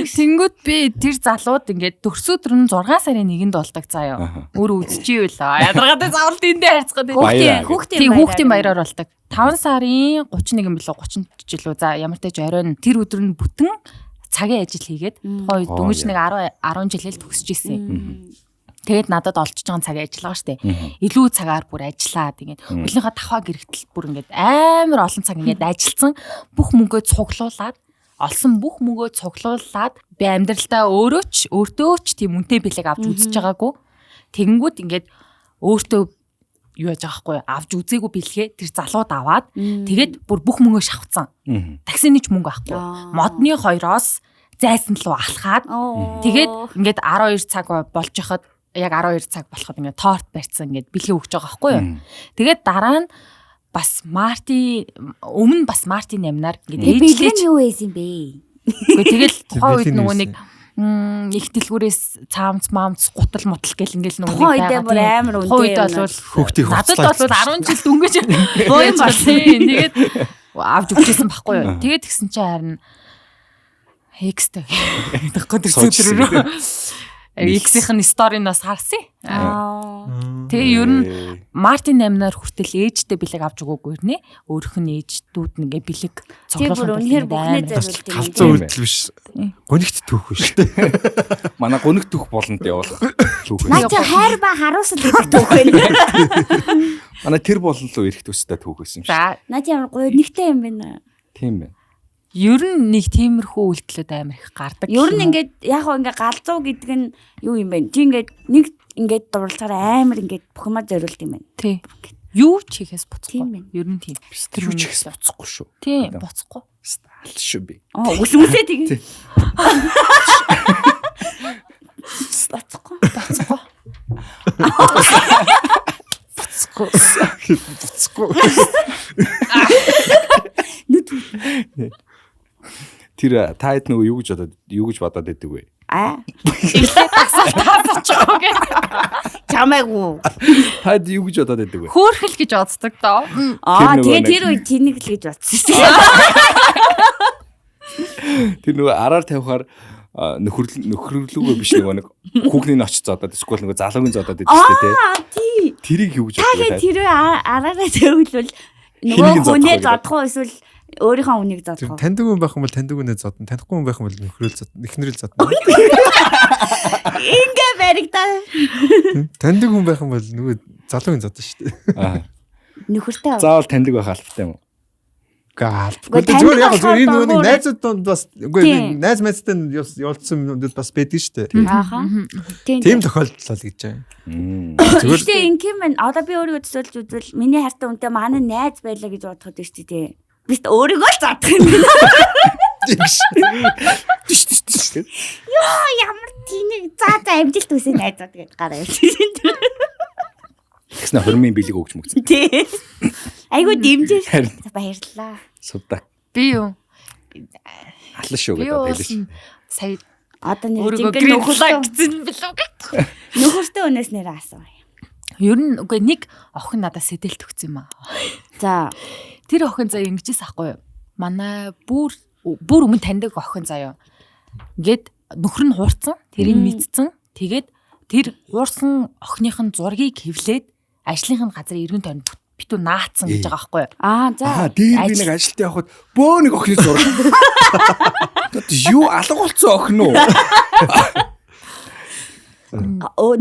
Тэнгүүд би тэр залууд ингээд төгсөөдөр нь 6 сарын 1-нд болдог заяа. Өөр үзчихвэл ядаргатай заавал тэндээ харьцгаад хүүхдийн баяраар болдог. 5 сарын 31 билүү 30 жилүү за ямар ч тач оройн тэр өдөр нь бүтэн цагийн ажил хийгээд тухайн үед дөнгөж нэг 10 жилээр төгсөж ирсэн. Тэгээд надад олчж байгаа цагийн ажиллагаа штэ. Илүү цагаар бүр ажиллаа. Тэгээд өлийнхөө тавхаа гэрэгтэл бүр ингээд амар олон цаг ингээд ажилласан. Бүх мөнгөө цуглуулад олсон бүх мөнгөө цуглуулад би амьдралдаа өөртөө ч тийм үнэтэй бэлэг авч үзэж байгаагүй. Тэгэнгүүт ингээд өөртөө юу яаж байгаа хгүй авч үзээгүй бэлгээ тэр залууд аваад тэгээд бүр бүх мөнгөө шавцсан. Таксины ч мөнгө авахгүй. Модны 2-оос зайсан руу алхаад тэгээд ингээд 12 цаг болж хахад яг 12 цаг болоход ингээд торт барьсан ингээд бэлгээ өгч байгаа байхгүй юу. Тэгээд дараа нь бас өмнө бас Мартин амнаар ингээд ээжлэж юу байсан бэ? Тэгэл тухайн үед нөгөө нэг их дэлгүүрээс цаамц маамц гутал мотл гэл ингээл нөгөө нэг байгаа. Амар үнэтэй бол хүүхдийн надад бол 10 жил дөнгөж боо юм болсон. Тэгээд авч өгчээсэн байхгүй юу. Тэгээд тэгсэн чинь харин X-тэй тэгэхгүй тэр сүтрүү X-ийн сториноос харсан. Тэгээд Тэгээ ер нь Мартин 8-аар хүртэл ээжтэй бэлэг авч өгөөгүй нэ. Өөрөх нь ээждүүд нэгэ бэлэг Тэр бүр үнэхээр бүхнээ зориулт юм. Галзуу үйлдэл биш. Гонигт түүх биш үү? Манай гониг түүх болонд явуулах түүх. Наа чи хайр ба харуулсан гэдэг түүх байна. Манай тэр болонлоо ирэх төстэй түүх байсан юм шиг. За Наа чи ямар гонигтай юм байна. Тийм байна. ер нь нэг тиймэрхүү үйлдэлүүд амар их гардаг. Ер нь ингээд яг хоо ингээд галзуу гэдэг нь юу юм бэ? Чи ингээд нэг ингээд дурлцаар амар ингээд бүхмаа зориулт юм байна. Тий. Юу ч хийхээс Тийм буцахгүй. байна. Ер нь тийм. Тэр юу ч ихс буцахгүй шүү. Тийм, буцахгүй. Аль шүү би. Үлэмсээ тэгээ. Буцахгүй. Буцахгүй. Буцахгүй. Тэр таад нөгөө юу гэж бодоод байдаг вэ? Чамайгу. Таад юу гэж бодоод байдаг вэ? Хөөхөл гэж боддог доо. Тэгээ тэр үе тэнэг л гэж бодсон шүү. Тэр нөгөө араар тавихаар нөхрөлгөө биш нөгөө нэг хүүхний ноч зодоод эсвэл нөгөө залуугийн зодоод байдаг шүү дээ. Тий. Тэрийг юу гэж боддог вэ? Тэр араараа зөвлөл нөгөө хүнээ зодох уу эсвэл өөрийнхөө үнийг зодох уу? Таньдаг хүн байх юм бол таньдаг хүнээ зодно. Танихгүй хүн байх юм бол нөхрөл зодно. Эхнэрэл зодно. Ингээ баригдаа. Таньдаг хүн байх юм бол нөгөө залуугийн зодно шүү дээ. Аа. Нөхөртэй. Заавал таньдаг байх албатай юм уу? Зүгээр яг зүгээр энэ нөгөө найзууд донд бас үгүй найз мэдтэй явуулсан юмуд бас байдаг шүү дээ. Ааха. Тийм тохиолдол гэж байна. Зүгээр ингэм байна. Одоо би өөрийгөө төсөөлж үзвэл миний хайртай хүнтэй манай найз байлаа гэж бодоход байна шүү дээ. Би ч өөрийгөө л зодох юм байна. Тийш. Йоо ямар тийнийг за амжилт үсээ найзууд гэж гараа явчихсан. Тэгснэ хормын бэлэг өгч мөгцөн. Тий. Айгуу дэмжиж баярлалаа. Судаг. Би юу? Алла шүү Би гэдэг байлаа. сая Одоо нэг өөрийгөө жинхэнэ гэрэлэг гэсэн билүү. нөхөртэй өнөөс нэрээ асуу. Ер нь үгүй нэг охин надад сэдэлт өгсөн юм аа. За Тэр охин заа ингэжээс ахгүй юу? Манай бүр өмнө таньдаг охин заа юу. Ингээд нөхөр нь хуурцсан, тэрийг мэдсэн. Тэгээд тэр хуурсан охиных нь зургийг хэвлээд ажлынхын газар иргэн тойронд битүү наацсан гэж байгаа байхгүй юу? за дээр би нэг ажилд явхад бөө нэг охины зураг. Юу алга болцсон охин уу?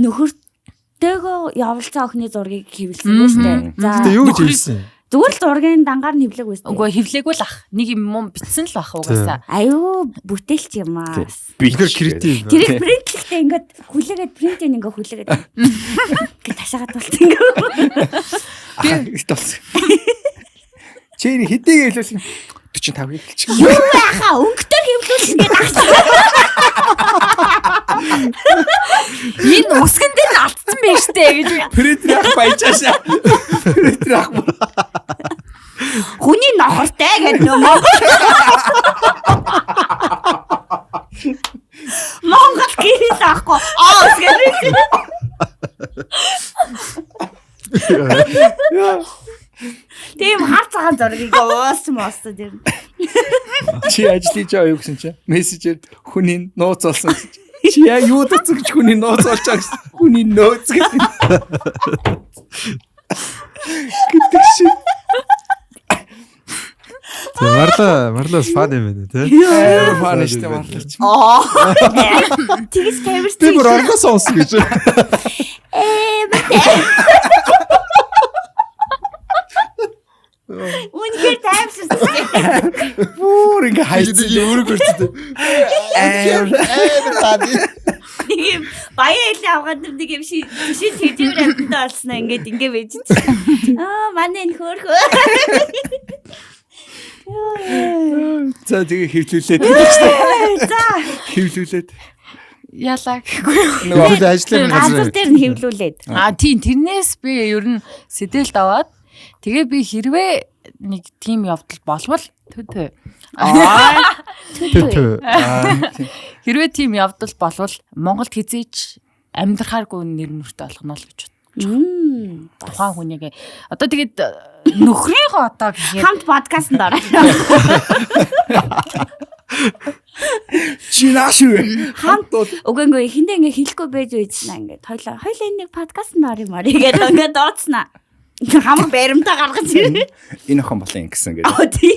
нөхөртэйгөө явуулсан охины зургийг хэвлсэн байна шүү дээ. Гэтэ юу гэж хэлсэн? Зүгээр л зургийн дангаар нь хэвлэг байсан. Үгүй хэвлээгүй л ах. Нэг юм бичсэн л бах угаасаа. Аюу бүтээлч юм аа. Би креатив. Тэр принтлэхдээ ингээд хүлээгээд принтийг ингээд хүлээгээд ингээд ташаагаад болт ингээд. Би толсон. Чи хэдийг хэлүүлсэн 45 хэлчих. Юу байхаа өнгөтөр хэвлүүлсэн гэдэг ахсан. Энэ үсгэн дээр нь алдсан байж тээ гэж. Принтер ах баяжаашаа. Принтер ах. Хүний нохортой гэдэг юм уу? Монгол гэрэл аахгүй. Үсгэн. Тийм хар цагаан зургийг ууссан тэр. Чи ажлыг жаа юу гэсэн чи? Мессежээр хүний нууц олсон. Чи яа юу дацсан гэж хүний нууц олчаа гэсэн. Хүний нууц гэдэг. Гэдэг шиг. Марлаас фан юм байна тий. Фан штэ марлаач. Тэгс камерс. Би бүр оргоо сонс гэж. Үнэхээр таймширсан. Бүр ингээ хайцсан. Өөрөг көрчтэй. Нэг юм баяа хэлээ авгаад нэг юм шин тэгжээр амттай олсноо ингээд ингээ байж чинь. Манай энэ хөөхөө. За тэгээ хөвлүүлээд. За Хөвлүүлээд. Яалаа гэхгүй. Нөгөө ажлын газар дээр нь хэвлүүлээд. Тийм тэрнээс би ер нь сэдэлт аваад тэгээ би хэрвээ нэг тим явдал болвол төдөө. Хэрвээ тим явдал болвол Монголд хизээч амьдрахааргүй нэр нүртэй болгоно л гэж бодчих. Тухайн хүнийг одоо тэгээд нөхрийнхөө одоо хамт подкастт ороо. Чи нааш вэ? Хамт үгүй хиндэ ингээ хэлэхгүй байж үйдсэн ингээд хоёлаа энэ нэг подкаст нарын мари гэдэг ингээд дооцснаа. Хамаг баримтаа гаргаж ирнэ. Энэ охин болон гэсэн гэдэг. Тий.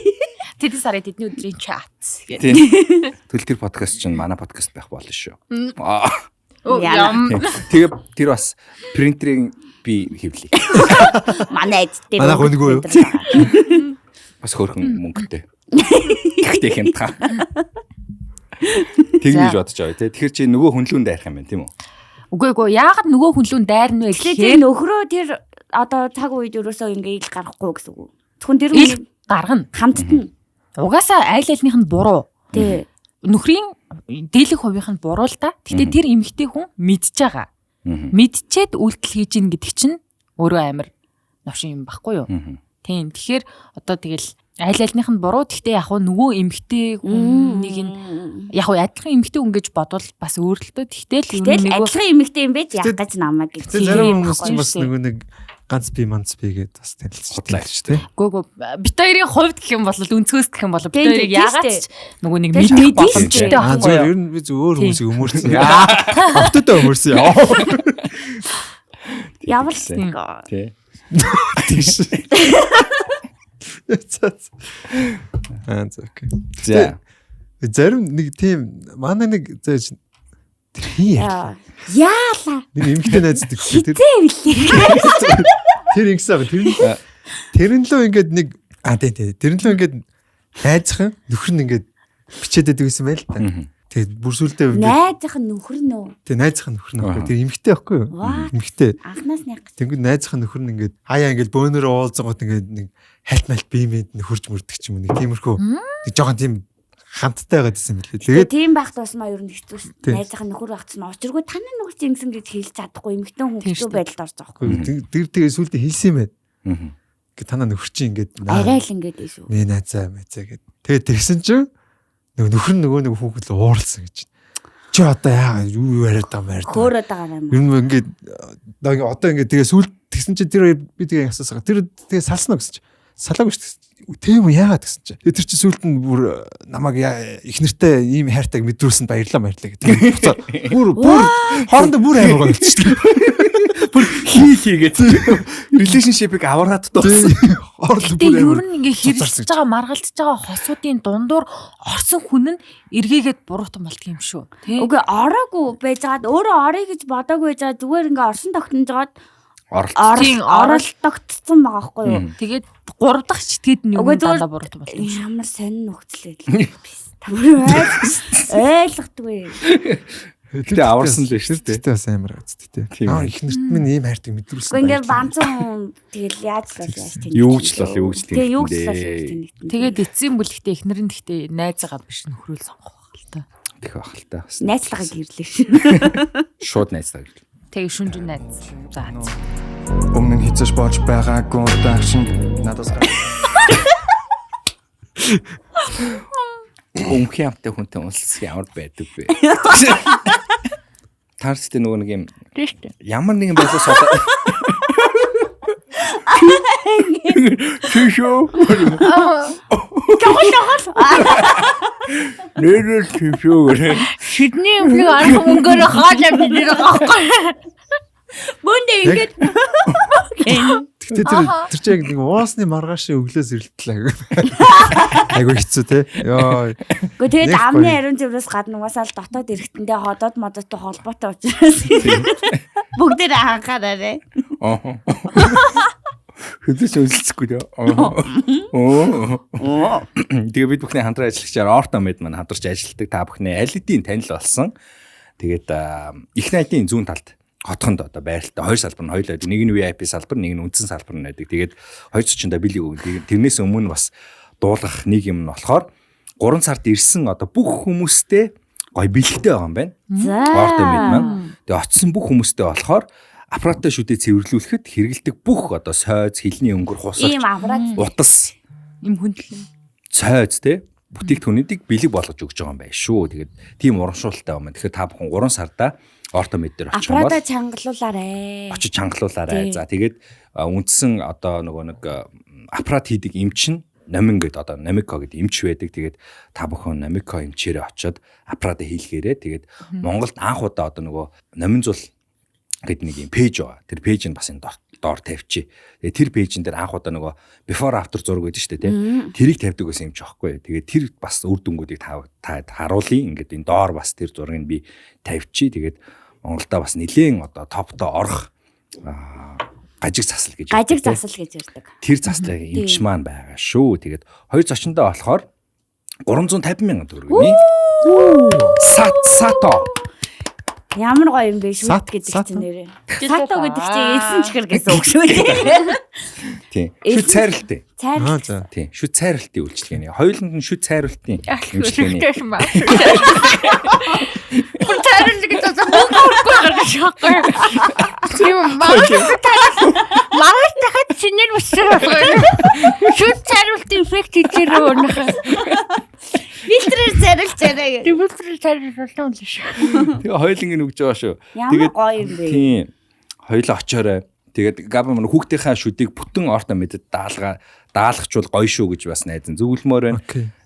Тэдний сарын тэдний өдрийн чат. Тийм. Тэгвэл тэр подкаст чинь манай подкаст байх болно шүү. Тэгээ тэр бас принтерийн би хэвлэе. Манай эдтэй. Манай хөнөгөө юу? Бас хөөрхөн мөнгөтэй. Гэхдээ хямдхан. Тэгнэж бодож байгаа тий. Тэгэхээр чи нөгөө хүнлүүн дайрах юм байна тийм үү? Үгүй яагаад нөгөө хүнлүүн дайрна вэ Тэгэхээр гэхээр нөхрөө тэр одоо цаг үед ерөөсөө ингээ ил гарахгүй гэсэн үг. Зөвхөн тэр ил гаргана. хамтдаа. Угаасаа айл альных нь буруу. Тий. Нөхрийн дийлэх хувийнх нь буруу л та. Гэтэ тэр эмэгтэй хүн мэдж байгаа. Мэдчихэд үйлдэл хийж ийн гэдэг чинь өөрөө амар новшин юм баггүй юу? Тийм. Тэгэхээр одоо тэгэл айл альных нь буруу. Гэтэ яг нөгөө эмэгтэй хүнийг нь яг адилхан эмэгтэй хүн гэж бодвол бас өөр л тоо. Тэгтэл адилхан эмэгтэй юм байж яг гэж намайг гэж. Зарим хүмүүс ч бас нэг ганц би гэдээ бас танилцуулдаг шүү дээ. Гүг бит хоёрын хувьд гэх юм бол өнцгөөс гэх юм бол бит хоёрыг яагаад ч нөгөө нэг мэдэх боломжтой байхгүй юу? Ер нь би зөвөр хүмүүсийг өмөрсөн. Автодоо өмөрсөн яа. Ямар л тий. Окей. За. Зарим нэг тийм манай нэг хий яа. Яалаа. Нэг эмэгтэй найздаг тэр тэр ингэсэн тэрэн лөө ингээд нэг тий тэрэн лөө ингээд найзхан нөхөр нь ингээд бичээд байдаг гэсэн байл та. Тэгээд бүр сүлдээ найзхан нөхөр нөө. Тэг найзхан нөхөр нөө. Тэр эмэгтэй байхгүй юу? Эмэгтэй. Анхнаас нэг. Тэнгүүд найзхан нөхөр нь ингээд хаяа ингээд бөөнөрөө уулзгууд ингээд нэг хальт малт биемэд хурж мөрдөг ч юм уу нэг тиймэрхүү. Тэг жоохон тийм хамттай байгаа гэсэн мэлээ. Тэгээд тийм байхт басмаа ер нь хэцүү шүү дээ. Найзхан нөхөр багцсан очиргүй таны нөхөр чи ингэсэн гэж хэлж чадахгүй эмэгтэй хүн хэцүү байдалд орж байгаа байхгүй. Тэр тэгээ сүлдээ хэлсэн юм байна. Гэ танаа нөхөр чи ингээд арай л ингээд шүү. Нэ найзаа гэд. Тэгээд тэгсэн чинь нөхөр нэг хүүхэд л ууралсан гэж. Чи одоо яагаад юу яриад байгаа юм бэ? Хөөрөөд байгаа юм. Ер нь ингээд одоо ингээд тэгээ сүлд тэгсэн чинь тэр би тэгээ асуусаа. Тэр тэгээ салснаа гэсэн чинь салаагүй шүү дээ. Тийм үү яагаад гэсэн чинь. Тэр чинь сүлд нь бүр намайг их нэртэй ийм хайртайг мэдрүүлсэнд баярлалаа гэдэг. Бүр хоорондоо бүр аймаг болчихсон. Бүр хийгээд relationship-ыг аваад дууссан. Тэгээ ер нь ингээ хэрэлцэж байгаа маргалдж байгаа хосуудын дундуур орсон хүн нь эргээгээд буруутан болдго юм шүү. Үгүй ороогүй байжгаад өөрөө орё гэж бодоогүй байжгаад зүгээр ингээ орсон тогтнож жаад оролдогдсон байгаа байхгүй юу. Тэгээд 3 дахь читгээд нь юм дандаа буруутан болдог юм шүү. Ямар сонин нөхцөлтэй. Тамир ойлгохгүй. Тэгээ аварсан л шүү дээ. Тэ бас амар гацтэй тий. Их нэрт минь ийм хайртаг мэдрүүлсэн. Ингээ банцан тэгэл яаж л яаж тийм. Юу ч тийм. Тэгээ юу ч л тийм. Тэгээд эцсийн бүлэгтээ эхнэр нь гэхдээ найзаагаа биш нөхрөөл сонгох байх л та. Тэг байх л та. Найзлага гэрлээ шүү. Шууд найзлага гэрлээ. Тэгээ шүнжин найз. За. Өмнө нь хизэж болж байгаагүй дагшин надаас Өмхий амтай хүнтэй уулзах ямар байдаг вэ? Таарчтай нөгөө нэг юм ямар нэгэн байдлаас одоо Шишо. Нэрэл шишо. Шидний өмхийг арах мөнгөөр хаалаа бидэр гахгүй. Бөндөө ингэж Тэгтээ тэр чинь нэг уусны маргааш өглөөс ирэлтлээ. Айгу хэцүү те. Йоо. Гэхдээ тэгээд амны ариун цэврээс гадна угаасаа л дотоод эрэхтэндээ ходоод модтой холбоотой учраас бүгдээр анхаараарэ. Хэдэж үлсэхгүй дээ. Тэгээ бид бүхний хамтран ажиллагчаар Орто Мед маань хамтарч ажилладаг. Та бүхний аль хэдийн танил болсон. Тэгээд их найдын зүүн талд хотхонд одоо байралтай хоёр салбар нь хоёулаа нэг нь VIP салбар нэг нь үндсэн салбар нь байдаг. Тэгээд 240-да били өгнө. Тэрнээс өмнө бас дуулгах нэг юм нь болохоор 3 сард ирсэн одоо бүх хүмүүстэй гоё бэлэгтэй байгаа юм байна. Орто Мед маань. Тэгээ очсон бүх хүмүүстэй болохоор аппараттай шүдээ цэвэрлүүлэхэд хэрэгэлдэг бүх одоо сойз, хилний өнгөр, хусагч, утас, им хүндлэн. Цойз те бүтээгдэхүүнүүдийг бэлэг болгож өгч байгаа юм байна шүү. Тэгээд тийм урамшуулалтай юм. Тэгэхээр та бүхэн 3 сарда Орто Мед дээр очих юм бол аппарата чангалуулаарэ. Очиж чангалуулаарай. За тэгээд үндсэн одоо нөгөө нэг аппарат хийдэг эмчин Номин гэдэг одоо Номико гэдэг эмч байдаг. Тэгээд та бүхэн Номико эмчээрээ очиод аппарат хийлгээрээ тэгээд Монголд анх удаа одоо нөгөө Номин зул гэдэг нэг юм пэйж байгаа. Тэр пэйж нь бас энэ доор тавьчих. Тэгээд тэр пэйжэн дээр анх удаа нөгөө before after зураг байдаг шүү дээ тийм. Тэрийг тавьдаг байсан юм ч аахгүй. Тэгээд тэр бас үр дүнгуудыг та харуулъя. Ингээд энэ доор бас тэр зургийг би тавьчих. Тэгээд Монголда бас нэлээд одоо топтоо орох гажиг засал гэж ярьдаг. Тэр заслыг эмч маань байгаа шүү. Тэгээд хоёр зочиндоо болохоор 350,000 төгрөгийн сато. Ямар гоё юм бэ шүүт гэдэг чинь нэрээ. Сато гэдэг чинь элсэн чихэр гэсэн үг шүү дээ. Тийм. Шүт цайралтай. Цайралтай. Тийм. Шүт цайралтын үйлчлэгээний. Хоёуланд нь шүт цайралтын үйлчлэгээний. Бүр цайрал гэж зогсоохгүй гаргаж шахгүй. Тийм маргааш дахиад шинээр өссөн байна. Шүт цайралтын эффект хийчихээ өнөх. Фильтрээр цайруулж байгаа. Фильтрээр цайруулсан юм л шүү. Тэгээ хоёулангийн үгж байгаа шүү. Тэгээд гоё юм бэ. Тийм. Хоёулаа очоорой. Тэгээд габа мань хүүхдийнхаа шүдийг бүтэн орто мэдэд даалгачвал гоё шүү гэж бас найзан зөвлөмөр байна.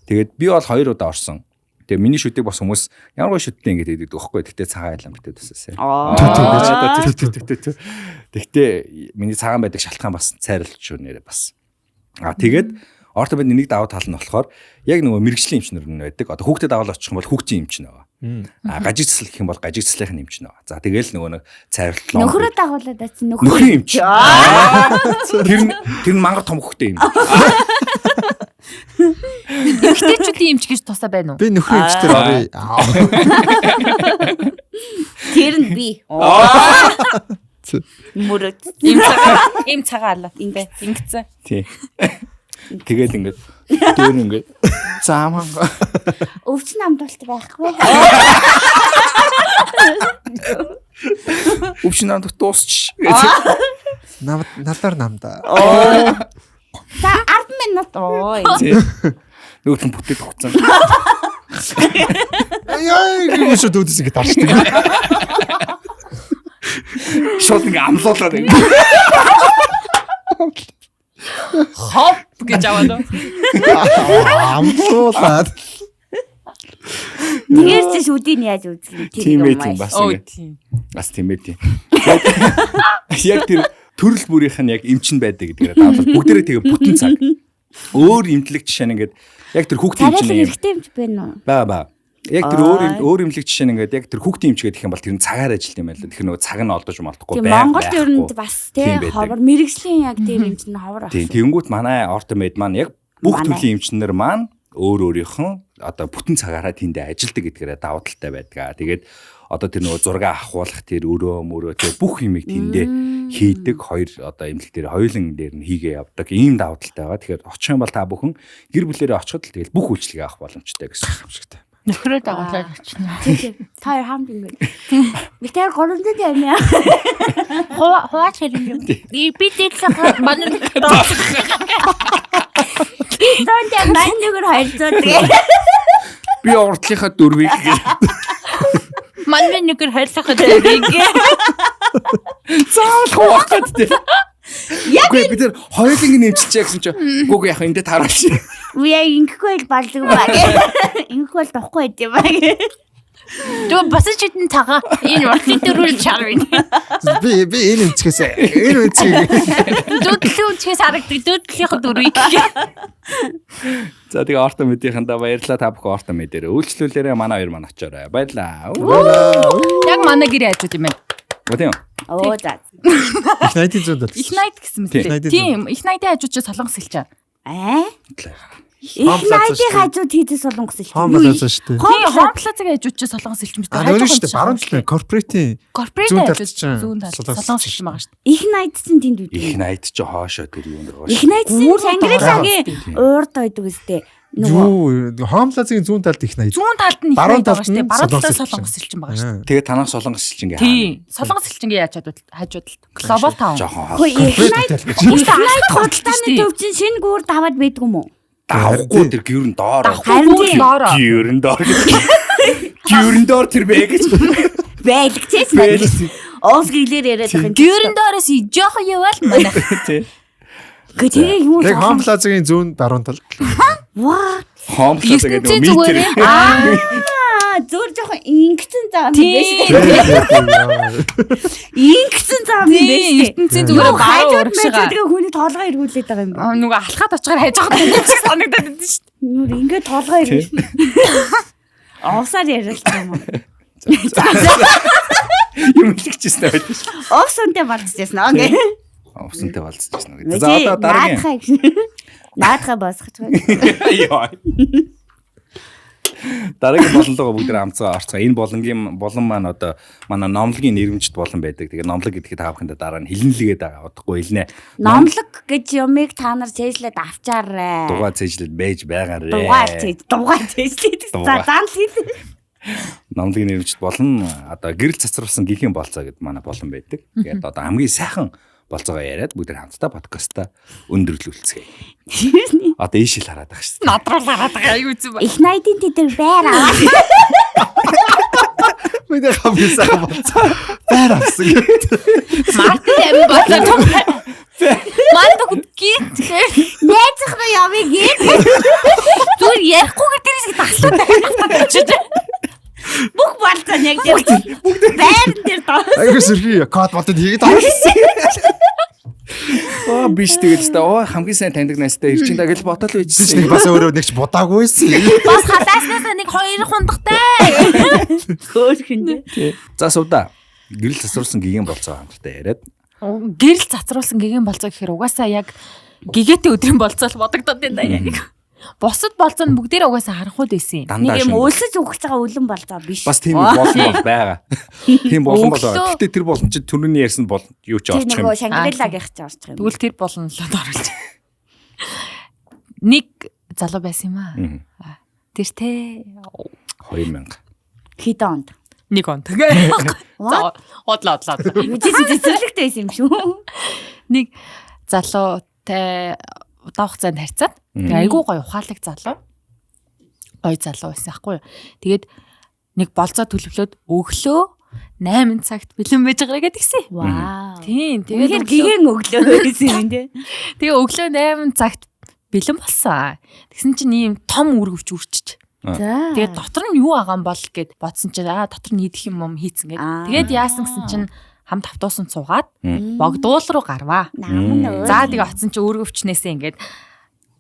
Тэгээд би бол 2 удаа орсон. Тэгээ миний шүдийг бас хүмүүс ямар гоё шүдтэй ингэж хийдэг байхгүй. Тэгтээ цагаан айлан битээд басаасаа. Тэгтээ миний цагаан байдаг шалтгаан бас цайруулж шүү нэрээ бас. Тэгээд ортопед нэг даваа тал нь болохоор яг нөгөө мэрэгжлийн эмчнэр нь байдаг. Одоо хүүхдэд давал очих юм бол хүүхдийн эмч нөгөө. Гажиг цэцэл гэх юм бол гажиг цэцлийнх нь эмч нөгөө. За тэгээл нөгөө нэг цайруултлаа. Нөхрөө дагуулад атсан нөхрийн эмч. Тэр нь мангар том хүүхдэд юм. Эмэгтэйчүүдийн эмч гэж тусаа байна уу? Би нөхрийн эмчтэр орё. Тэр нь би. Мөрөд. Им цагаалаа. Ингэсэн. Тий. Тэгээд ингээд дөр ингээд зааман өвчин амдуулт байхгүй. өвчин амдуулт дуусч. Надаар намда. За 10 минут ой. Нөгөөд нь бүтэд хугацаа. Яа, гүшөө дүүдээс ингэ тарчдаг. Шууд ингэ амлуулаад ингэ. Хоп гэж аваад. Амлуулаад. Тэгээс чи шүдийг яаж үзлээ тийм ээ бас ингэ. Бас тийм ээ. Яг тэр төрөл бүрийнх нь яг эмчин байдаг гэдгээр даавал бүгдээрээ тэгээ бүтэн цаг. Өөр эмтлэг жишээ нь ингээд яг тэр хүүхдийн эмч нь хэрэгтэй юмч байна уу? Баа. Яг тэр өөр эмчлэг жишээ нь ингээд яг тэр хүүхдийн эмч гэх юм бол тэр нь цагаар ажилладаг юм байл. Тэр нөгөө цаг нь олдож молдохгүй байх. Монгол ер нь бас тийм ховор мэрэгжлийн яг тэр эмч нь ховор ах. Тийм тэгэнгүүт манай ортомед маань яг бүх төрлийн эмчнэр маань өөр өөрийнх нь одоо бүтэн цагаараа тэндээ ажилладаг гэдгээрээ давуу талтай байдаг. Тэгээд одоо тэр нөгөө зураг ахуулах тэр өрөө мөрөө тэр бүх юмыг тэндээ хийдэг хоёр одоо эмнэлэг дээр хоёулан дээр нь хийгээ явдаг ийм давуу талтай байгаа. Тэгэхээр очих юм бол та бүхэн гэр бүлээрээ очиход л тэгэл бүх үйлчлэгээ авах боломжтой гэсэн юм шиг та. Нөхрөө дагуулаад очно. Тийм. Та хамт ингэ. Би тэр 300 юм яа. Хууч хэрэг юм. Би дэглэх манай Тонтой маннугэр 200 гээ. Би урдлынхаа дөрвийг манай нэгэр хайрлахад дөрвийг. Заавал хуваах гэдэг. Яг би тэр хоёуланг нэмчихээ гэсэн чинь гүг яах эндээ тааруулж. Би яг ингэхгүй л балдаг баг. Ингэхгүй бол тохгүй байд юм баг. Дөө бас ч хэдэн цагаа энэ уртлын дөрвөл чарвин. Би энэ өнцгөөс энэ өнцгийг дөөдлийн өнцгөөс харагдаг дөөдлийнхаа дөрвийг. За тэгээ ортомедийнхандаа баярлалаа та бүхэн ортомедээр үйлчлүүлээрээ манай хоёр маань очоорой. Баярлалаа. Яг манай гэрээ хажууд юм байна. Үгүй Оо за. их найдын зүйд бол. Их найд гэсэн мэт. Тийм, их найдын хажууд ч солонгос хэлж байгаа. Их найдын хажууд хийдээс солонгос хэлж. Хоомлоос шүү дээ. Хоомлоозыг хажууд ч солонгос хэлж мэт. Нөгөө шүү дээ. Баруун талын корпоративын зүүн талд солонгос хэлж байгаа шүү дээ. Их найд чинь тэнд үү? их найд ч хоошоо тэр юм даа. Их найд чинь Шангрилагийн уурд ойдог үстэй. Юу хоомлоозын зүүн талд их найд. Зүүн талд нь их найд байгаа шүү дээ. Баруун талд солонгос хэлж байгаа шүү дээ. Тэгээ танах солонгос хэлчин гээ. Тийм. Солонгос хэлчингээ яаж хажууд талд. Глобал таун. Хөөе их найд худалдааны төвчин шинэ гүүр даваад байдаг юм уу? Давахгүй тэр гэрэн доор. Гэрэн доор. Гэрэн доор тэр бэ гэж. Байлгчээс надад. Оос гэлээр яриад байгаа юм. Гэрэн доороос жоохон яваал манай. Тий. Тэгээ юу Яг Home Plaza-гийн зүүн баруун тал. What? Хомлоо тэгээд нөгөө зүгээр метр. Зөөр жоохон ингэсэн зам Тийм. Ингэсэн зам юм Тийм, байна. ертөнцийн зүгээр баруун урагшгаа. Тэгээ хүний толгой эргүүлээд байгаа юм байна. Нөгөө алхаад очихоор хайж байгаа юм шиг санагдаад байна шүү дээ. Нүр ингээд толгой эргүүл. Овсаар ярилсан юм уу? Юм хэлчихсэн байл шүү. Овсонтэй болчихсон. Окей. Овсонтой болцсон гэж. За одоо дараагийн. Наадхай босгож байна. Яа. Дараагийн болонлогоо бүгд хамтцаа орцгоо. Энэ болон маань одоо манай номлогийн нэрвэмжт болон байдаг. Тэгээ номлог гэдгийг та бүхэндээ дараа нь хэлнэлгээд байгаа. Удахгүй хэлнэ. Номлог гэж юмыг та нар цээжлээд авчаарай. Дугаа цээжлээд байж байгаарэ. Дугаа цээжлээд. За заан хийх. Номлогийн нэрвэмжт болон одоо гэрэл цацруулсан гинхэн болцоо гэд манай болон байдаг. Тэгээд одоо хамгийн сайхан болцоогоо яриад бүгд хамтдаа подкастаа өндөрлүүлцгээе. Одоо ийшэл хараад байгаа шүү дээ. Надрал хараад байгаа аюу зү. Их найдын тэдэр байр аваад. Мэдээ хамгийн сайхан болцоо. Байр авсан. Мартын амин болоо. Манд гит. Найзах нь явъя гээд. Зүгээр ярихгүйгээр тэр шиг таслаад тавьчихж. Бүх болцоо яг бүгд байр дээр доо. Айгуу сэрхий код болоод хийгээд авсан. Биш тэгээд оо хамгийн сайн таньдаг найстай ирчин даа гэж бодол байжсэн. Бас өөрөө нэгч будаагүйсэн. Бас халааснаас нэг хоёр хундахтай. Хөөхөндөө. За сувда. Гэрэл цацруулсан гигийн болцоо хамтдаа яриад. Гэрэл цацруулсан гигийн болцоо гэхээр угаасаа яг гигээтэй өдрийн болцоо л бодогдоод байна яг. Бусад болцоо нь бүгдээрээ угаасаа харанхуйд байсан юм. Нэг юм өлсөж ухаж байгаа үлэн болцоо биш. Бас тийм болон бол байгаа. Тийм болон болоо. Гэтэ тэр болон чи түрүүний ярьсан бол юу ч Тэр орчих юм. нөгөө Шангрилагийнх ч орчих юм. Тэгвэл тэр болно л оруулж. Нэг залуу байсан юм аа. Тэр те 2000. Хэд онд? нэг он. What? Одлоо. Цэцэрлэгтэй байсан юм шүү. Нэг залуутай удаан хугацаанд харьцаад айгүй гоё ухаалаг залуу. Гоё залуу байсан аахгүй юу. Тэгээд нэг болцоо төлөвлөөд өглөө 8 цагт бэлэн байж байгаа гэдэг гисэн. Вау. Тийм. Тэгээд гигэн өглөө байсан юм тий. Тэгээ өглөө 8 цагт бэлэн болсон. Тэгсэн чинь ийм том үргэвч үрчиж. За. Тэгээд дотор нь юу байгаа юм бол гэд бодсон чинь дотор нь идэх юм хийцэн гэд. Тэгээд яасан гэсэн чинь хамт автобусанд суугаад богдуул руу гарваа. За тэгээ оцсон чинь өргөвчнээсээ ингээд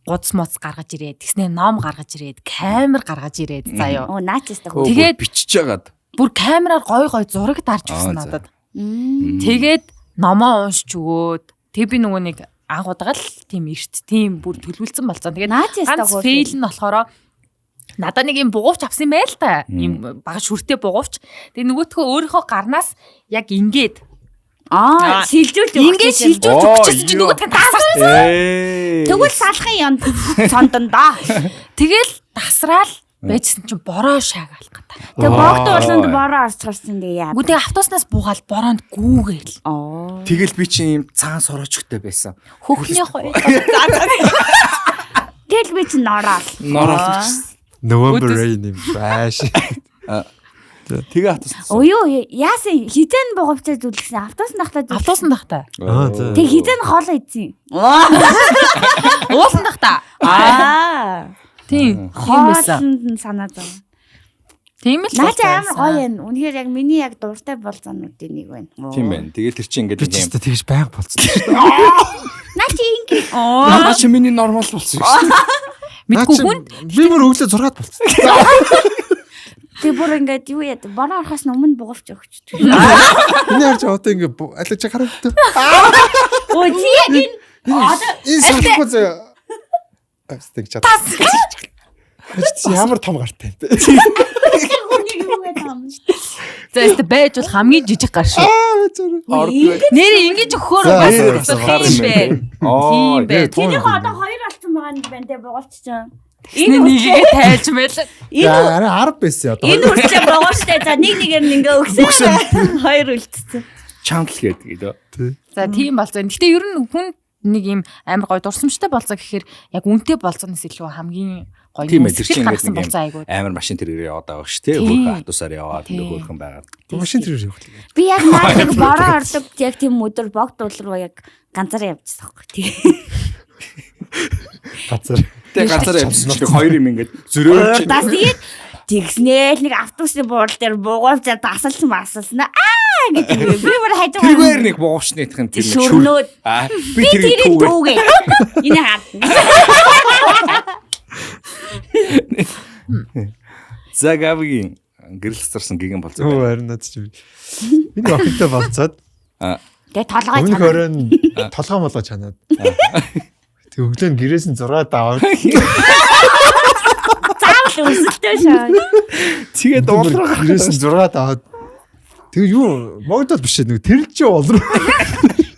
гудс моц гаргаж ирээд тэгснээ ном гаргаж ирээд камер гаргаж ирээд заяа. Оо наачстай. Тэгээд бичиж жагаад бүр камераар гой зураг дарж өгсөн надад. Тэгээд номоо уншиж өгөөд тэг би нөгөө нэг анх удаага л тийм эрт тийм бүр төлөвлөсөн болсон. Тэгээд ганц фейл нь болохоор надад нэг юм бугуувч авсан юм байл та. Ийм бага шүртэй бугуувч. Тэгээ нөгөөтхөө өөрийнхөө гарнаас яг ингээд шилжүүлж ингээд шилжүүлж өгчихсэн чинь нөгөөтхөө тасарсан. Тэгвэл салахын янд сондондоо. Тэгэл тасраал байжсэн чинь бороо шаагаал гата. Тэгээ богд ууланд бороо орж гарсан тэгээ яа. Гүтээ автобуснаас буугаад бороонд гүүгээл. тэгэл би чинь юм цагаан сороочтой байсан. Хөхний хоёр. Тэгэл би чинь нороол. November rain юм baаш. Тэгээ автобус. Оёо яасан хизэн бугавчаа зүлгсэн автобус нахтаа зүлгсэн. Автобусан дахта. Тэг хизэн хоол ийцэн. Уулсан дахта. Тийм. Хоолнд санаад байна. Тийм л. Наач амар гоё юм. Үнэхээр яг миний яг дуртай болцоонуудын нэг байна. Тийм байна. Тэгээ тэр чинь ингээд Би ч гэсэн тэгж байнга болцсон. Наач ингэ. Наа чи миний нормал болсон шүү дээ. Мэдгүй хүн би бүр өглөө 6-д болцсон. Тэг бүр ингээд юу яа бороо орохоос өмнө бугавч өгч. Эний харж одоо ингээ алиж харагдав. Оо чи яг Энэ санахгүй зөө. Стик чат. Ямар том гартай юм бэ? за яст байж бол хамгийн жижиг гар шүү. Нэр ингэж өгөхөөр бас юм бэ. Тийм бэ. Тэрийг одоо 2 болсон байгаа юм байна те бугавч чинь. Энэ нэгээ тайж мэл. Арай 10 байсан одоо. Энэ үрчлээ бугавчтай за нэг нэгээр нь ингээ өгсөн. 2 үлдсэн. Чамдл гэдэг. За тийм болцоо. Гэтэ ер нь хүн нэг юм амар гоё дурсамжтай болцоо гэхээр яг үнэтэй болцооноос илүү хамгийн гоё Тийм ээ, тэр чинь гаргасан ингээд болцоо айгуу. амар машин тэрээр яваад байгаа ш тий. Хөөх автобусаар яваад хөөхөн байгаа. Машин тэр юу вэ? Би яг наад бороо орлог яг тийм өдөр богд уул руу яг ганцаараа явчихсан байхгүй тий. Газар. Тэ газар амьсч хоёр юм ингээд зөрөөж. Дас тэгснээл нэг автобусны бууral дээр буугаавчаа дасалсан масална. Гэж би бүр хажуу. Тэргээр нэг буугачны ятхан тэр шүрнүүд. Би тэрийг түүгээ. Энэ хаад. Загавгийн гэрэлцэрсэн гигэн болцоо. Оо харин над чи. Миний охинтой болцоод Тэгээ толгой өмнөх чанаа. оройн толгой молгоо чанаад. Тэг өглөө гэрээс нь 6 даваад. Заавал өсөлтөө шаа. Тэгээд уулрах. Гэрээс нь 6 даваад. Тэг юу Монголд биш нэг тэрл чи уулрах.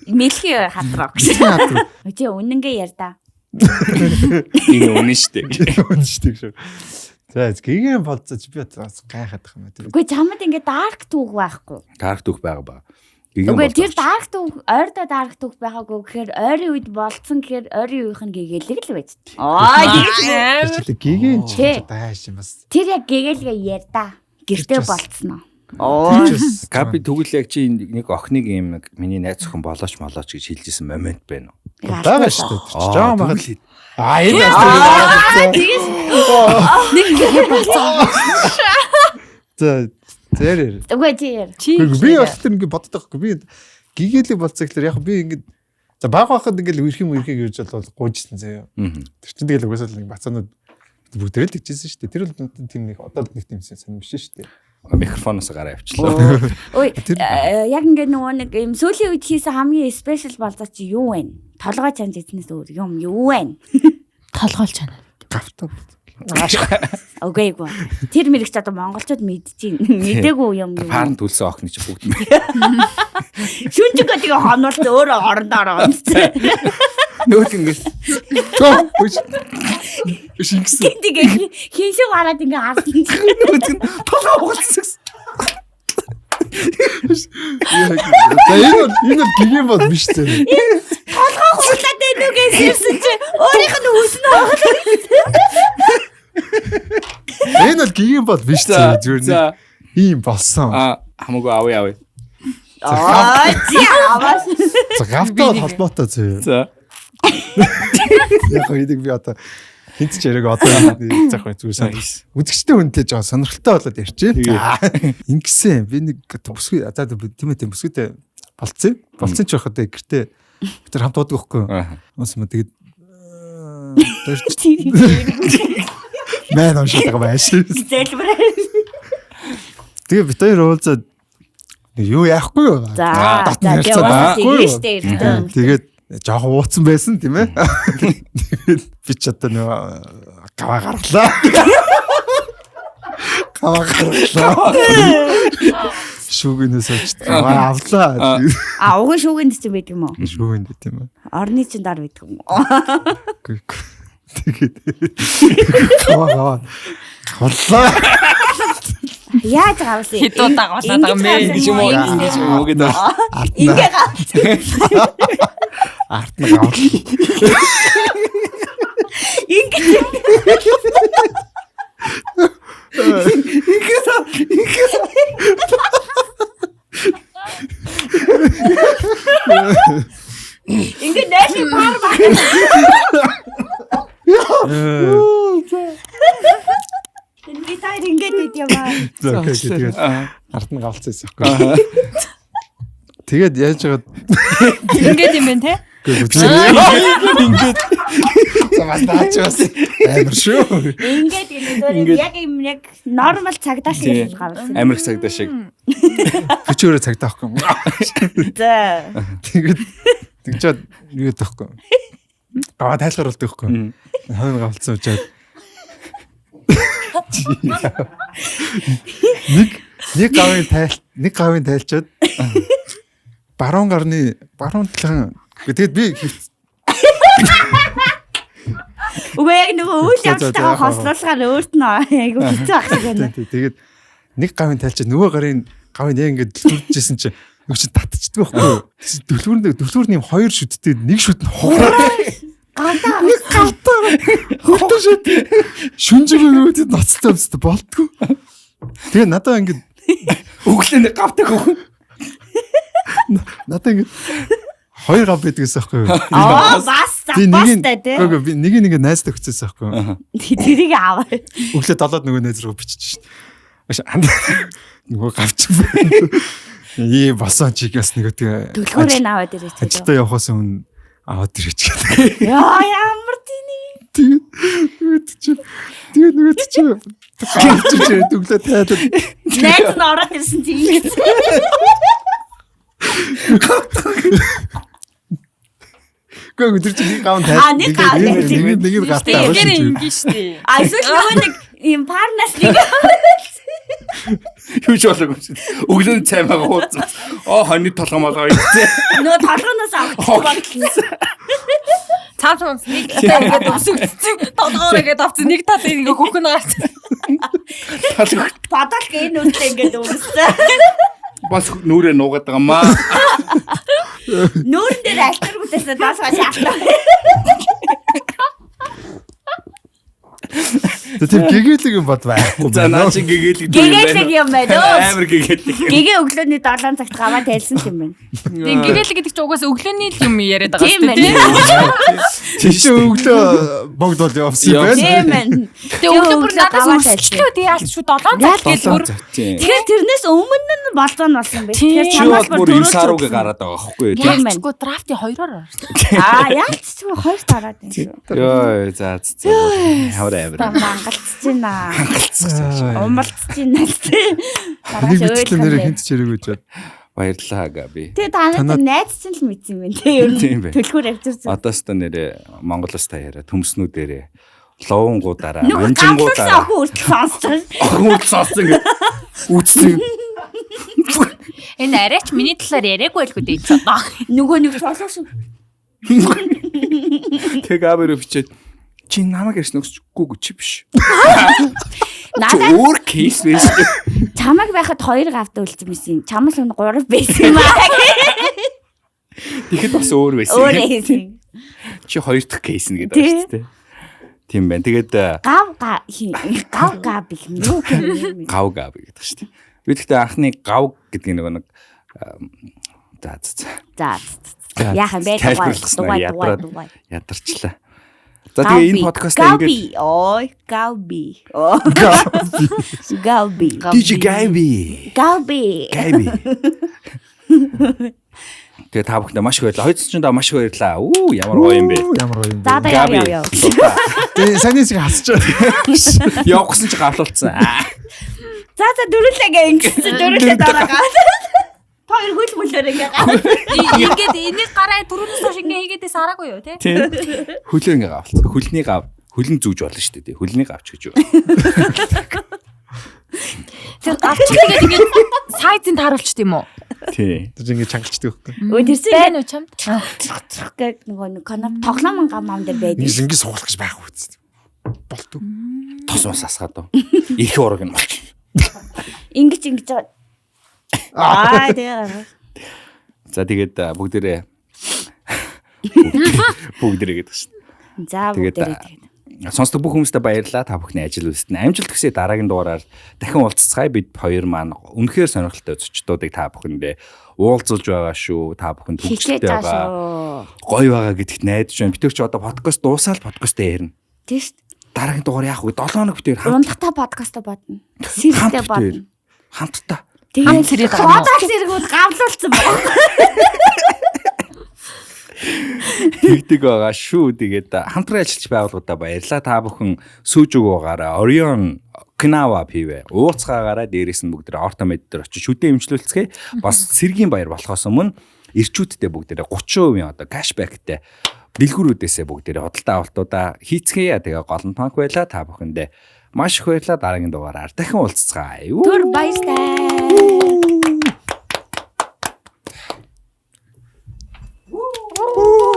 Мэлхий хатраа. Хаатраа. Чи үнэнгээ ярьда. Энэ үнэн штэ. Үнэн шүү дээ. За гигэн болцооч би гайхаад байгаа юм аа. Үгүй чамд ингээ дарк түүх байхгүй. Дарк түүх байгаа ба. Үгүй тэр дарк түүх ойрдоо дарк түүх байгаагүй гэхээр ойрын үед болцсон гэхээр ойрын үеийнх нь гэгээлэг л байж. Тэр гигэн чи байш юм бас. Тэр яг гэгээлгээ ярьда. Гэртээ болцсон уу? Капи тэгвэл яг чи нэг охиныг юм нэг миний найз охин болооч молооч гэж хэлжсэн момент байна уу? Байгаа шүү дээ. Жаа магад. Энэ нэг болцсон. За зэрэг. Үгүй чи яар. Би бол тэр ингэ боддог байхгүй. Би гигээлэг болцоо гэхэлэр яг би ингэ за баг байхад ингэ үрх юм гэж бол гуйжсэн заяа. Тэр чинь тэгэл угаасаа нэг бацаанууд бүгдээ л тэгчихсэн шүү дээ. Тэр бол тийм нэг одоо нэг тийм сонирм биш шүү дээ. Микрофоноос гараа авчлаа. Ой яг ингэ нөгөө нэг юм сүүлийн үед хийсэн хамгийн спешиал болцоо чи юу вэ? Толгой чанж эзнээс өөр юм юу вэ? Толгойл чана. Гавтаа. Окей гоо. Тэр мэрэгч одоо монголчууд мэдчихээн. Мэдээгүй юм юу. Фарн төлсөн охин чи бүгд. Шүнжиг тэгээ хонолт өөрөө орондоо онцсон. Нөөт ингэ. Шингэсэн. Тэгээ хиншиг гараад ингээ харсан. Нөөт нь толгой угалсан. За энэ гигэн бол биш зэ. Толгой хуглаад энүүгээс ирсэн чи өөрийнх нь үснэ оглоо. Энэ бол гигэн бол биш зэ. Зүгээр нэг ийм болсон. Хамаагүй авъя. Чи аваас. За гавтаа холбоотой зэ. За. Яг хэдэг би одоо хинт ч яриг одоо заах бай зүгээр сайн. Үзэгчтэй хүнтэй жоо сонирхолтой болоод ярьчих. Ингэсэн би нэг бүсгүй за тийм ээ бүсгүйтэй болцсон. Болцсон ч байхад гэртээ бид хамт уудаг байхгүй. Уус юм тэгээд мэн оншдаг байш. Зэлбэрээ. Тэгээ бид хоёр уулзаад юу яахгүй юу? За тэгээд жоохон ууцсан байсан тийм ээ. Тэгээд би ч одоо нөгөө гава гарлаа. Шүүгнээс очиж авлаа. Уган шүүгэнд ч байдаг юм уу? Шүүгэнд тийм ээ. Орны чин дор байдаг юм уу? Тэгээд гава гарлаа. Яаж гавлаа? Хэд удаа гавлаад байгаа юм бэ? Ингэж юм уу гэдэг. Ингээ гав. Арт нь гавлаа. Ингээ нэши пар ба. Ингээ таар ингээд үт юм аа. Тэгээд арт нь гавлцсан юм. Тэгээд яаж жагаад Ингээд юм бэ те? ингээд замастаач бас амар шүү. Ингээд энэ яг юм яг нормал цагдаа шиг гавлсан. Америк цагдаа шиг. Хүчөөрөө цагдаа авахгүй юм. За. Тэгээд тэгчээд юу гэдэг вэ? Гаваа тайлхар болдог байхгүй. Хойно гавлцсан учраас нэг гавын тайлчаад баруун талхан тэгээд би Үгүй яг нөгөө үйл явдлаа хослуулгаар өөрт нь айгу хэцүү ах шиг байна. тэгээд нэг гавын тайлчаад нөгөө гавын яг ингээд дүржсэн чинь нөгөө чи татчихдаг байхгүй. Дүлгүүр нэм хоёр шүттэй нэг шүт нь хугараа. Гавтаа. Хөлтөө шүт. Шүнжиг өөдөд ноцтой өстө болтгоо. Тэгээ надаа ингээд өглөө нэг гавтаг хөө. надаа ингээд 2 гав байдгээс аахгүй юу? Бас запастай тий. Гөө би нэг найзтай өгчөөс аахгүй юу? Тэрийг аваа. Өглөө 7-д нөгөө найз руу бичиж шин. Нөгөө гавч байна. Болсон чигээс нөгөө тэгээ Төлхөөрөө аваад ирэх гэж. ажилдаа явахаас өмнө аваад ирэх гэдэг. Яа ямар тийм. Тэгээд нөгөө чи өглөө тайлбар. Найз нь ороод ирсэн тийм. Гөө өдөр чи нэг гавн нэг гавн нэг гартаа авах Тэгэхээр шүү. ингэ штэ. Эсвэл нөгөө нэг юм парнас нэг Юу ч болоогүй шүү. Өглөөний цай мага хууцсан. Хоньны толгой молгоо ийцээ. нөгөө толгоноос авчихсан. Цааш нэг талаа ингээд өсөгдсөн. Толгоор ингээд авсан нэг талыг ингээд хөхөн гарсан. Бодол энэ үстэй ингээд өмссөн. Бас нүрээ нуугаад байгаа маа. Нүүрэн дээр альтернативээс даасгаа шаалтаа. Тэр гэгээлэг юм бод байхгүй. За наа чи гэгээлэг Гэгээлэг юм байна. Амар гэгээлэг. Гэгээ өглөөний 7 цагт гаваа тайлсан юм байна. Тийм гэгээлэг гэдэг чинь угаасаа өглөөний л юм яриад байгаа Тийм шүү дээ. Чи өглөө богд бол явсан байна. Тийм байна. Тэгээ өглөө бүр надаас өрсөлдөө тий аль шүү 7 цаг гэж бүр. Тэгэхээр тэрнээс өмнө нь болзон болсон байх. Тийм. Тэгэхээр Чи чамаас бол бүр 9 сарууг гараад байгаа байхгүй юу? Тийм байна. Яачгүй драфтын 2-оор. Яаж ч юм 2 тараад байна шүү. Йоо за. Хавар амир. Мангалцж байна. Умалцж байна л тий. Нэг бичлэн нэр хинт чирэг гэж бод. Баярлалаа Габи. Тэгээ танад найз чинь л мэдсэн юм байна тий. Ер Тийм нь бай. төлхөр авчирсан. Одоостой нэрээ Монголоос таяараа төмснүүдээрээ ловонгуудаараа Нөгөө манжингуудаараа охин үртэл сонссон. охин сонссон гэж үүссэн. Энэ арайч миний талаар яриаггүй л гэдэг ч одоо. Нөгөө нэг сонссон. Тэг Габиро бичээд чи намайг ярьсан өсчихгүй чи биш. Надад Өөр кейс биш. чамайг байхад 2 гавт үлдсэн байсан. Чамаас өмнө 3 байсан юм аа. Тэгэхэд бас өөр байсан. Өөр хийсэн. Чи 2 дахь кейс нь гэдэг байна шүү дээ. Тийм байна. Тэгээд Гав гав их юу юм. гав Габи гэдэг шүү дээ. Би тэгтээ анхны гав гэдэг нэг За. Яахан байдаг. Дугай. ядарчлаа. За тэгээ энэ подкаст ингээд Габи. DJ Габи. Габи. Тэгээ та бүхэндээ маш их баярлалаа. Хоёрцонд маш их баярлалаа. Ямар гоё юм бэ. Ямар гоё юм. За яа. Тэгээ саний шиг хасчих. Явахсан чи гавлуулсан. За дөрүлээгээ ингэсэн. Дөрүлээ дараагаа. Хоёр хөл мөлөөр Ингээд энийг гараа түрүүнээс хойш ингээ хийгээдээс хараагүй юу тий? Тийм. Хөлөө ингээ гавлцсан. Хөлний гав. Хөлн зүүж болно шүү дээ. Хөлний гавч гэж юу. Тэр гавчлаагээд ингээд сайзын тааруулчт юм уу? Тий. Тэр ингэ чангалчдаг байхгүй. Өө тэрсэн Байна уу чамд? гээд нөгөө нэг тоглоомон гам дээр байдаг. Ингэ ингэ суулгах гэж байхгүй үст. Болтуу. Тос ус асгаад уу. Их ураг нь болчих. Ингэж байгаа. Тэгээ. За тэгээд бүгдээрээ гэдэг шүү. За бүгдээрээ. Сонсдог бүх хүмүүстээ баярлалаа. Та бүхний ажил үйлсэд амжилт хүсье. Дараагийн дугаараар дахин уулзцгаая. Бид хоёр маань үнэхээр сонирхолтой зочдуудыг та бүхэндээ уулзуулж байгаа шүү. Та бүхэнд хөгжөлтэй байгаа. Гоё байгаа гэдэгт найдаж байна. Бид ч одоо подкаст дуусаад подкастаа ярина. Тийм шүү. Дараагийн дугаар яах вэ? 7 хоног битээр Ундахта подкаст бодно. Сэртэй бодно. Хамтдаа. Хамт сэрээд байгаа. Бодол зэрэгүүд гавлуулсан байна. Тэгдэг байгаа шүү. Тэгээд хамтран ажиллаж байгууллагуудаа баярлалаа. Та бүхэн сүүж өгөөгаараа Orion Okinawa PV ууцгаагаараа дээрээс нь бүгд ортомед дээр очиж шүдэ имжлүүлцгээе. Бас сэргийн баяр болохоос өмнө ирчүүдтэй бүгдээрээ 30% одоо кэшбэктэй дэлгүүрүүдээсээ бүгдээрээ худалдаа авалтуудаа хийцгээе. Тэгээ голон танк байла. Та бүхэндээ маш их баярлалаа. Дараагийн дугаараар дахин уулзцгаая. Түр баярлалаа. Ooh.